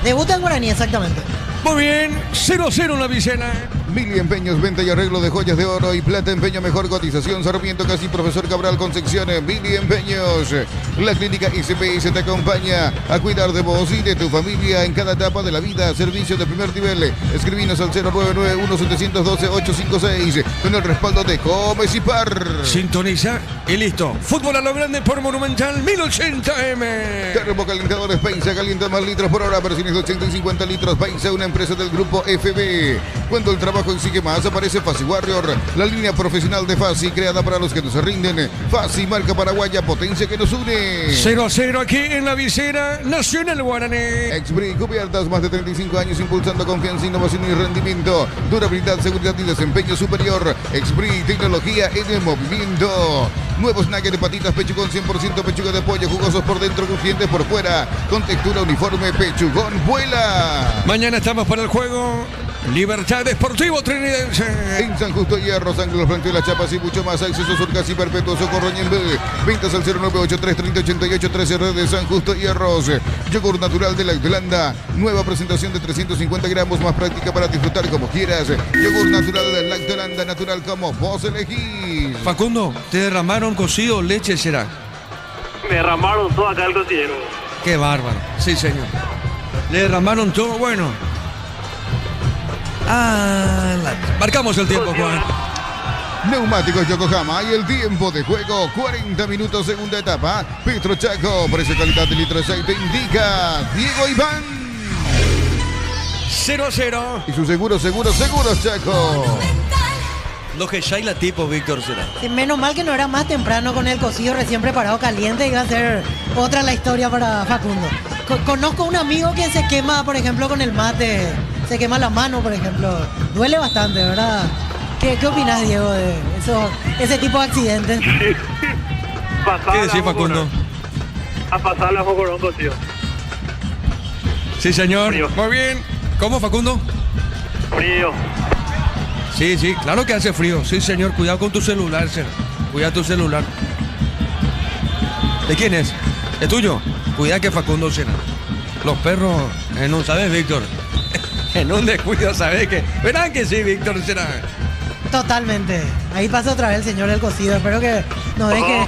en Guaraní, exactamente. Muy bien, 0-0 en la Vicena. Mili Empeños, venta y arreglo de joyas de oro y plata, empeño mejor cotización. Sarmiento Casi, Profesor Cabral Concepción. Mili Empeños. La clínica ICPS te acompaña a cuidar de vos y de tu familia en cada etapa de la vida. Servicio de primer nivel. Escribinos al 099-1712-856 con el respaldo de Comes y Par. Sintoniza y listo. Fútbol a lo grande por Monumental 1080M. Termocalentadores Paisa, calienta más litros por hora. Versiones de 80 y 50 litros. Paisa, una empresa del grupo FB. Cuando el trabajo exige más, aparece Fasi Warrior, la línea profesional de Fasi, creada para los que no se rinden. Fasi, marca paraguaya, potencia que nos une. 0-0 aquí en la visera Nacional Guaraní. Exbri, cubiertas, más de 35 años impulsando confianza, innovación y rendimiento. Durabilidad, seguridad y desempeño superior. Exbri, tecnología en el movimiento. Nuevos nuggets de patitas, pechugón 100% pechuga de pollo, jugosos por dentro, crujientes por fuera, con textura uniforme, pechugón vuela. Mañana estamos para el juego Libertad Deportivo Trinidense. En San Justo Hierro, Sangre, los Planteos, las Chapas y mucho más. Acceso Surcas y Perpetuo Socorro Ñembe. Ventas al 0983-3088-13 de San Justo Hierros. Yogur natural de Lactolanda. Nueva presentación de 350 gramos, más práctica para disfrutar como quieras. Yogur natural de Lactolanda, natural como vos elegís. Facundo, ¿te derramaron cocido leche será? Me derramaron todo acá el cocinero. Qué bárbaro. Sí, señor. Le derramaron todo, bueno. Marcamos el tiempo, Juan. Neumáticos Yokohama y el tiempo de juego, 40 minutos, segunda etapa. Petro Chaco, precio calidad de litro de aceite, indica Diego Iván. 0-0. Y su seguros Chaco. Lo que ya la tipo, Víctor, será. Sí, menos mal que no era más temprano con el cocido recién preparado caliente. Iba a ser otra la historia para Facundo. Conozco un amigo que se quema, por ejemplo, con el mate. Se quema la mano, por ejemplo. Duele bastante, ¿verdad? ¿Qué opinas, Diego, de ese tipo de accidentes? ¿Qué decís, Facundo? A pasar la mocorón cocido. Sí, señor. Frío. Muy bien. ¿Cómo, Facundo? Frío. Sí, claro que hace frío. Sí, señor. Cuidado con tu celular, ser. Cuida tu celular. ¿De quién es? ¿Es tuyo? Cuida que Facundo será. Los perros, no sabes, Víctor. En un descuido, ¿sabes qué? Verán que sí, Víctor, será. Totalmente. Ahí pasa otra vez el señor del cocido. Espero que nos deje...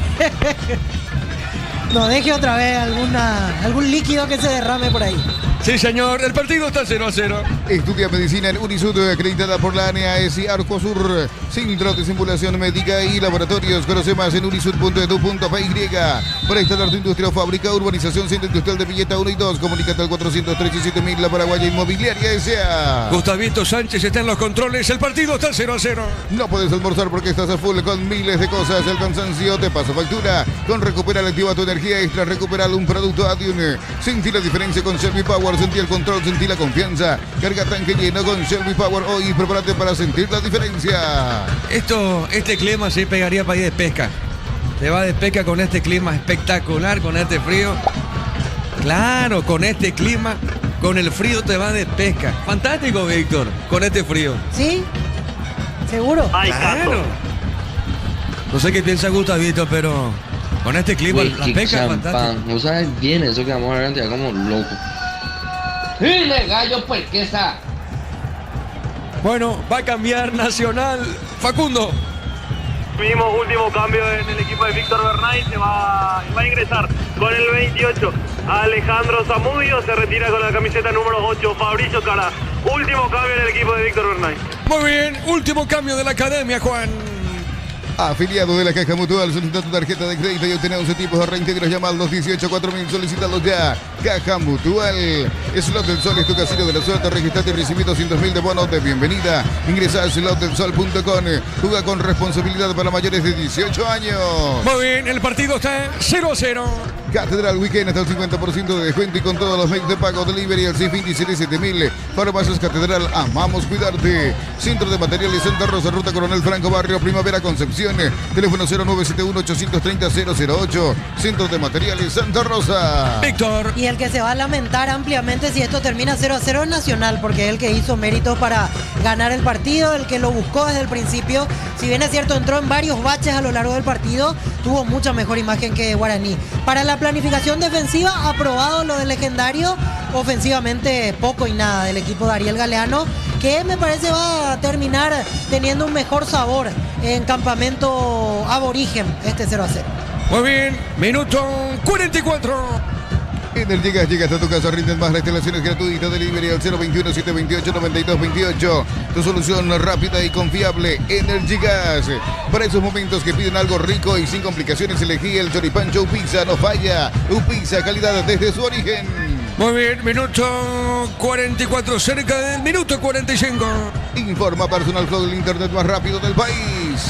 nos deje otra vez algún líquido que se derrame por ahí. Sí, señor. El partido está 0-0. Estudia medicina en Unisud, acreditada por la ANEAS y Arcosur. Centro de Simulación Médica y Laboratorios. Conoce más en unisud.edu.py. Prestador de industria o fábrica, urbanización Centro Industrial de Villeta 1 y 2. Comunícate al 437.000, La Paraguaya Inmobiliaria S.A. Gustavito Sánchez está en los controles. El partido está 0-0. No puedes almorzar porque estás a full con miles de cosas. El cansancio te pasa factura. Con Recuperal activa tu energía extra. Recuperal un producto Adium. Sentí la diferencia con Shelby Power. Sentí el control, sentí la confianza. Carga tanque lleno con Shelby Power hoy y prepárate para sentir la diferencia. Este clima sí pegaría para ir de pesca. Te va de pesca con este clima espectacular, con este frío. Claro, con este clima, con el frío te va de pesca. Fantástico, Víctor, con este frío. ¿Sí? ¿Seguro? Ay, Claro. No sé qué piensa Gustavito, pero con este clima la pesca es fantástica. No sabes bien eso que vamos a ver, como loco. ¡Dile, gallo, pues, qué está! Bueno, va a cambiar Nacional. Facundo. Último cambio en el equipo de Víctor Bernay. Se va a ingresar con el 28 Alejandro Zamudio. Se retira con la camiseta número 8 Fabricio Cara. Último cambio en el equipo de Víctor Bernay. Muy bien, último cambio de la academia, Juan. Afiliado de la Caja Mutual, solicita tu tarjeta de crédito y obtener 11 tipos de reintegros. Llama al 218-4000, solicítalo ya. Caja Mutual. Slot del Sol es tu casino de la suerte. Registrate y recibí 200.000 de bonos de bienvenida. Ingresa a slotdelsol.com. Juega con responsabilidad para mayores de 18 años. Muy bien, el partido está 0-0. Catedral Weekend hasta el 50% de descuento y con todos los medios de pago, delivery al 627.000. Farmacias Catedral, amamos cuidarte. Centro de Materiales Santa Rosa, Ruta Coronel Franco, Barrio Primavera, Concepción. Teléfono 0971-830-008. Centro de Materiales Santa Rosa. Víctor. Y el que se va a lamentar ampliamente si esto termina 0-0 es Nacional, porque es el que hizo méritos para ganar el partido, el que lo buscó desde el principio. Si bien es cierto, entró en varios baches a lo largo del partido, tuvo mucha mejor imagen que Guaraní. Para la planificación defensiva, aprobado lo del legendario. Ofensivamente, poco y nada del equipo de Ariel Galeano, que me parece va a terminar teniendo un mejor sabor en campamento aborigen, este 0-0. Muy bien, minuto 44. Energigas llega hasta tu casa, rinden más, la instalación es gratuita, delivery al 021-728-9228. Tu solución rápida y confiable, Energigas. Para esos momentos que piden algo rico y sin complicaciones, elegí el Choripán Show Pizza, no falla. Un pizza calidad desde su origen. Muy bien, minuto 44, cerca del minuto 45. Informa Personal Flow, del internet más rápido del país.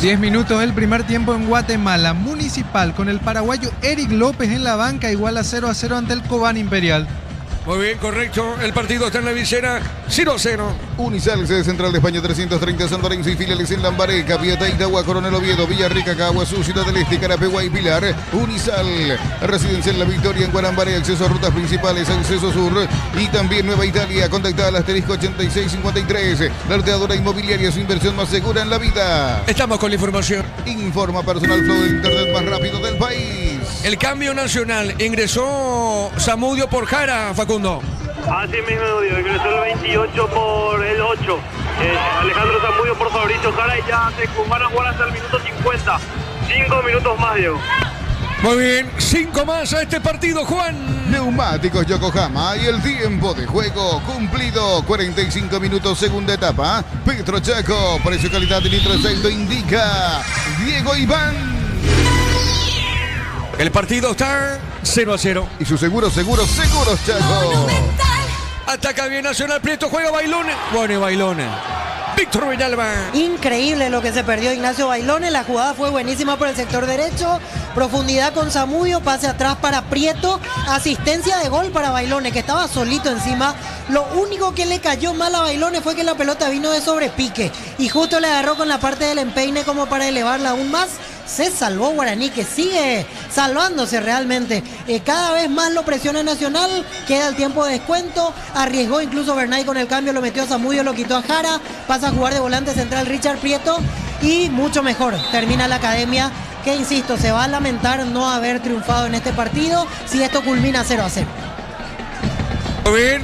10 minutos del primer tiempo en Guatemala. Municipal con el paraguayo Eric López en la banca, igual a 0-0 ante el Cobán Imperial. Muy bien, correcto. El partido está en la visera 0-0. Unisal, sede central de España 330, San Lorenzo y filiales en Lambaré, Capiatá, Itagua, Coronel Oviedo, Villarrica, Caguazú, Ciudad del Este, Carapeguá y Pilar. Unisal, residencia en La Victoria, en Guarambaré, acceso a rutas principales, acceso sur y también Nueva Italia. Contactada al asterisco 8653. La ordenadora inmobiliaria, su inversión más segura en la vida. Estamos con la información. Informa Personal Flow del internet más rápido del país. El cambio nacional. Ingresó Zamudio por Jara, Facundo. Así mismo, Diego. Ingresó el 28 por el 8. Alejandro Zamudio por Fabricio Jara y ya se van a jugar hasta el minuto 50. 5 minutos más, Diego. Muy bien, 5 más a este partido, Juan. Neumáticos Yokohama y el tiempo de juego cumplido. 45 minutos, segunda etapa. Petrochaco, precio calidad de litro aceite indica Diego Iván. El partido está 0-0. Y su seguros Chaco. Ataca bien Nacional, Prieto, juega Bailón. Bueno, Bailón. Víctor Villalba. Increíble lo que se perdió Ignacio Bailone. La jugada fue buenísima por el sector derecho. Profundidad con Zamudio, pase atrás para Prieto. Asistencia de gol para Bailone, que estaba solito encima. Lo único que le cayó mal a Bailone fue que la pelota vino de sobrepique. Y justo le agarró con la parte del empeine como para elevarla aún más. Se salvó Guaraní, que sigue salvándose realmente. Cada vez más lo presiona Nacional. Queda el tiempo de descuento. Arriesgó incluso Bernay con el cambio. Lo metió a Zamudio, lo quitó a Jara. Pasa a jugar de volante central Richard Prieto. Y mucho mejor. Termina la academia. Que insisto, se va a lamentar no haber triunfado en este partido si esto culmina 0-0. Muy bien.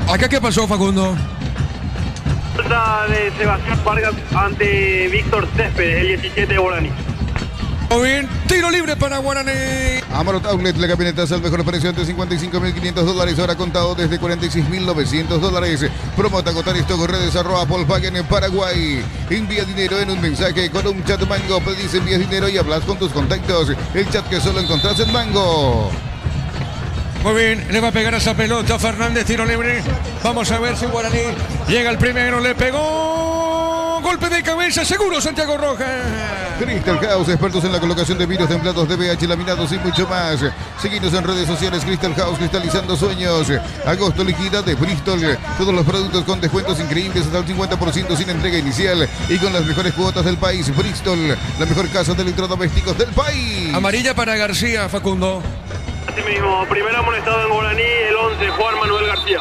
¿Acá qué pasó, Facundo? Falta de Sebastián Vargas ante Víctor Céspedes, el 17 de Guaraní. Muy bien, tiro libre para Guaraní. Amarot Outlet, la camioneta al mejor precio de $55.500, ahora contado desde $46.900. Promota agotar stock redes @Volkswagen en Paraguay. Envía dinero en un mensaje con un chat Mango. Pedís, envías dinero y hablas con tus contactos. El chat que solo encontrás en Mango. Muy bien, le va a pegar a esa pelota Fernández, tiro libre. Vamos a ver si Guaraní llega el primero, le pegó. Golpe de cabeza, seguro Santiago Rojas. Crystal House, expertos en la colocación de vidrios templados, DBH, laminados y mucho más. Seguinos en redes sociales, Crystal House, cristalizando sueños. Agosto liquida de Bristol. Todos los productos con descuentos increíbles hasta el 50% sin entrega inicial y con las mejores cuotas del país. Bristol, la mejor casa de electrodomésticos del país. Amarilla para García, Facundo. Así mismo, primer amonestado en Guaraní, el 11, Juan Manuel García.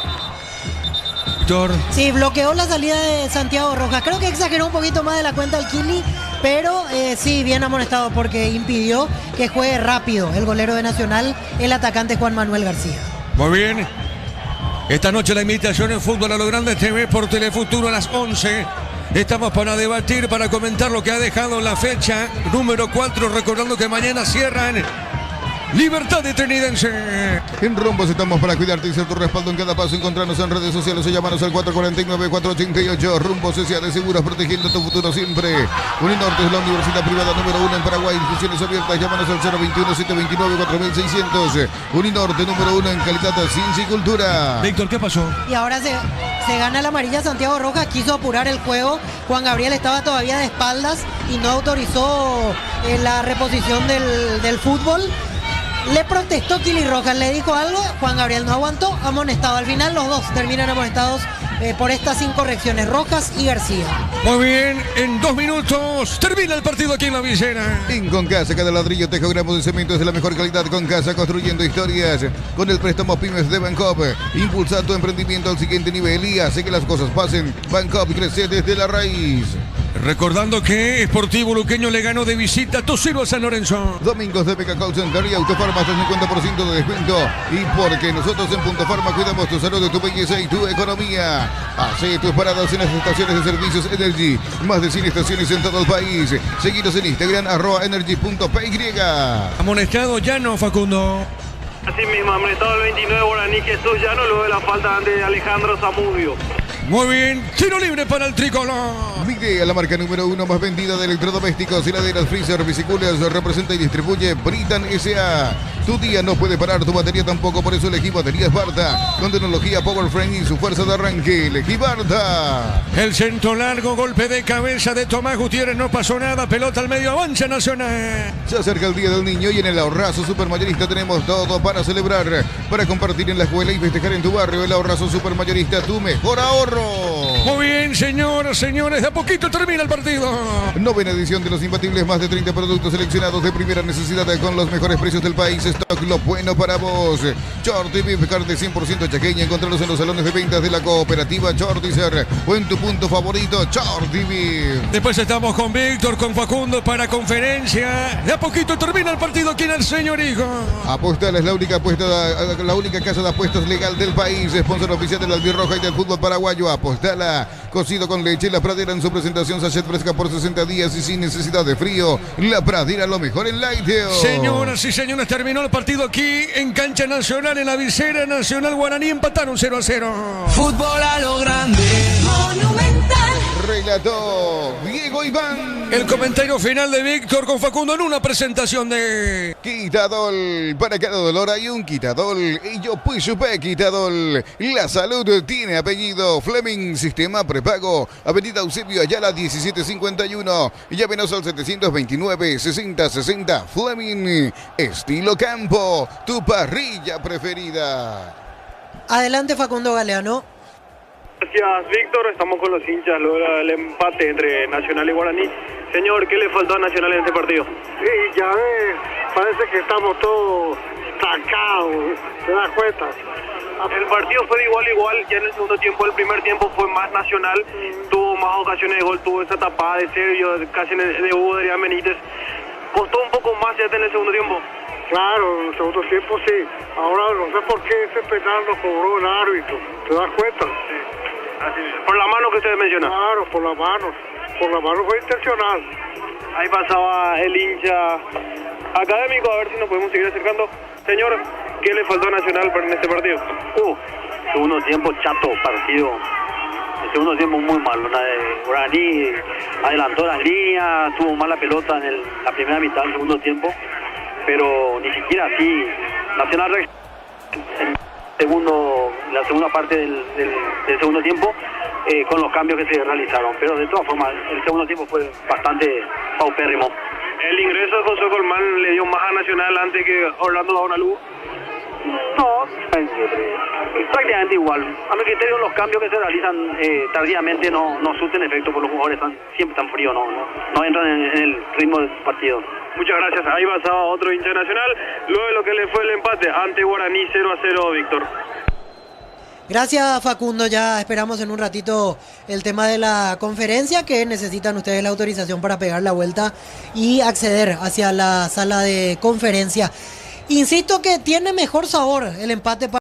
Sí, bloqueó la salida de Santiago Rojas. Creo que exageró un poquito más de la cuenta Alquini, pero sí, bien amonestado porque impidió que juegue rápido el golero de Nacional, el atacante Juan Manuel García. Muy bien. Esta noche la invitación en Fútbol a lo Grande TV por Telefuturo a las 11. Estamos para debatir, para comentar lo que ha dejado la fecha número 4, recordando que mañana cierran Libertad de Trinidense. En Rumbos estamos para cuidarte y ser tu respaldo en cada paso. Encontrarnos en redes sociales o llamarnos al 449-488. Rumbos S.A. de Seguros, protegiendo tu futuro siempre. Uninorte es la universidad privada número 1 en Paraguay. Inscripciones abiertas. Llámanos al 021-729-4600. Uninorte número 1 en calidad de ciencia y cultura. Víctor, ¿qué pasó? Y ahora se gana la amarilla Santiago Rojas. Quiso apurar el juego. Juan Gabriel estaba todavía de espaldas y no autorizó la reposición del fútbol. Le protestó Kili Rojas, le dijo algo, Juan Gabriel no aguantó, amonestado. Al final los dos terminan amonestados por estas incorrecciones, Rojas y García. Muy bien, en 2 minutos termina el partido aquí en la visera. En Concasa, cada ladrillo, tejogramos de cemento es de la mejor calidad. Concasa, construyendo historias. Con el préstamo Pymes de Bancop, impulsa tu emprendimiento al siguiente nivel y hace que las cosas pasen. Bancop, crece desde la raíz. Recordando que Sportivo Luqueño le ganó de visita a Tosero a San Lorenzo. Domingos de Beca Call Center y Autofarma hasta el 50% de descuento. Y porque nosotros en Punto Farma cuidamos tu salud, tu belleza y tu economía. Hace tus paradas en las estaciones de servicios Energy. Más de 100 estaciones en todo el país. Seguinos en Instagram, @energy.py. Amonestado Llano, Facundo. Así mismo, amonestado el 29 Guaraní, Jesús Llano, luego de la falta de Alejandro Zamudio. Muy bien, tiro libre para el tricolor. Mide a la marca número 1 más vendida de electrodomésticos, heladeras, freezer, bicicletas, representa y distribuye Britan S.A. Tu día no puede parar, tu batería tampoco, por eso elegí baterías Barta, con tecnología Power Frame y su fuerza de arranque. Elegí Barta. El centro largo, golpe de cabeza de Tomás Gutiérrez, no pasó nada, pelota al medio, avanza Nacional. Se acerca el Día del Niño y en el Ahorrazo Supermayorista tenemos todo para celebrar, para compartir en la escuela y festejar en tu barrio. El Ahorrazo Supermayorista, tu mejor ahorro. Muy bien, señoras, señores, de a poquito termina el partido. Novena edición de Los Imbatibles, más de 30 productos seleccionados de primera necesidad con los mejores precios del país. Stock, lo bueno para vos. Shorty Beef, carne 100% chaqueña, encontrarlos en los salones de ventas de la cooperativa Shortizer o en tu punto favorito, Shorty Beef. Después estamos con Víctor, con Facundo para conferencia. De a poquito termina el partido aquí en el señor Hijo. Apostala es la única apuesta, la única casa de apuestas legal del país, sponsor oficial de la albirroja y del fútbol paraguayo. Apostala, cocido con leche, La Pradera en su presentación, sachet fresca por 60 días y sin necesidad de frío. La Pradera, lo mejor en Laiteo. Señoras y señores, terminó el partido aquí en Cancha Nacional, en la visera Nacional Guaraní, empataron 0-0. Fútbol a lo grande. Monumental. Relató Diego Iván. El comentario final de Víctor con Facundo en una presentación de Quitadol. Para cada dolor hay un Quitadol. Y yo pues supe Quitadol. La salud tiene apellido. Fleming, sistema prepago. Avenida Eusebio Ayala 1751. Llámenos al 729-6060. Fleming, estilo campo. Tu parrilla preferida. Adelante, Facundo Galeano. Gracias, Víctor. Estamos con los hinchas luego del empate entre Nacional y Guaraní. Señor, ¿qué le faltó a Nacional en este partido? Sí, ya ves, parece que estamos todos estancados, ¿te das cuenta? El partido fue de igual a igual, ya en el segundo tiempo. El primer tiempo fue más Nacional, tuvo más ocasiones de gol, tuvo esa tapada de Sergio, casi de Hugo de Adrián Benítez. Costó un poco más ya en el segundo tiempo. Claro, en el segundo tiempo sí. Ahora no sé por qué ese penal lo cobró el árbitro, ¿te das cuenta? Sí. Así es. Por la mano que usted menciona. Claro, por la mano fue intencional. Ahí pasaba el hincha académico, a ver si nos podemos seguir acercando. Señor, ¿qué le faltó a Nacional en este partido? Segundo tiempo chato partido. El segundo tiempo muy malo. Guaraní adelantó las líneas, tuvo mala pelota en la primera mitad del segundo tiempo, pero ni siquiera así. Nacional la segunda parte del segundo tiempo con los cambios que se realizaron, pero de todas formas el segundo tiempo fue bastante paupérrimo. ¿El ingreso de José Colmán le dio más a Nacional antes que Orlando Daunalú? No, prácticamente igual. A mi criterio los cambios que se realizan tardíamente no surten efecto, porque los jugadores siempre están fríos, no entran en el ritmo del partido. Muchas gracias. Ahí pasaba otro hincha Nacional, luego de lo que le fue el empate ante Guaraní 0-0, Víctor. Gracias, Facundo. Ya esperamos en un ratito el tema de la conferencia, que necesitan ustedes la autorización para pegar la vuelta y acceder hacia la sala de conferencia. Insisto que tiene mejor sabor el empate para